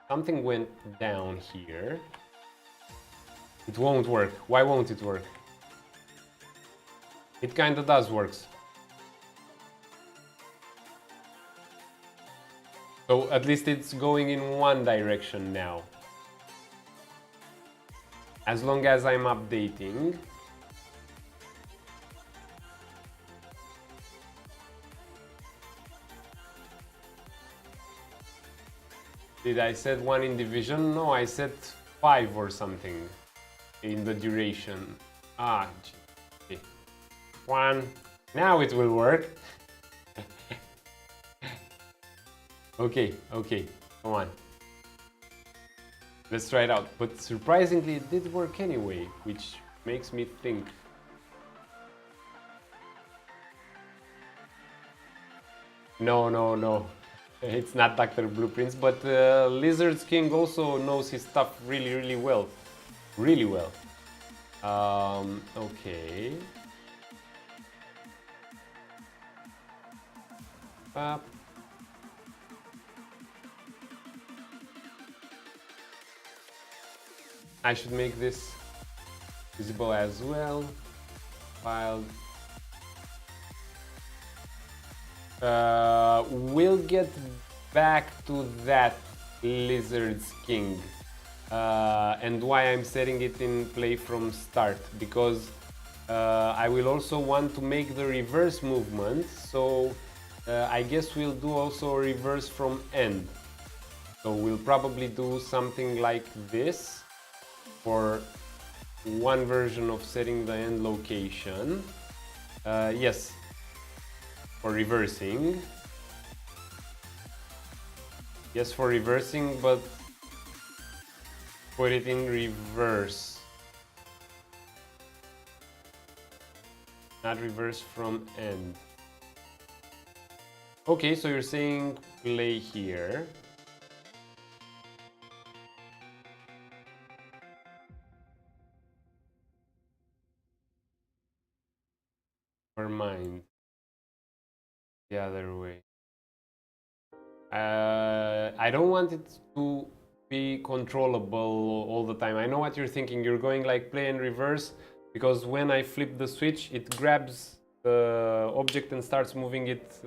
Something went down here. It won't work. Why won't it work? It kinda does work. So at least it's going in one direction now. As long as I'm updating. Did I set 1 in division? No, I set 5 or something in the duration. Okay. 1. Now it will work. Okay, come on. Let's try it out. But surprisingly, it did work anyway, which makes me think. No. It's not Dr. Blueprints, but Lizard's King also knows his stuff really well. Really well. Okay. I should make this visible as well. Filed. We'll get back to that Lizard's King and why I'm setting it in play from start, because I will also want to make the reverse movement, so I guess we'll do also a reverse from end. So we'll probably do something like this for one version of setting the end location. Yes, for reversing. Yes, for reversing, but put it in reverse. Not reverse from end. Okay, so you're saying play here. Or mind. The other way. I don't want it to be controllable all the time. I know what you're thinking. You're going like play and reverse, because when I flip the switch, it grabs the object and starts moving it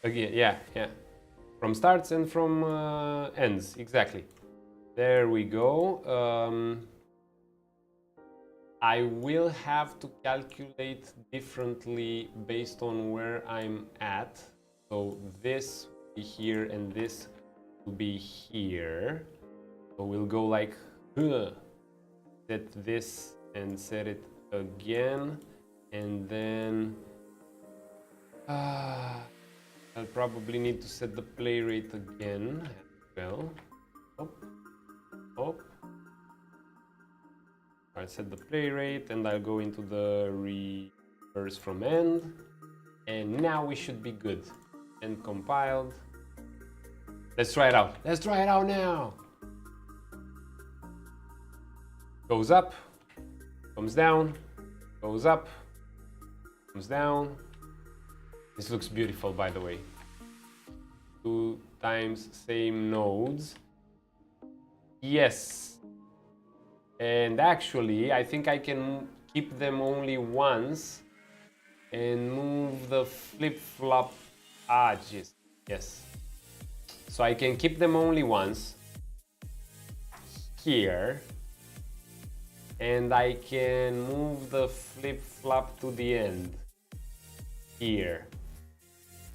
again. Yeah. From starts and from ends. Exactly. There we go. I will have to calculate differently based on where I'm at. So this will be here and this will be here. So we'll go like set this and set it again, and then I'll probably need to set the play rate again as well. I'll set the play rate and I'll go into the reverse from end, and now we should be good. And compiled. Let's try it out. Let's try it out now. Goes up, comes down, goes up, comes down. This looks beautiful, by the way. 2 times same nodes. Yes. And actually, I think I can keep them only once and move the flip-flop. Yes. So I can keep them only once here, and I can move the flip-flop to the end here.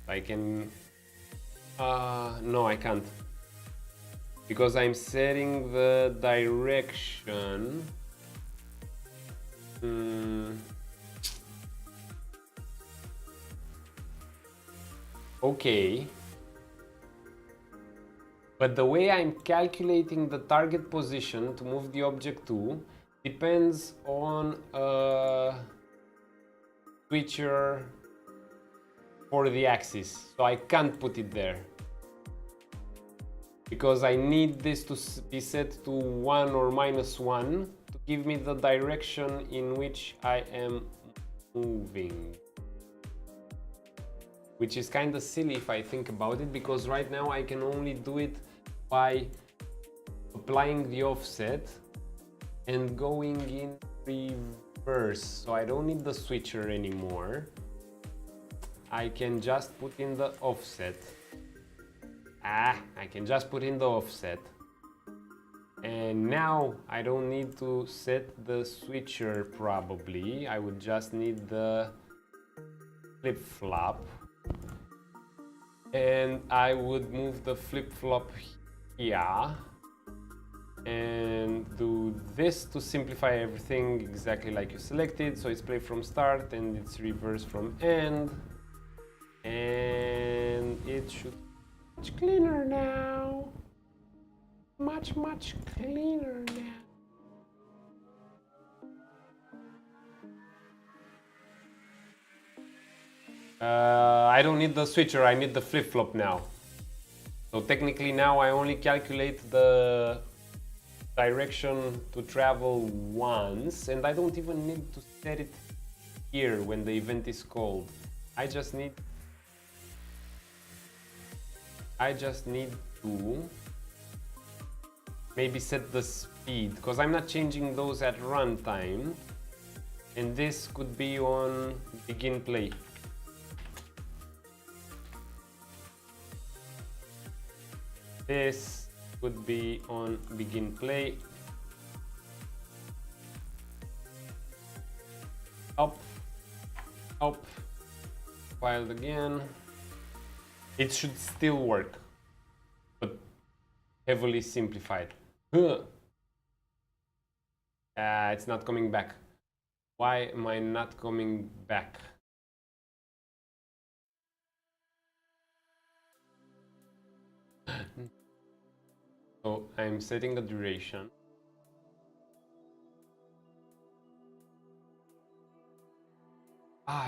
I can... no, I can't. because I'm setting the direction. Okay. But the way I'm calculating the target position to move the object to depends on a switcher for the axis. So I can't put it there, because I need this to be set to 1 or -1 to give me the direction in which I am moving. Which is kind of silly if I think about it, because right now I can only do it by applying the offset and going in reverse. So I don't need the switcher anymore. I can just put in the offset. I can just put in the offset. And now I don't need to set the switcher probably. I would just need the flip-flop. And I would move the flip-flop here and do this to simplify everything exactly like you selected. So it's play from start and it's reverse from end. And it should be much cleaner now. Much cleaner now. I don't need the switcher, I need the flip-flop now. So technically now I only calculate the direction to travel once, and I don't even need to set it here when the event is called. I just need to maybe set the speed, because I'm not changing those at runtime, and this could be on begin play. This could be on begin play. Up, filed again. It should still work, but heavily simplified. It's not coming back. Why am I not coming back? So I'm setting the duration.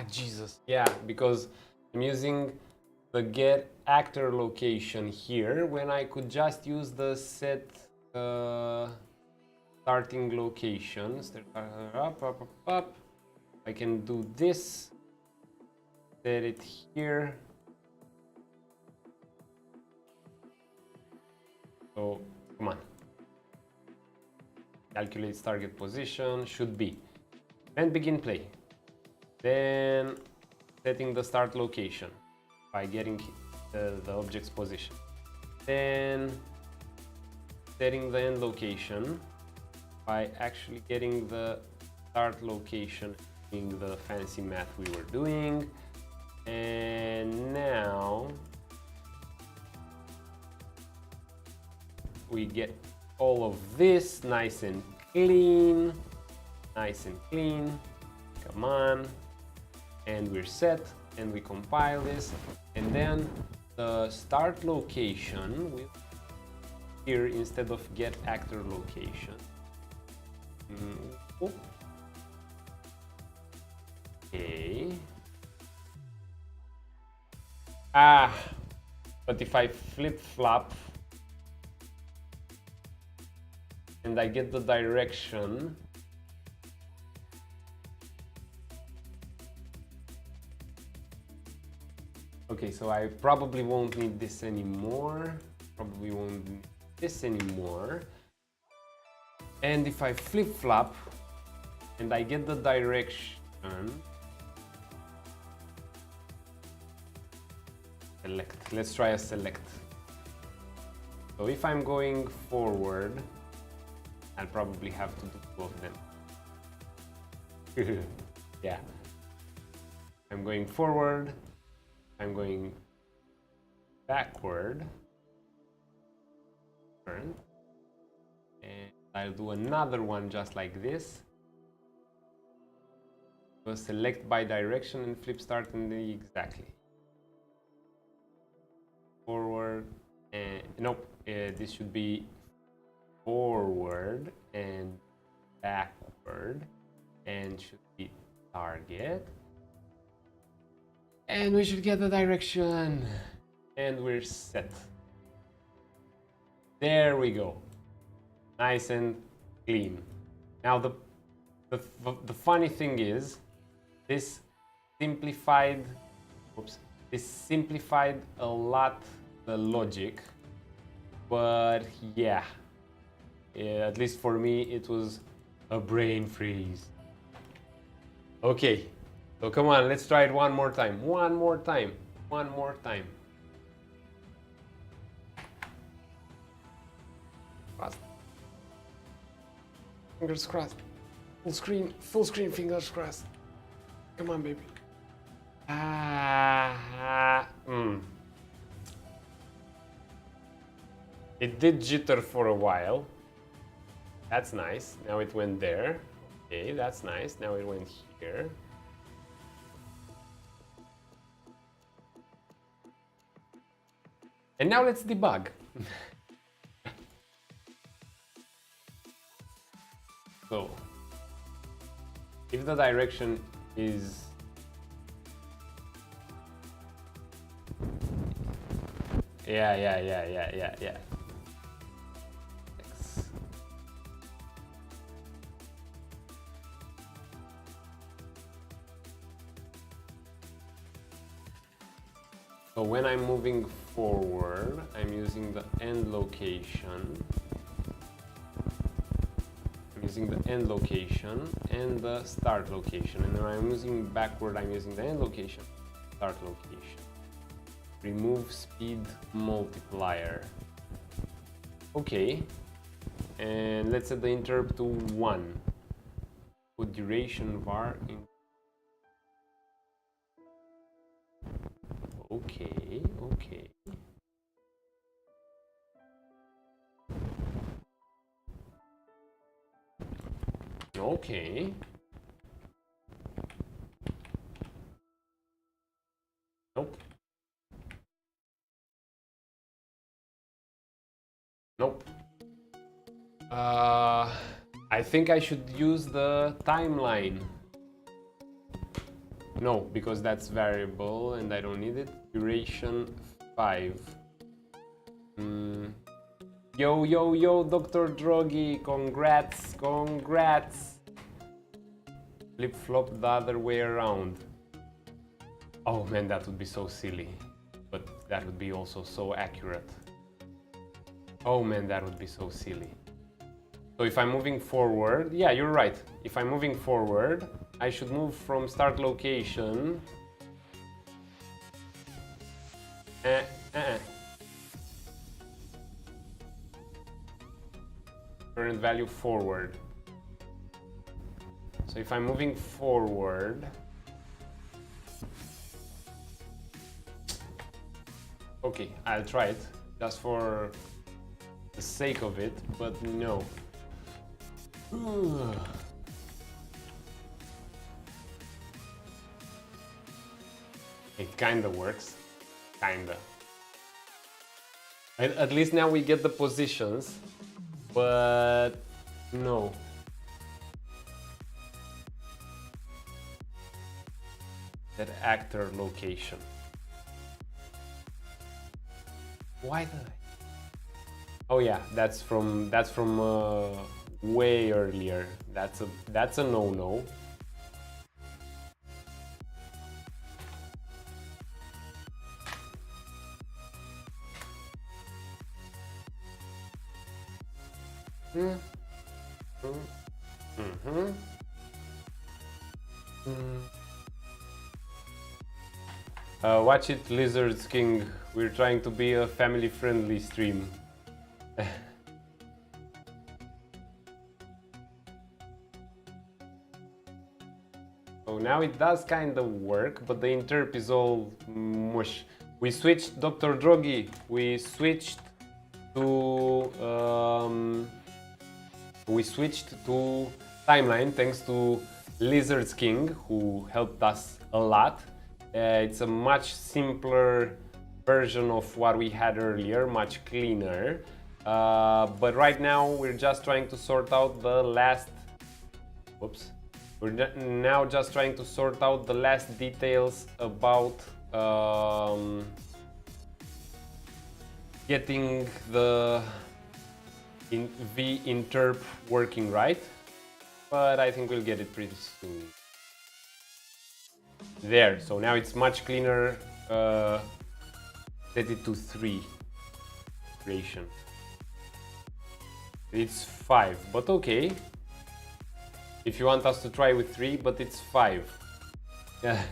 Jesus. Yeah, because I'm using the get actor location here when I could just use the set starting locations. Up. I can do this, set it here. So come on, calculates target position, should be, then begin play, then setting the start location by getting the object's position, then setting the end location by actually getting the start location in the fancy math we were doing. And now we get all of this nice and clean. Come on. And we're set, and we compile this. And then the start location with here instead of get actor location. Okay. But if I flip-flop and I get the direction, okay, so I probably won't need this anymore. And if I flip-flop and I get the direction, select. Let's try a select. So if I'm going forward, I'll probably have to do two of them. Yeah. I'm going forward. I'm going backward. turn. And I'll do another one just like this. So select by direction and flip start in the exactly. Forward and nope, this should be forward and backward and should be target. And we should get the direction. And we're set. There we go. Nice and clean. Now the funny thing is this simplified a lot the logic, but yeah, at least for me it was a brain freeze. Okay, so come on, let's try it one more time. One more time. Fast. Fingers crossed. Full screen, fingers crossed. Come on, baby. It did jitter for a while. That's nice. Now it went there. Okay, that's nice. Now it went here. And now let's debug. So, if the direction is yeah. X. So when I'm moving forward, I'm using the end location. And the start location. And when I'm moving backward, I'm using the end location, start location. Remove speed multiplier. Okay. And let's set the interp to 1. Put duration var in. Okay. Okay. Nope. I think I should use the timeline. No, because that's variable and I don't need it. Duration 5. Yo, Dr. Drogi, congrats. Flip-flop the other way around. Oh man, that would be so silly. But that would be also so accurate. Oh man, that would be so silly. So if I'm moving forward, yeah, you're right. If I'm moving forward, I should move from start location. Current value forward. So if I'm moving forward, okay, I'll try it just for the sake of it, but no. It kinda works, kinda. At least now we get the positions, but no. That actor location. Why the? Oh yeah, that's from way earlier. That's a no-no. Watch it, Lizards King. We're trying to be a family-friendly stream. So now it does kind of work, but the interp is all mush. We switched, Dr. Drogi, we switched to timeline thanks to Lizard's King, who helped us a lot. It's a much simpler version of what we had earlier, much cleaner. But right now we're just trying to sort out the last. Whoops. We're now just trying to sort out the last details about getting the v-interp working right. But I think we'll get it pretty soon. There, so now it's much cleaner. Set it to 3 creation. It's 5, but okay. If you want us to try with 3, but it's 5. Yeah.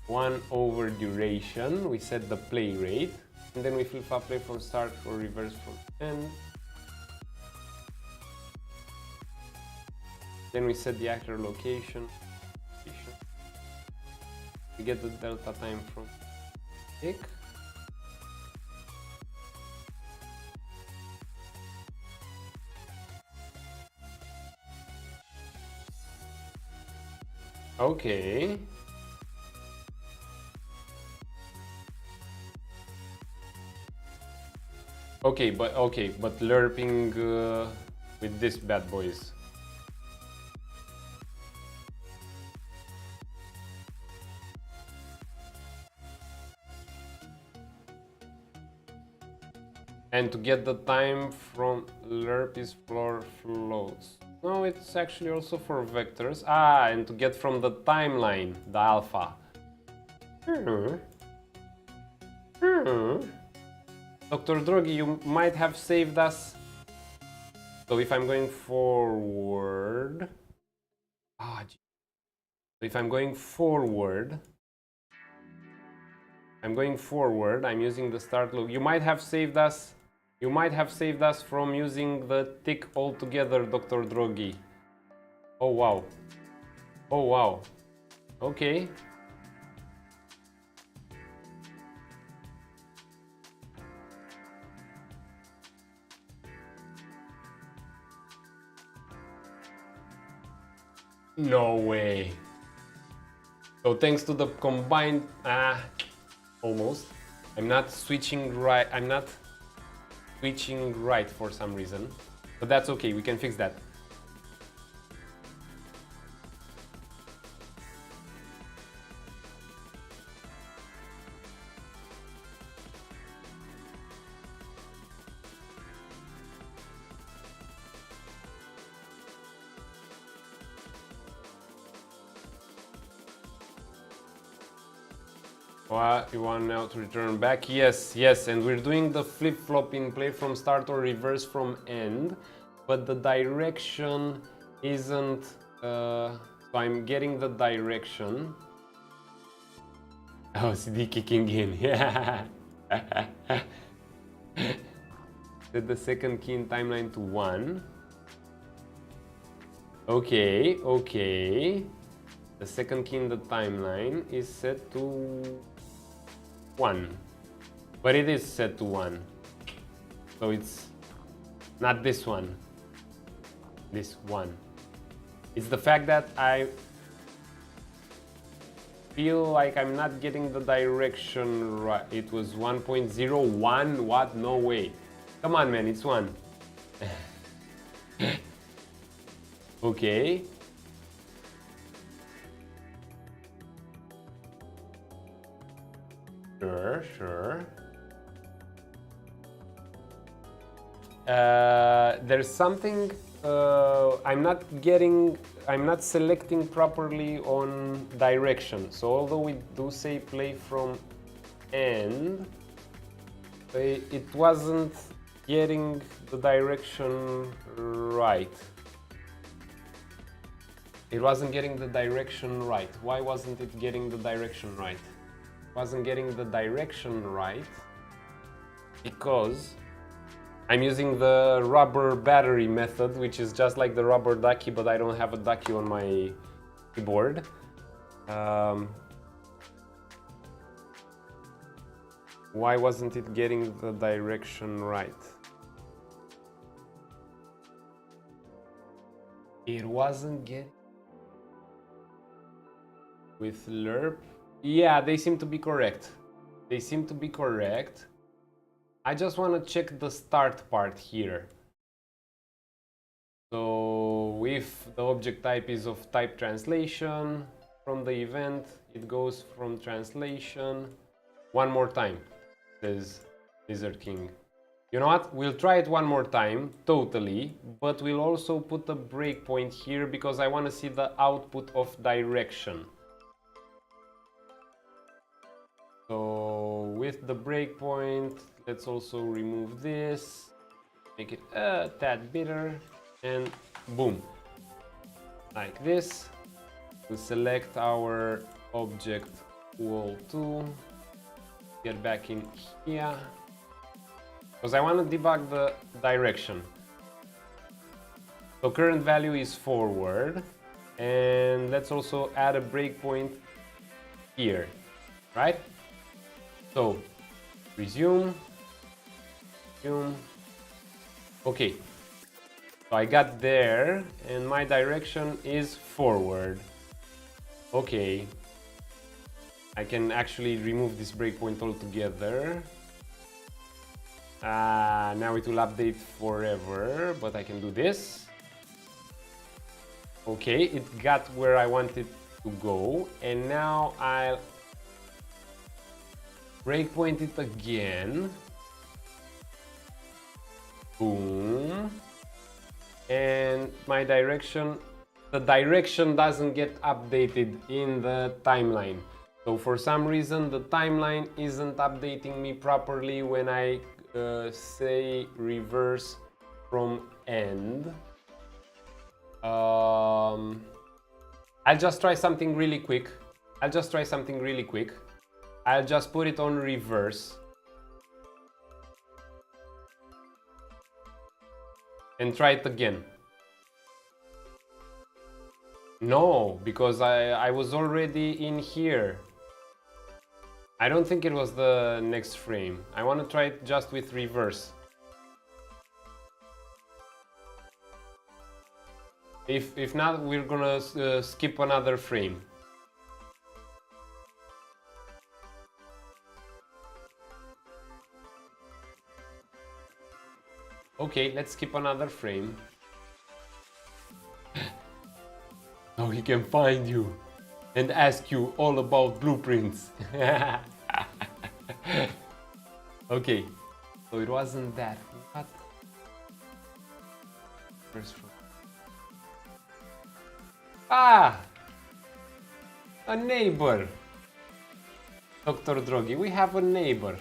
1 over duration. We set the play rate, and then we flip-flop play from start or reverse from end. Then we set the actor location. We get the delta time from tick. Okay. Okay, but lerping with this bad boys. And to get the time from lerp is for floats. No, it's actually also for vectors. Ah, and to get from the timeline, the alpha. Dr. Drogi, you might have saved us. So if I'm going forward... so if I'm going forward... I'm using the start loop. You might have saved us. You might have saved us from using the tick altogether, Dr. Drogi. Oh wow. Oh wow. Okay. No way. So thanks to the combined... almost. I'm not switching right. I'm not switching right for some reason. But that's okay. We can fix that. What, you want now to return back? Yes, yes, and we're doing the flip-flop in play from start or reverse from end, but the direction isn't, so I'm getting the direction. Oh, CD kicking in, yeah. Set the second key in timeline to 1. Okay, okay. The second key in the timeline is set to 1, but it is set to 1, so it's not this one, this one. It's the fact that I feel like I'm not getting the direction right. It was 1.01, what? No way. Come on, man, it's 1. Okay. Sure, sure. There's something I'm not selecting properly on direction. So although we do say play from end, it wasn't getting the direction right. It wasn't getting the direction right. Why wasn't it getting the direction right? Wasn't getting the direction right because I'm using the rubber battery method, which is just like the rubber ducky, but I don't have a ducky on my keyboard. Why wasn't it getting the direction right? It wasn't getting... With lerp? Yeah, they seem to be correct. They seem to be correct. I just want to check the start part here. So if the object type is of type translation, from the event, it goes from translation. One more time, says Lizard King. You know what? We'll try it one more time, totally, but we'll also put a breakpoint here because I want to see the output of direction. So with the breakpoint, let's also remove this, make it a tad bigger, and boom, like this. We'll select our object wall2, get back in here, because I want to debug the direction. So current value is forward, and let's also add a breakpoint here, right? So resume, okay. So I got there, and my direction is forward. Okay. I can actually remove this breakpoint altogether. Now it will update forever, but I can do this. Okay, it got where I wanted to go, and now I'll breakpoint it again. Boom. And my direction, the direction doesn't get updated in the timeline. So for some reason the timeline isn't updating me properly when I say reverse from end. I'll just try something really quick. I'll just put it on reverse and try it again. No, because I was already in here. I don't think it was the next frame. I want to try it just with reverse. If not, we're gonna skip another frame. Okay, let's skip another frame. Now he can find you and ask you all about blueprints. Okay, so it wasn't that. What? First from... Ah! A neighbor! Dr. Drogi, we have a neighbor.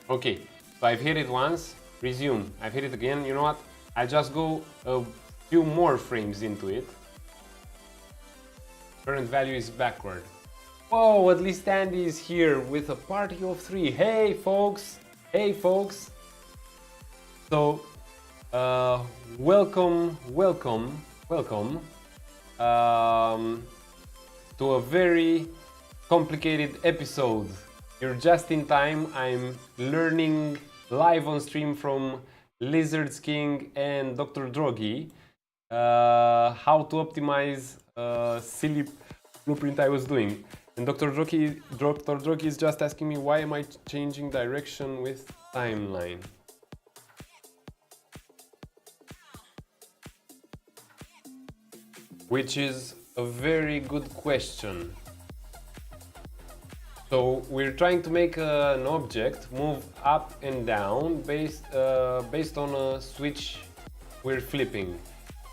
Okay, so I've hit it once, resume. I've hit it again, you know what? I'll just go a few more frames into it. Current value is backward. Whoa, at least Andy is here with a party of 3. Hey folks! Hey folks! So, welcome to a very complicated episode. You're just in time. I'm learning live on stream from Lizard King and Dr. Drogi how to optimize a silly blueprint I was doing. And Dr. Drogi is just asking me, why am I changing direction with timeline? Which is a very good question. So we're trying to make an object move up and down based on a switch we're flipping.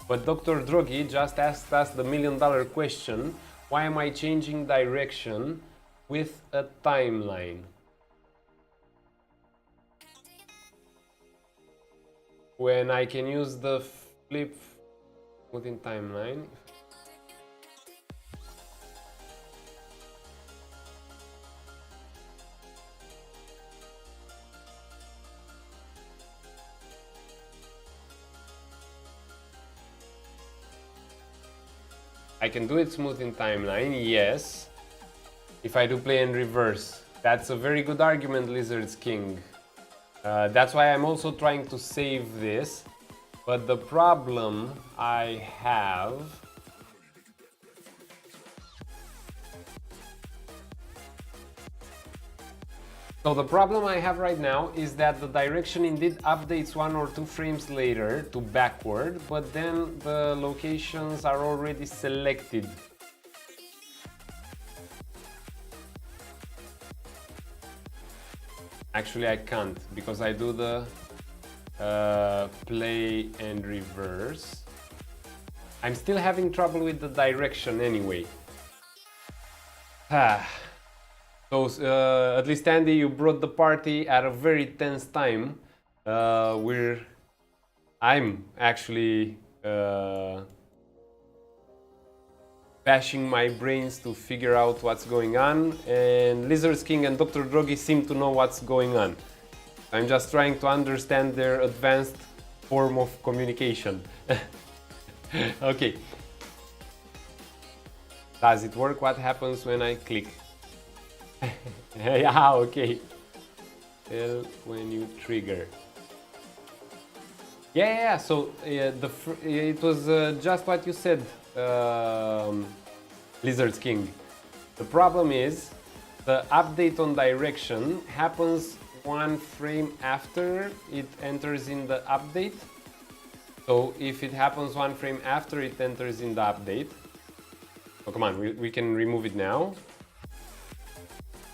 But Dr. Drogi just asked us the million-dollar question, why am I changing direction with a timeline? When I can use the flip within timeline. I can do it smooth in timeline, yes. If I do play in reverse. That's a very good argument, Lizard's King. That's why I'm also trying to save this. But the problem I have... So the problem I have right now is that the direction indeed updates 1 or 2 frames later to backward, but then the locations are already selected. Actually, I can't because I do the play and reverse. I'm still having trouble with the direction anyway. So, at least Andy, you brought the party at a very tense time. I'm actually bashing my brains to figure out what's going on, and Lizard's King and Dr. Drogi seem to know what's going on. I'm just trying to understand their advanced form of communication. Okay. Does it work? What happens when I click? Yeah, okay. Tell when you trigger. Yeah. So it was just what you said, Lizard's King. The problem is the update on direction happens 1 frame after it enters in the update. So if it happens 1 frame after it enters in the update, oh come on, we can remove it now.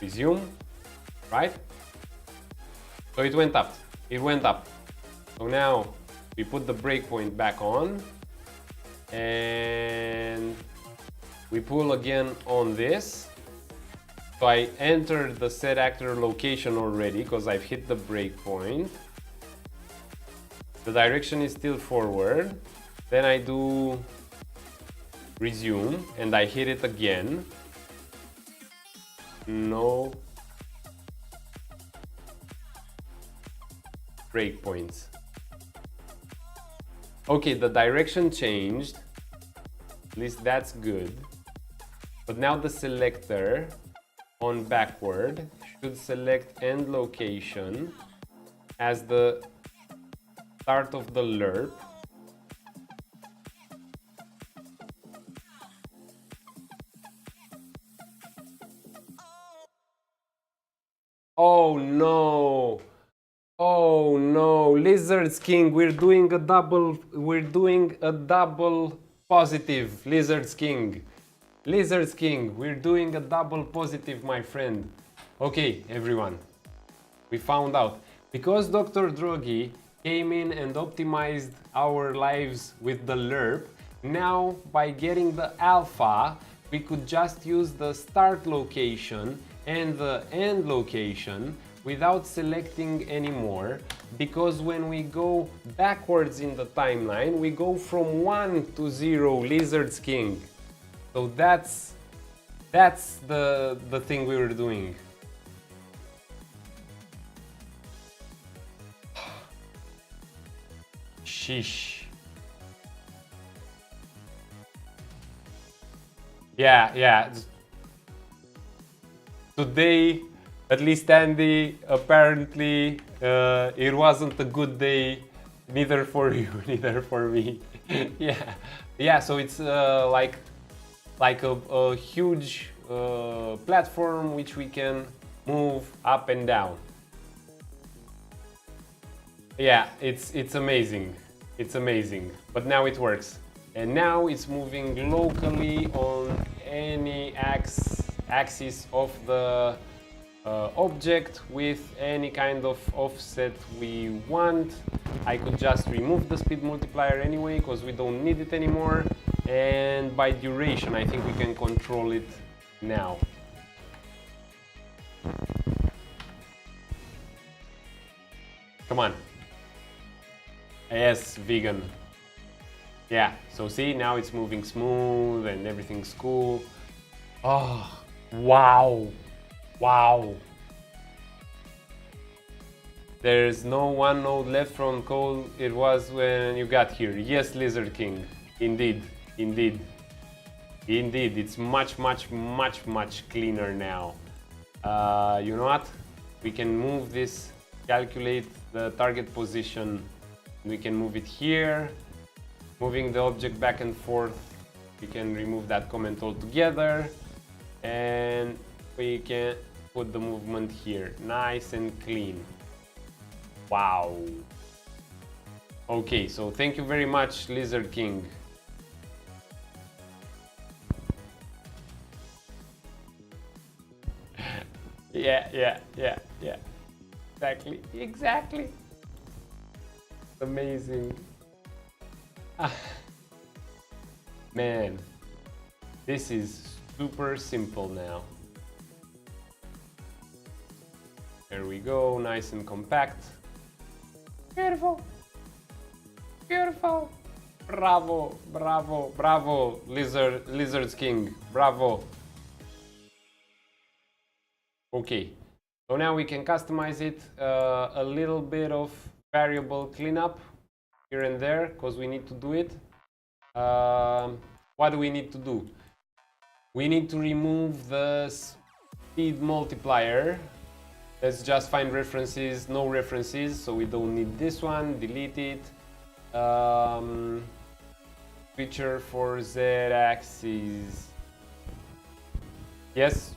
Resume, right? So it went up. So now we put the breakpoint back on and we pull again on this. So I entered the set actor location already because I've hit the breakpoint. The direction is still forward. Then I do resume and I hit it again. No breakpoints. Okay, the direction changed. At least that's good. But now the selector on backward should select end location as the start of the lerp. Oh no! Oh no! Lizard's King, we're doing a double positive, Lizard's King. Lizard's King, we're doing a double positive, my friend. Okay, everyone, we found out. Because Dr. Drogi came in and optimized our lives with the lerp, now by getting the alpha, we could just use the start location and the end location without selecting anymore, because when we go backwards in the timeline, we go from 1 to 0, Lizard's King. So that's the thing we were doing. Sheesh. Yeah. Today, at least Andy, apparently it wasn't a good day, neither for you, neither for me. Yeah. So it's like a huge platform which we can move up and down. Yeah, it's amazing. It's amazing. But now it works. And now it's moving locally on any axis of the object with any kind of offset we want. I could just remove the speed multiplier anyway because we don't need it anymore. And by duration, I think we can control it now. Come on. Yes, vegan. Yeah, so see, now it's moving smooth and everything's cool. Oh, wow. There's no one node left from code it was when you got here. Yes, Lizard King. Indeed. Indeed, it's much cleaner now. You know what? We can move this, calculate the target position. We can move it here, moving the object back and forth. We can remove that comment altogether, and we can put the movement here, nice and clean. Wow. Okay, so thank you very much, Lizard King. Yeah. Exactly. Amazing. Man, this is super simple now. There we go, nice and compact. Beautiful. Bravo, Lizard's King, bravo. Okay, so now we can customize it, a little bit of variable cleanup here and there, because we need to do it. What do we need to do? We need to remove the speed multiplier. Let's just find references, no references, so we don't need this one, delete it. Feature for Z-axis. Yes,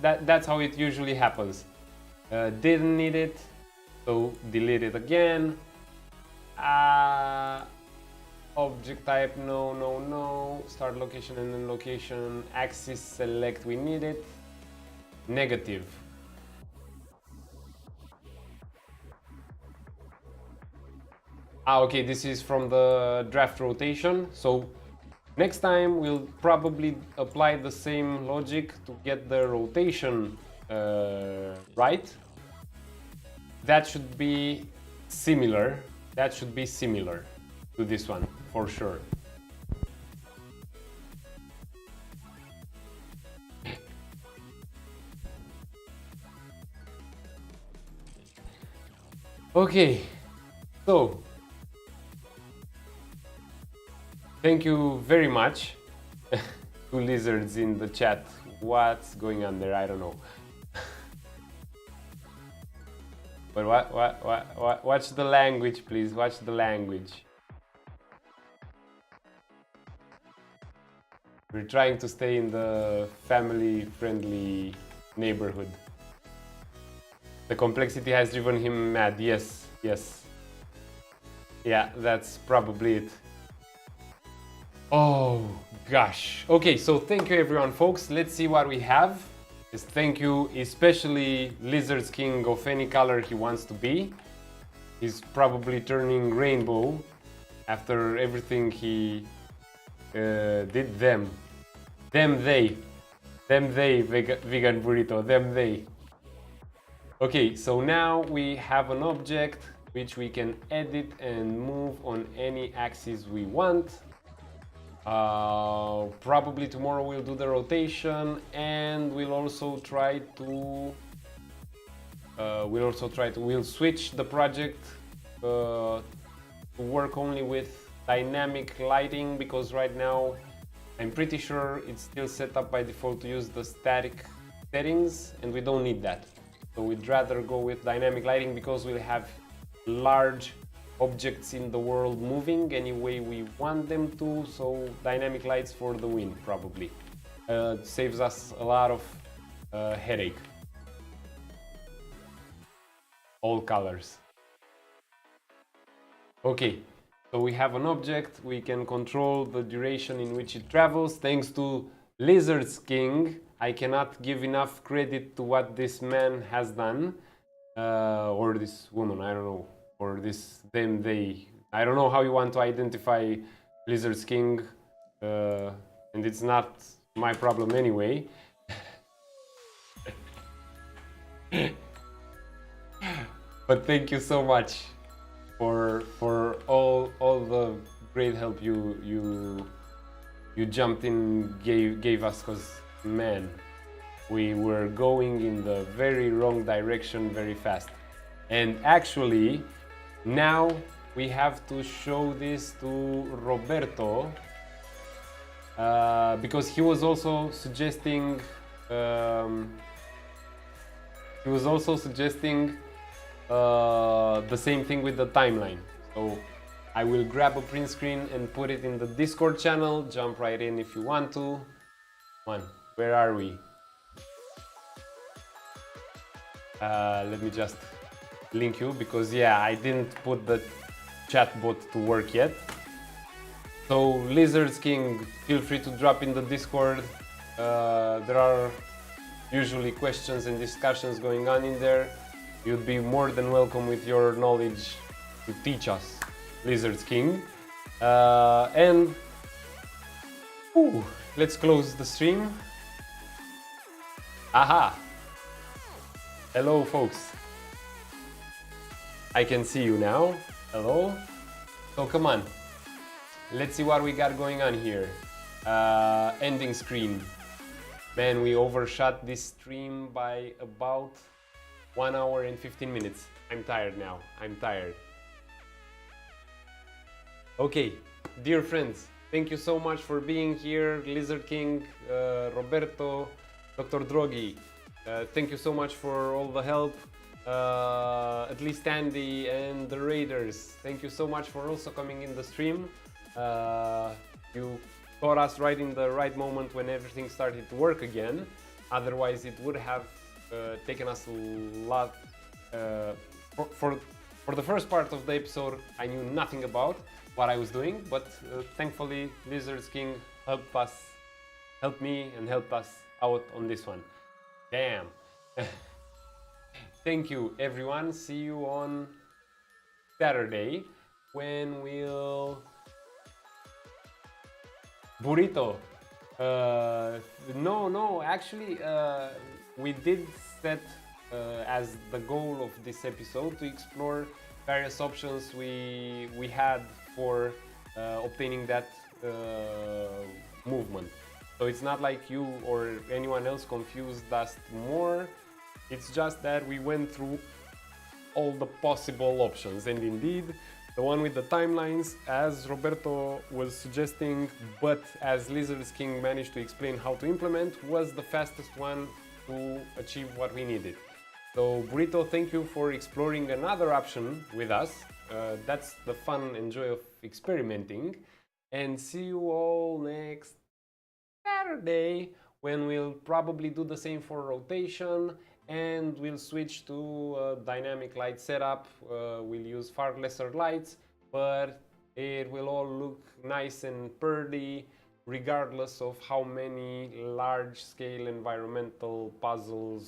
that's how it usually happens. Didn't need it, so delete it again. Object type, no. Start location and then location. Axis select, we need it. Negative. Okay, this is from the draft rotation. So next time we'll probably apply the same logic to get the rotation right. That should be similar. To this one, for sure. Okay, so thank you very much to lizards in the chat. What's going on there? I don't know. But watch the language, please. Watch the language. We're trying to stay in the family-friendly neighborhood. The complexity has driven him mad. Yes. Yeah, that's probably it. Oh gosh. Okay, so thank you everyone, folks. Let's see what we have. Just thank you, especially Lizard's King, of any color he wants to be. He's probably turning rainbow after everything he did. Them they, vegan burrito, them they. Okay, so now we have an object which we can edit and move on any axis we want. Probably tomorrow we'll do the rotation, and we'll switch the project to work only with dynamic lighting, because right now I'm pretty sure it's still set up by default to use the static settings, and we don't need that. So we'd rather go with dynamic lighting because we'll have large objects in the world moving any way we want them to, so dynamic lights for the win, probably. Saves us a lot of headache. All colors. Okay, so we have an object, we can control the duration in which it travels. Thanks to Lizard's King, I cannot give enough credit to what this man has done, or this woman, I don't know. Or this, them, they. I don't know how you want to identify Lizard's King, and it's not my problem anyway. But thank you so much for all the great help you jumped in, gave us, because man, we were going in the very wrong direction very fast. And actually, now we have to show this to Roberto. because he was also suggesting the same thing with the timeline. So I will grab a print screen and put it in the Discord channel. Jump right in if you want to. Where are we? Let me just link you, because yeah, I didn't put the chatbot to work yet. So Lizards King, feel free to drop in the Discord. There are usually questions and discussions going on in there. You'd be more than welcome with your knowledge to teach us, Lizards King. And let's close the stream. Aha! Hello folks. I can see you now. Hello. So come on. Let's see what we got going on here. Ending screen. Man, we overshot this stream by about 1 hour and 15 minutes. I'm tired now. I'm tired. Okay, dear friends, thank you so much for being here. Lizard King, Roberto, Dr. Drogi. Thank you so much for all the help. At least Andy and the Raiders. Thank you so much for also coming in the stream. You caught us right in the right moment when everything started to work again. Otherwise, it would have taken us a lot. For the first part of the episode, I knew nothing about what I was doing, but thankfully, Lizards King helped me and helped us out on this one. Damn. Thank you, everyone. See you on Saturday when we'll... Burrito. No, actually, we did set as the goal of this episode to explore various options we had for obtaining that movement. So it's not like you or anyone else confused us more. It's just that we went through all the possible options, and indeed the one with the timelines, as Roberto was suggesting, but as Lizards King managed to explain how to implement, was the fastest one to achieve what we needed. So Burrito, thank you for exploring another option with us. That's the fun and joy of experimenting. And see you all next Saturday, when we'll probably do the same for rotation, and we'll switch to a dynamic light setup. We'll use far lesser lights, but it will all look nice and pretty regardless of how many large-scale environmental puzzle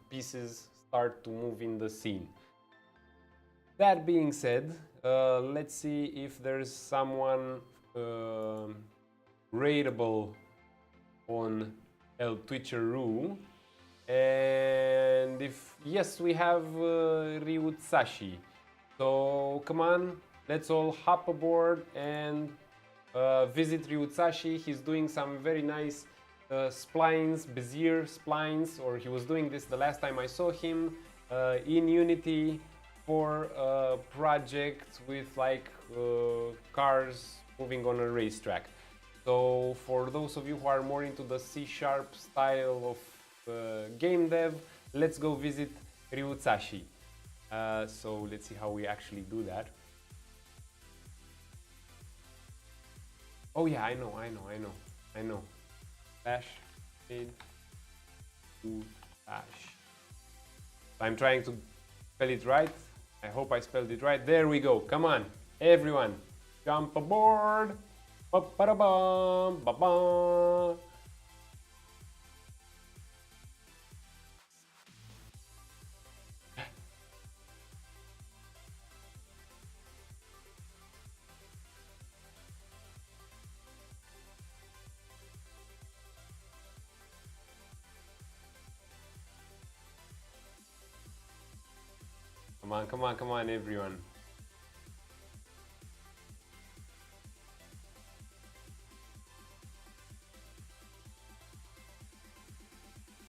pieces start to move in the scene. That being said, let's see if there's someone rateable on El Twitcheroo. And if yes, we have Ryutsashi. So come on, let's all hop aboard and visit Ryutsashi. He's doing some very nice splines, Bezier splines, or he was doing this the last time I saw him in Unity for a project with like cars moving on a racetrack. So for those of you who are more into the C# style of game dev, let's go visit Ryutsashi. So let's see how we actually do that. Oh yeah, I know. Dash mid to dash. I'm trying to spell it right. I hope I spelled it right. There we go. Come on, everyone, jump aboard. Ba-ba-da-bum, ba-bum. Come on, everyone.